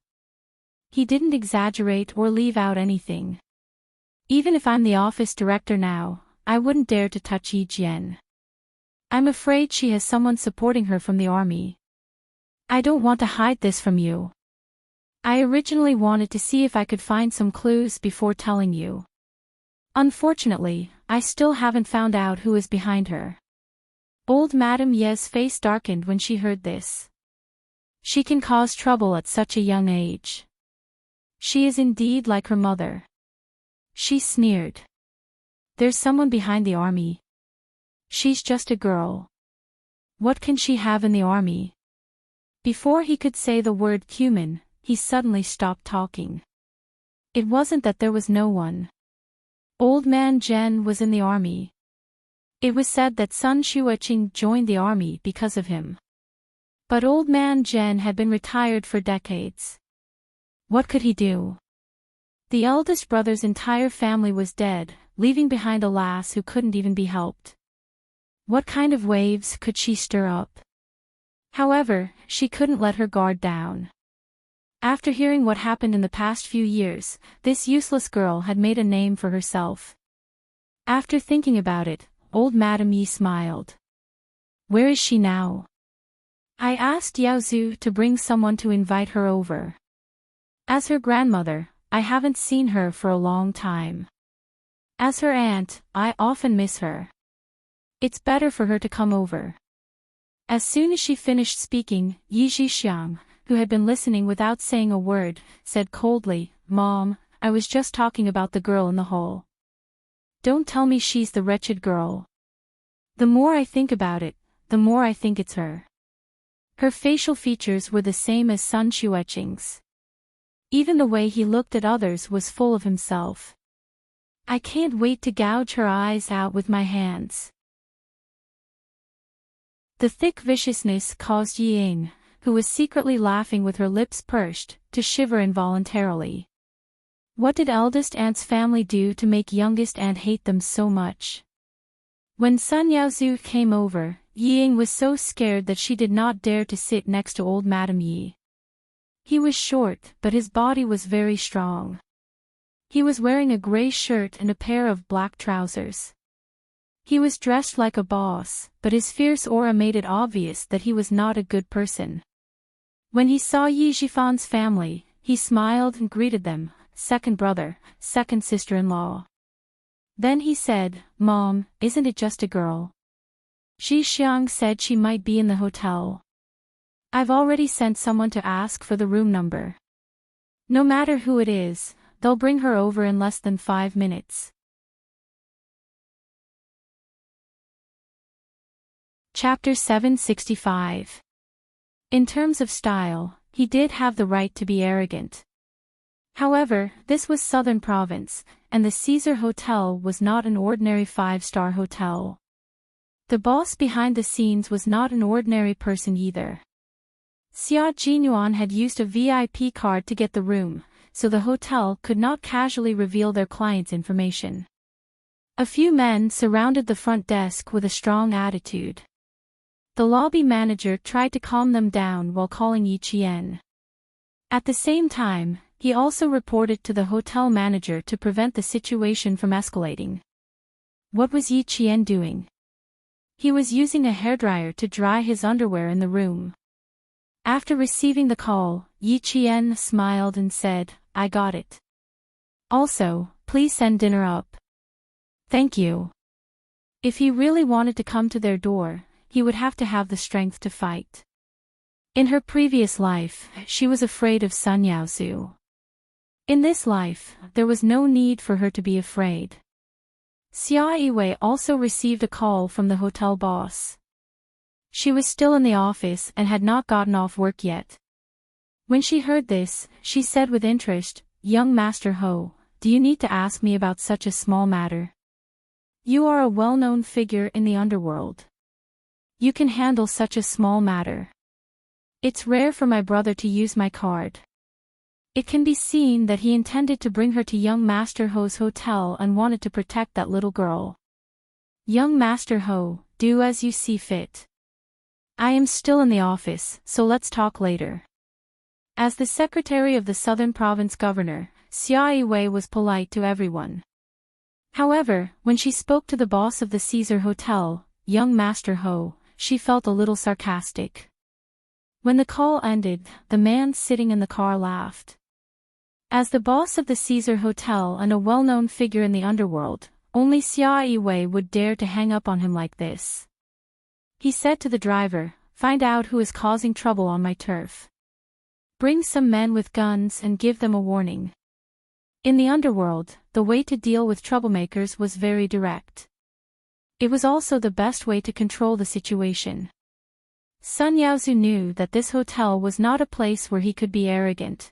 He didn't exaggerate or leave out anything. Even if I'm the office director now, I wouldn't dare to touch Yi Jian. I'm afraid she has someone supporting her from the army. I don't want to hide this from you. I originally wanted to see if I could find some clues before telling you. Unfortunately, I still haven't found out who is behind her." Old Madame Ye's face darkened when she heard this. She can cause trouble at such a young age. She is indeed like her mother. She sneered. "There's someone behind the army. She's just a girl. What can she have in the army?" Before he could say the word cumin, he suddenly stopped talking. It wasn't that there was no one. Old Man Zhen was in the army. It was said that Sun Xueqing joined the army because of him. But Old Man Zhen had been retired for decades. What could he do? The eldest brother's entire family was dead, leaving behind a lass who couldn't even be helped. What kind of waves could she stir up? However, she couldn't let her guard down. After hearing what happened in the past few years, this useless girl had made a name for herself. After thinking about it, old Madame Yi smiled. "Where is she now?" "I asked Yao Zhu to bring someone to invite her over. As her grandmother, I haven't seen her for a long time. As her aunt, I often miss her. It's better for her to come over." As soon as she finished speaking, Yi Zhixiang, who had been listening without saying a word, said coldly, "Mom, I was just talking about the girl in the hall. Don't tell me she's the wretched girl. The more I think about it, the more I think it's her." Her facial features were the same as Sun Xueqing's. Even the way he looked at others was full of himself. "I can't wait to gouge her eyes out with my hands." The thick viciousness caused Ying, who was secretly laughing with her lips pursed, to shiver involuntarily. What did eldest aunt's family do to make youngest aunt hate them so much? When Sun Yaozu came over, Ying was so scared that she did not dare to sit next to old Madame Yi. He was short, but his body was very strong. He was wearing a gray shirt and a pair of black trousers. He was dressed like a boss, but his fierce aura made it obvious that he was not a good person. When he saw Yi Zhifan's family, he smiled and greeted them, second brother, second sister-in-law. Then he said, "Mom, isn't it just a girl?" Ji Xiang said she might be in the hotel. "I've already sent someone to ask for the room number. No matter who it is, they'll bring her over in less than 5 minutes." Chapter 765. In terms of style, he did have the right to be arrogant. However, this was Southern Province, and the Caesar Hotel was not an ordinary 5-star hotel. The boss behind the scenes was not an ordinary person either. Xia Jinyuan had used a VIP card to get the room, so the hotel could not casually reveal their clients' information. A few men surrounded the front desk with a strong attitude. The lobby manager tried to calm them down while calling Yi Qian. At the same time, he also reported to the hotel manager to prevent the situation from escalating. What was Yi Qian doing? He was using a hairdryer to dry his underwear in the room. After receiving the call, Yi Qian smiled and said, "I got it. Also, please send dinner up." "Thank you." If he really wanted to come to their door, he would have to have the strength to fight. In her previous life, she was afraid of Sun Yaozu. In this life, there was no need for her to be afraid. Xia Yiwei also received a call from the hotel boss. She was still in the office and had not gotten off work yet. When she heard this, she said with interest, "Young Master Ho, do you need to ask me about such a small matter? You are a well-known figure in the underworld. You can handle such a small matter. It's rare for my brother to use my card." It can be seen that he intended to bring her to young Master Ho's hotel and wanted to protect that little girl. "Young Master Ho, do as you see fit. I am still in the office, so let's talk later." As the secretary of the Southern Province governor, Xia Yiwei was polite to everyone. However, when she spoke to the boss of the Caesar Hotel, young Master Ho, she felt a little sarcastic. When the call ended, the man sitting in the car laughed. As the boss of the Caesar Hotel and a well-known figure in the underworld, only Xia Yiwei would dare to hang up on him like this. He said to the driver, "Find out who is causing trouble on my turf. Bring some men with guns and give them a warning." In the underworld, the way to deal with troublemakers was very direct. It was also the best way to control the situation. Sun Yaozu knew that this hotel was not a place where he could be arrogant.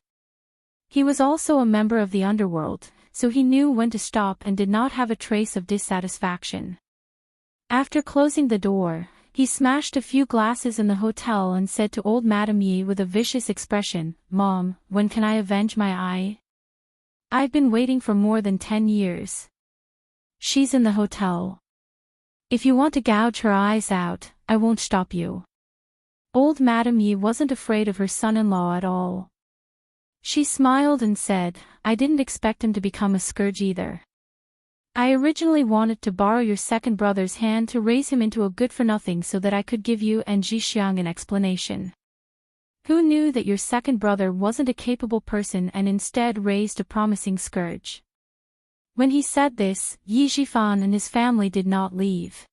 He was also a member of the underworld, so he knew when to stop and did not have a trace of dissatisfaction. After closing the door, he smashed a few glasses in the hotel and said to old Madame Yi with a vicious expression, "Mom, when can I avenge my eye? I've been waiting for more than 10 years. She's in the hotel. If you want to gouge her eyes out, I won't stop you." Old Madame Yi wasn't afraid of her son-in-law at all. She smiled and said, "I didn't expect him to become a scourge either. I originally wanted to borrow your second brother's hand to raise him into a good-for-nothing so that I could give you and Ji Xiang an explanation. Who knew that your second brother wasn't a capable person and instead raised a promising scourge?" When he said this, Yi Jifan and his family did not leave.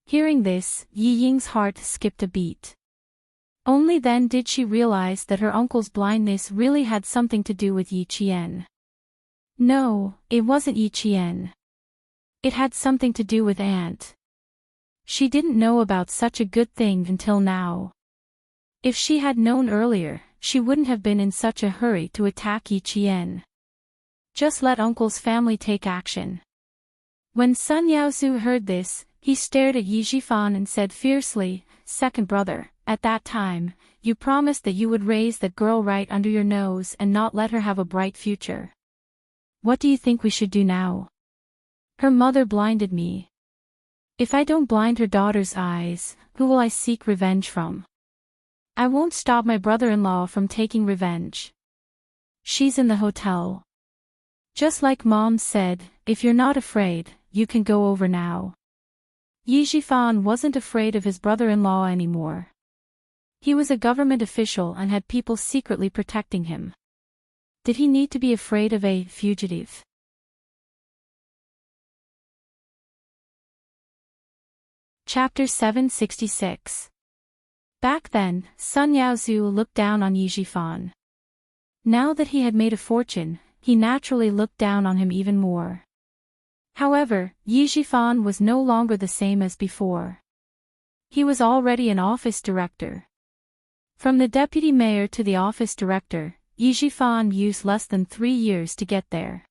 Hearing this, Yi Ying's heart skipped a beat. Only then did she realize that her uncle's blindness really had something to do with Yi Qian. No, it wasn't Yi Qian. It had something to do with Aunt. She didn't know about such a good thing until now. If she had known earlier, she wouldn't have been in such a hurry to attack Yi Qian. Just let uncle's family take action. When Sun Yaozu heard this, he stared at Yi Jifan and said fiercely, "Second brother, at that time, you promised that you would raise that girl right under your nose and not let her have a bright future. What do you think we should do now? Her mother blinded me. If I don't blind her daughter's eyes, who will I seek revenge from? I won't stop my brother-in-law from taking revenge. She's in the hotel. Just like Mom said, if you're not afraid, you can go over now." Yi Jifan wasn't afraid of his brother-in-law anymore. He was a government official and had people secretly protecting him. Did he need to be afraid of a fugitive? Chapter 766. Back then, Sun Yaozu looked down on Yi Jifan. Now that he had made a fortune, he naturally looked down on him even more. However, Yi Jifan was no longer the same as before. He was already an office director. From the deputy mayor to the office director, Yi Jifan used less than 3 years to get there.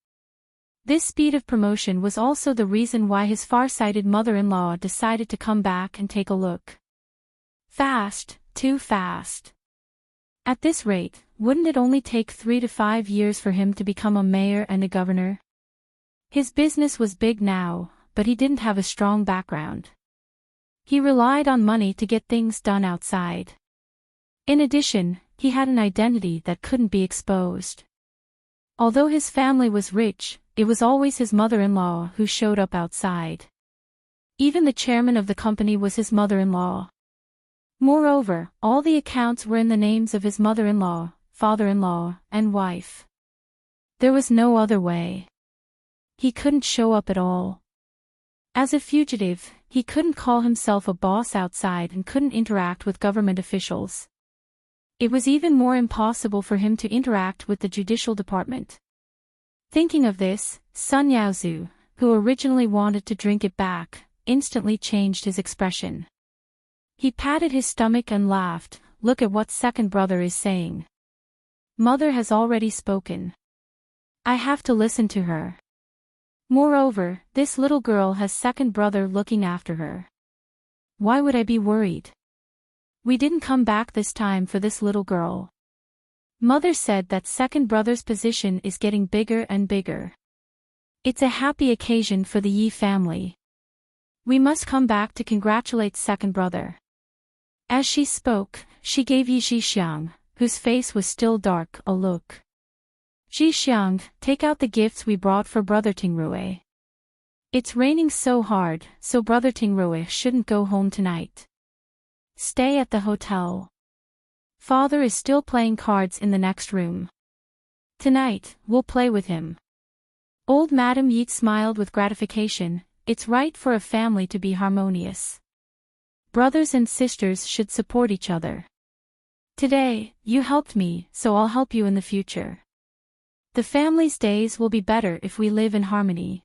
This speed of promotion was also the reason why his far-sighted mother-in-law decided to come back and take a look. Fast, too fast. At this rate, wouldn't it only take 3 to 5 years for him to become a mayor and a governor? His business was big now, but he didn't have a strong background. He relied on money to get things done outside. In addition, he had an identity that couldn't be exposed. Although his family was rich, it was always his mother-in-law who showed up outside. Even the chairman of the company was his mother-in-law. Moreover, all the accounts were in the names of his mother-in-law, father-in-law, and wife. There was no other way. He couldn't show up at all. As a fugitive, he couldn't call himself a boss outside and couldn't interact with government officials. It was even more impossible for him to interact with the judicial department. Thinking of this, Sun Yaozu, who originally wanted to drink it back, instantly changed his expression. He patted his stomach and laughed. Look at what second brother is saying. Mother has already spoken. I have to listen to her. Moreover, this little girl has second brother looking after her. Why would I be worried? We didn't come back this time for this little girl. Mother said that second brother's position is getting bigger and bigger. It's a happy occasion for the Yi family. We must come back to congratulate second brother. As she spoke, she gave Yi Zhixiang, whose face was still dark, a look. Zhixiang, take out the gifts we brought for brother Tingrui. It's raining so hard, so brother Tingrui shouldn't go home tonight. Stay at the hotel. Father is still playing cards in the next room. Tonight, we'll play with him. Old Madame Yeet smiled with gratification. It's right for a family to be harmonious. Brothers and sisters should support each other. Today, you helped me, so I'll help you in the future. The family's days will be better if we live in harmony.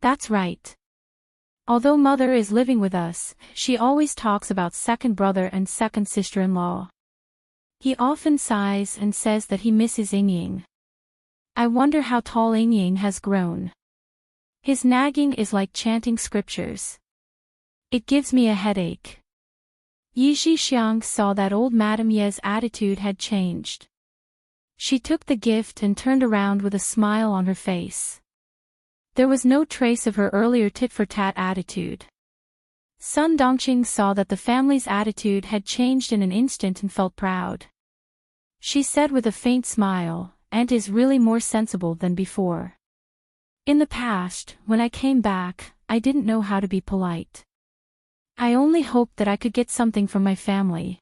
That's right. Although mother is living with us, she always talks about second brother and second sister-in-law. He often sighs and says that he misses Yingying. I wonder how tall Yingying has grown. His nagging is like chanting scriptures. It gives me a headache. Yi Zhixiang saw that old Madame Ye's attitude had changed. She took the gift and turned around with a smile on her face. There was no trace of her earlier tit-for-tat attitude. Sun Dongqing saw that the family's attitude had changed in an instant and felt proud. She said with a faint smile, "Aunt is really more sensible than before. In the past, when I came back, I didn't know how to be polite. I only hoped that I could get something from my family.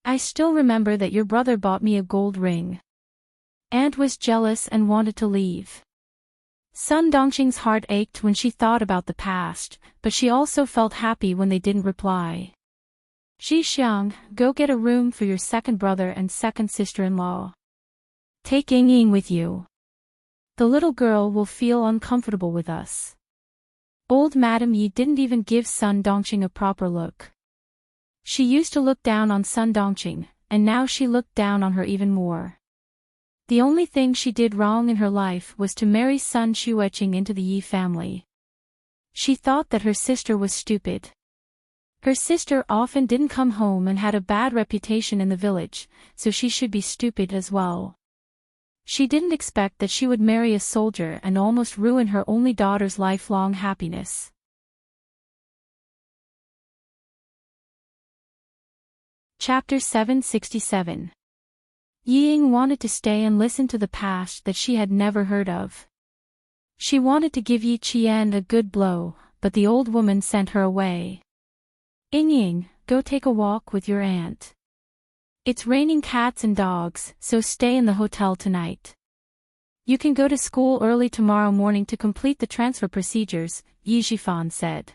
I still remember that your brother bought me a gold ring. Aunt was jealous and wanted to leave." Sun Dongqing's heart ached when she thought about the past, but she also felt happy when they didn't reply. Zhixiang, go get a room for your second brother and second sister-in-law. Take Yingying with you. The little girl will feel uncomfortable with us. Old Madame Yi didn't even give Sun Dongqing a proper look. She used to look down on Sun Dongqing, and now she looked down on her even more. The only thing she did wrong in her life was to marry Sun Xueqing into the Yi family. She thought that her sister was stupid. Her sister often didn't come home and had a bad reputation in the village, so she should be stupid as well. She didn't expect that she would marry a soldier and almost ruin her only daughter's lifelong happiness. Chapter 767. Yiying wanted to stay and listen to the past that she had never heard of. She wanted to give Yi Qian a good blow, but the old woman sent her away. Yingying, go take a walk with your aunt. It's raining cats and dogs, so stay in the hotel tonight. You can go to school early tomorrow morning to complete the transfer procedures, Yi Zhifan said.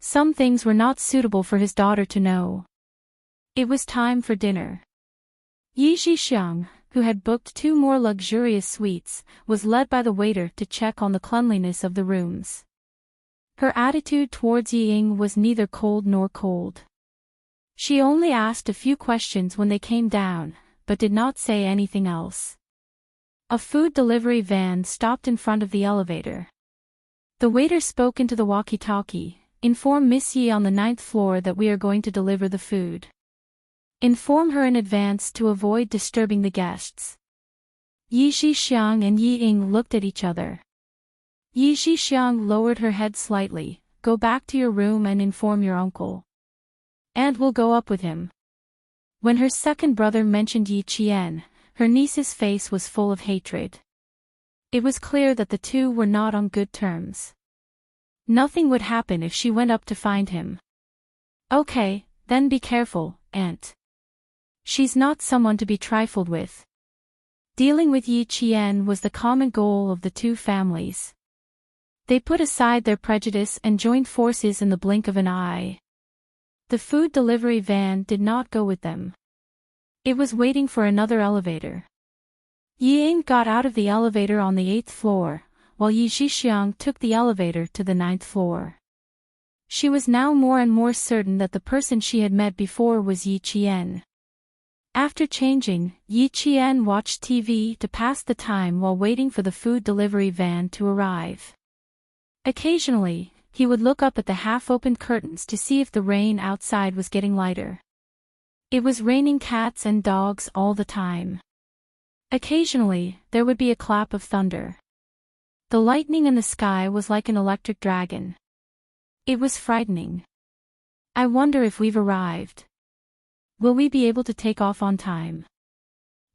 Some things were not suitable for his daughter to know. It was time for dinner. Yi Zhixiang, who had booked 2 more luxurious suites, was led by the waiter to check on the cleanliness of the rooms. Her attitude towards Yi Ying was neither cold nor cold. She only asked a few questions when they came down, but did not say anything else. A food delivery van stopped in front of the elevator. The waiter spoke into the walkie-talkie. Inform Miss Yi on the 9th floor that we are going to deliver the food. Inform her in advance to avoid disturbing the guests. Yi Zhixiang and Yi Ying looked at each other. Yi Zhixiang lowered her head slightly. Go back to your room and inform your uncle. And we'll go up with him. When her second brother mentioned Yi Qian, her niece's face was full of hatred. It was clear that the two were not on good terms. Nothing would happen if she went up to find him. Okay, then be careful, Aunt. She's not someone to be trifled with. Dealing with Yi Qian was the common goal of the two families. They put aside their prejudice and joined forces in the blink of an eye. The food delivery van did not go with them. It was waiting for another elevator. Yi Ying got out of the elevator on the 8th floor, while Yi Zhixiang took the elevator to the 9th floor. She was now more and more certain that the person she had met before was Yi Qian. After changing, Yi Qian watched TV to pass the time while waiting for the food delivery van to arrive. Occasionally, he would look up at the half-opened curtains to see if the rain outside was getting lighter. It was raining cats and dogs all the time. Occasionally, there would be a clap of thunder. The lightning in the sky was like an electric dragon. It was frightening. I wonder if we've arrived. Will we be able to take off on time?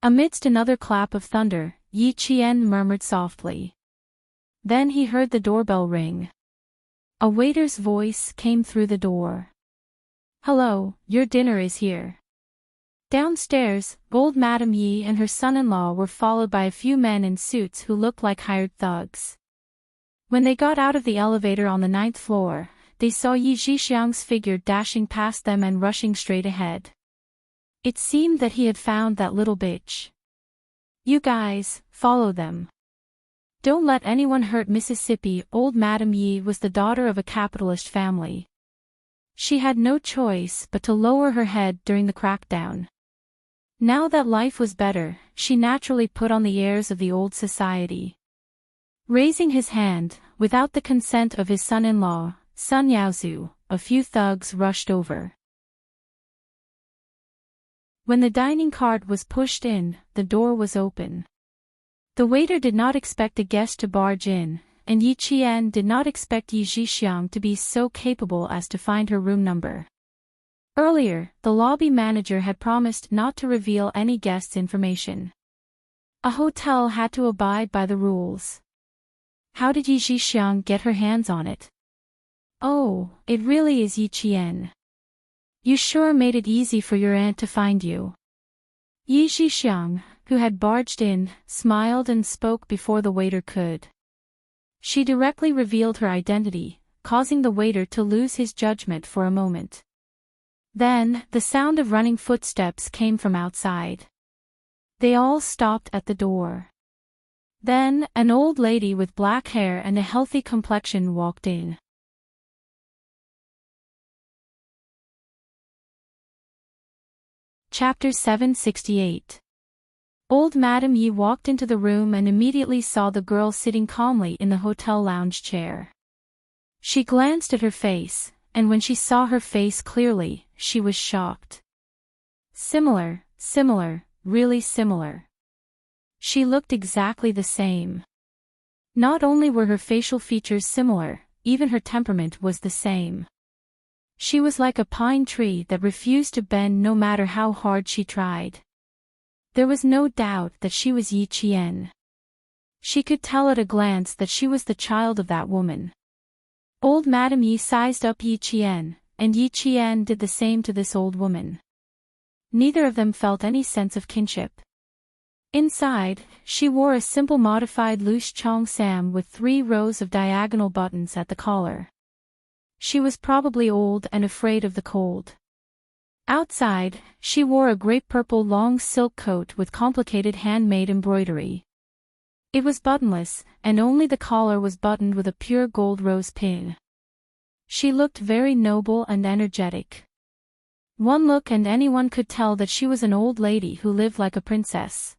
Amidst another clap of thunder, Yi Qian murmured softly. Then he heard the doorbell ring. A waiter's voice came through the door. Hello, your dinner is here. Downstairs, old Madame Yi and her son-in-law were followed by a few men in suits who looked like hired thugs. When they got out of the elevator on the 9th floor, they saw Yi Zhixiang's figure dashing past them and rushing straight ahead. It seemed that he had found that little bitch. You guys, follow them. Don't let anyone hurt Mississippi. Old Madame Yi was the daughter of a capitalist family. She had no choice but to lower her head during the crackdown. Now that life was better, she naturally put on the airs of the old society. Raising his hand, without the consent of his son-in-law, Sun Yaozu, a few thugs rushed over. When the dining cart was pushed in, the door was open. The waiter did not expect a guest to barge in, and Yi Qian did not expect Yi Zhixiang to be so capable as to find her room number. Earlier, the lobby manager had promised not to reveal any guest's information. A hotel had to abide by the rules. How did Yi Zhixiang get her hands on it? Oh, it really is Yi Qian. You sure made it easy for your aunt to find you. Yi Zhixiang, who had barged in, smiled and spoke before the waiter could. She directly revealed her identity, causing the waiter to lose his judgment for a moment. Then, the sound of running footsteps came from outside. They all stopped at the door. Then, an old lady with black hair and a healthy complexion walked in. Chapter 768. Old Madame Yi walked into the room and immediately saw the girl sitting calmly in the hotel lounge chair. She glanced at her face, and when she saw her face clearly, she was shocked. Similar, really similar. She looked exactly the same. Not only were her facial features similar, even her temperament was the same. She was like a pine tree that refused to bend no matter how hard she tried. There was no doubt that she was Yi Qian. She could tell at a glance that she was the child of that woman. Old Madame Yi sized up Yi Qian, and Yi Qian did the same to this old woman. Neither of them felt any sense of kinship. Inside, she wore a simple modified loose cheongsam with 3 rows of diagonal buttons at the collar. She was probably old and afraid of the cold. Outside, she wore a grape-purple long silk coat with complicated handmade embroidery. It was buttonless, and only the collar was buttoned with a pure gold rose pin. She looked very noble and energetic. One look and anyone could tell that she was an old lady who lived like a princess.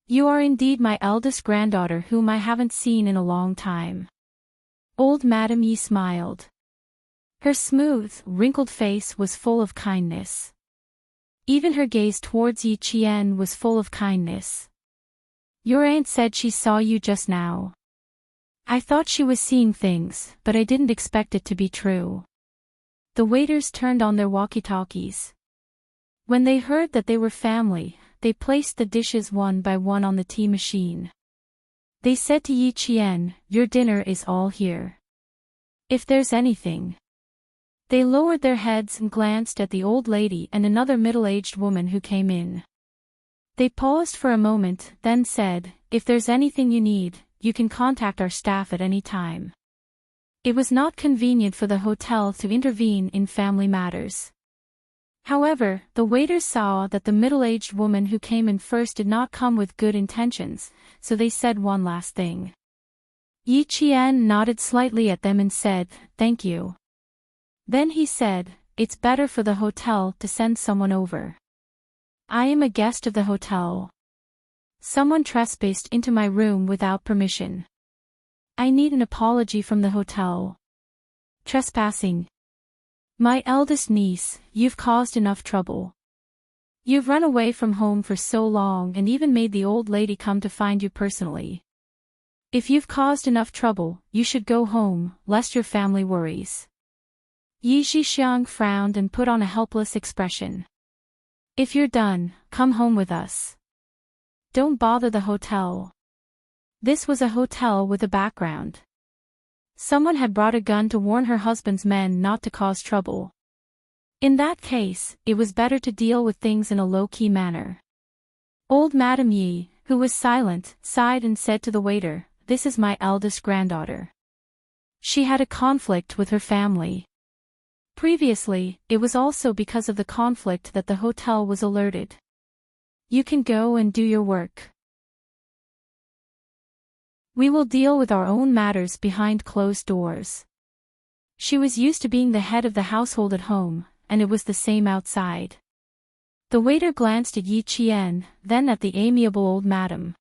"You are indeed my eldest granddaughter whom I haven't seen in a long time." Old Madame Yi smiled. Her smooth, wrinkled face was full of kindness. Even her gaze towards Yi Qian was full of kindness. "Your aunt said she saw you just now. I thought she was seeing things, but I didn't expect it to be true." The waiters turned on their walkie-talkies. When they heard that they were family, they placed the dishes one by one on the tea machine. They said to Yi Qian, "Your dinner is all here. If there's anything." They lowered their heads and glanced at the old lady and another middle-aged woman who came in. They paused for a moment, then said, "If there's anything you need, you can contact our staff at any time." It was not convenient for the hotel to intervene in family matters. However, the waiters saw that the middle-aged woman who came in first did not come with good intentions, so they said one last thing. Yi Qian nodded slightly at them and said, "Thank you." Then he said, "It's better for the hotel to send someone over. I am a guest of the hotel. Someone trespassed into my room without permission. I need an apology from the hotel." "Trespassing? My eldest niece, you've caused enough trouble. You've run away from home for so long and even made the old lady come to find you personally. If you've caused enough trouble, you should go home, lest your family worries." Yi Zhixiang frowned and put on a helpless expression. "If you're done, come home with us. Don't bother the hotel." This was a hotel with a background. Someone had brought a gun to warn her husband's men not to cause trouble. In that case, it was better to deal with things in a low-key manner. Old Madame Yi, who was silent, sighed and said to the waiter, "This is my eldest granddaughter. She had a conflict with her family." Previously, it was also because of the conflict that the hotel was alerted. "You can go and do your work. We will deal with our own matters behind closed doors." She was used to being the head of the household at home, and it was the same outside. The waiter glanced at Yi Qian, then at the amiable old madam.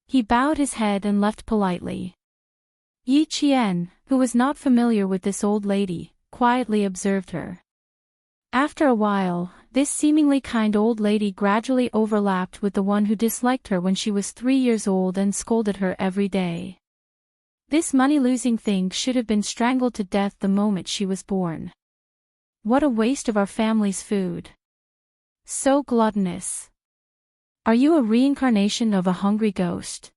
He bowed his head and left politely. Yi Qian, who was not familiar with this old lady, quietly observed her. After a while, this seemingly kind old lady gradually overlapped with the one who disliked her when she was 3 years old and scolded her every day. This money-losing thing should have been strangled to death the moment she was born. What a waste of our family's food. So gluttonous. Are you a reincarnation of a hungry ghost?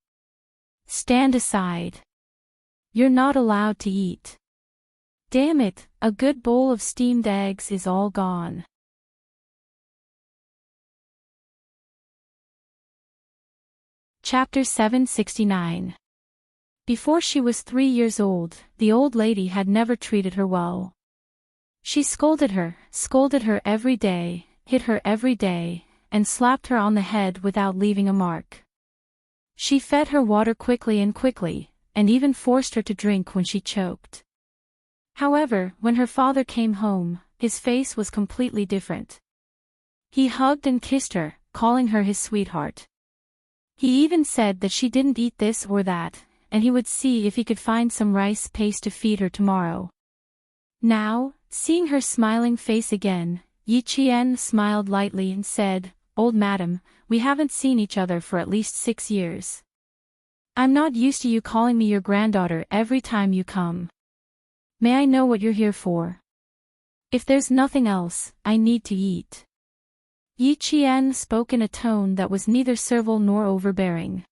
Stand aside. You're not allowed to eat. Damn it, a good bowl of steamed eggs is all gone. Chapter 769. Before she was 3 years old, the old lady had never treated her well. She scolded her every day, hit her every day, and slapped her on the head without leaving a mark. She fed her water quickly, and even forced her to drink when she choked. However, when her father came home, his face was completely different. He hugged and kissed her, calling her his sweetheart. He even said that she didn't eat this or that, and he would see if he could find some rice paste to feed her tomorrow. Now, seeing her smiling face again, Yi Qian smiled lightly and said, "Old madam, we haven't seen each other for at least 6 years. I'm not used to you calling me your granddaughter every time you come. May I know what you're here for? If there's nothing else, I need to eat." Yi Qian spoke in a tone that was neither servile nor overbearing.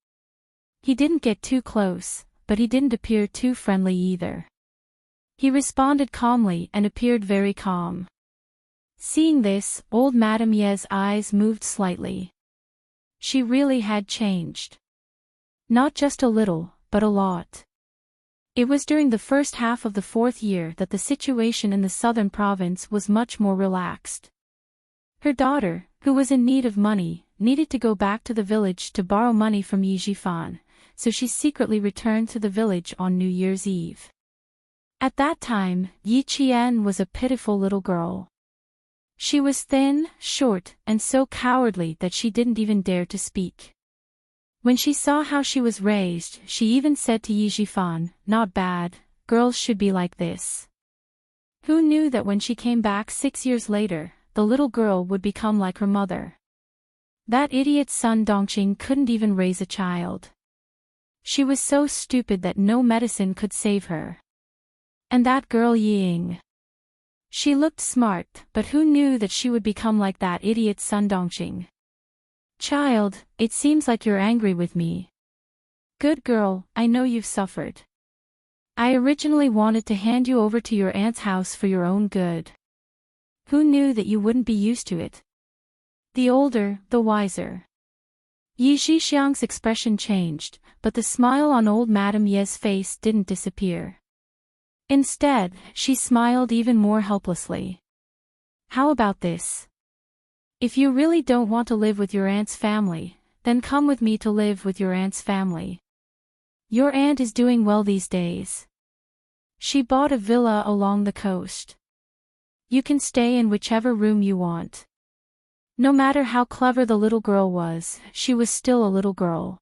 He didn't get too close, but he didn't appear too friendly either. He responded calmly and appeared very calm. Seeing this, old Madame Ye's eyes moved slightly. she really had changed. Not just a little, but a lot. It was during the first half of the 4th year that the situation in the southern province was much more relaxed. Her daughter, who was in need of money, needed to go back to the village to borrow money from Yi Jifan, so she secretly returned to the village on New Year's Eve. At that time, Yi Qian was a pitiful little girl. She was thin, short, and so cowardly that she didn't even dare to speak. When she saw how she was raised, she even said to Yi Jifan, "Not bad, girls should be like this." Who knew that when she came back 6 years later, the little girl would become like her mother? That idiot Sun Dongqing couldn't even raise a child. She was so stupid that no medicine could save her. And that girl Ying. She looked smart, but who knew that she would become like that idiot Sun Dongqing? "Child, it seems like you're angry with me. Good girl, I know you've suffered. I originally wanted to hand you over to your aunt's house for your own good. Who knew that you wouldn't be used to it? The older, the wiser." Yi Zhixiang's expression changed, but the smile on old Madame Ye's face didn't disappear. Instead, she smiled even more helplessly. "How about this? If you really don't want to live with your aunt's family, then come with me to live with your aunt's family. Your aunt is doing well these days. She bought a villa along the coast. You can stay in whichever room you want." No matter how clever the little girl was, she was still a little girl.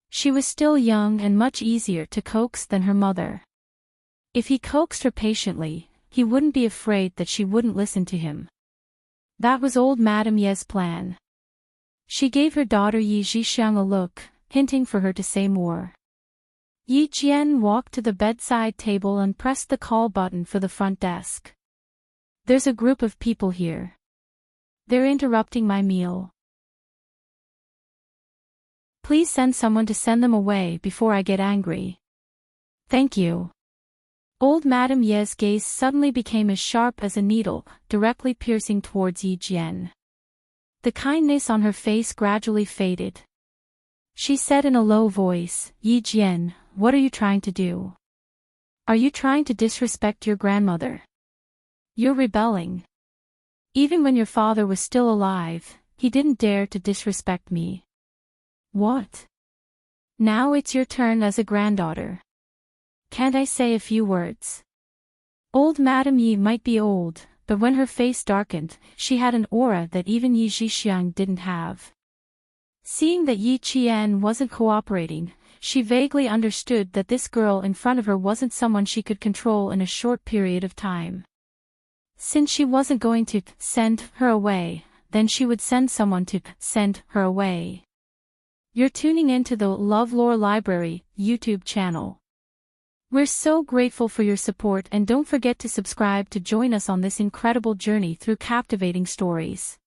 She was still young and much easier to coax than her mother. If he coaxed her patiently, he wouldn't be afraid that she wouldn't listen to him. That was old Madame Ye's plan. She gave her daughter Yi Zhixiang a look, hinting for her to say more. Yi Jian walked to the bedside table and pressed the call button for the front desk. "There's a group of people here. They're interrupting my meal. Please send someone to send them away before I get angry. Thank you." Old Madame Ye's gaze suddenly became as sharp as a needle, directly piercing towards Yi Jian. The kindness on her face gradually faded. She said in a low voice, "Yi Jian, what are you trying to do? Are you trying to disrespect your grandmother? You're rebelling. Even when your father was still alive, he didn't dare to disrespect me. What? Now it's your turn as a granddaughter. Can't I say a few words?" Old Madame Yi might be old, but when her face darkened, she had an aura that even Yi Zhixiang didn't have. Seeing that Yi Qian wasn't cooperating, she vaguely understood that this girl in front of her wasn't someone she could control in a short period of time. Since she wasn't going to send her away, then she would send someone to send her away. You're tuning into the LoveLore Library YouTube channel. We're so grateful for your support, and don't forget to subscribe to join us on this incredible journey through captivating stories.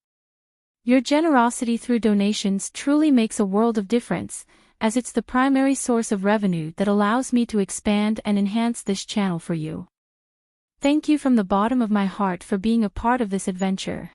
Your generosity through donations truly makes a world of difference, as it's the primary source of revenue that allows me to expand and enhance this channel for you. Thank you from the bottom of my heart for being a part of this adventure.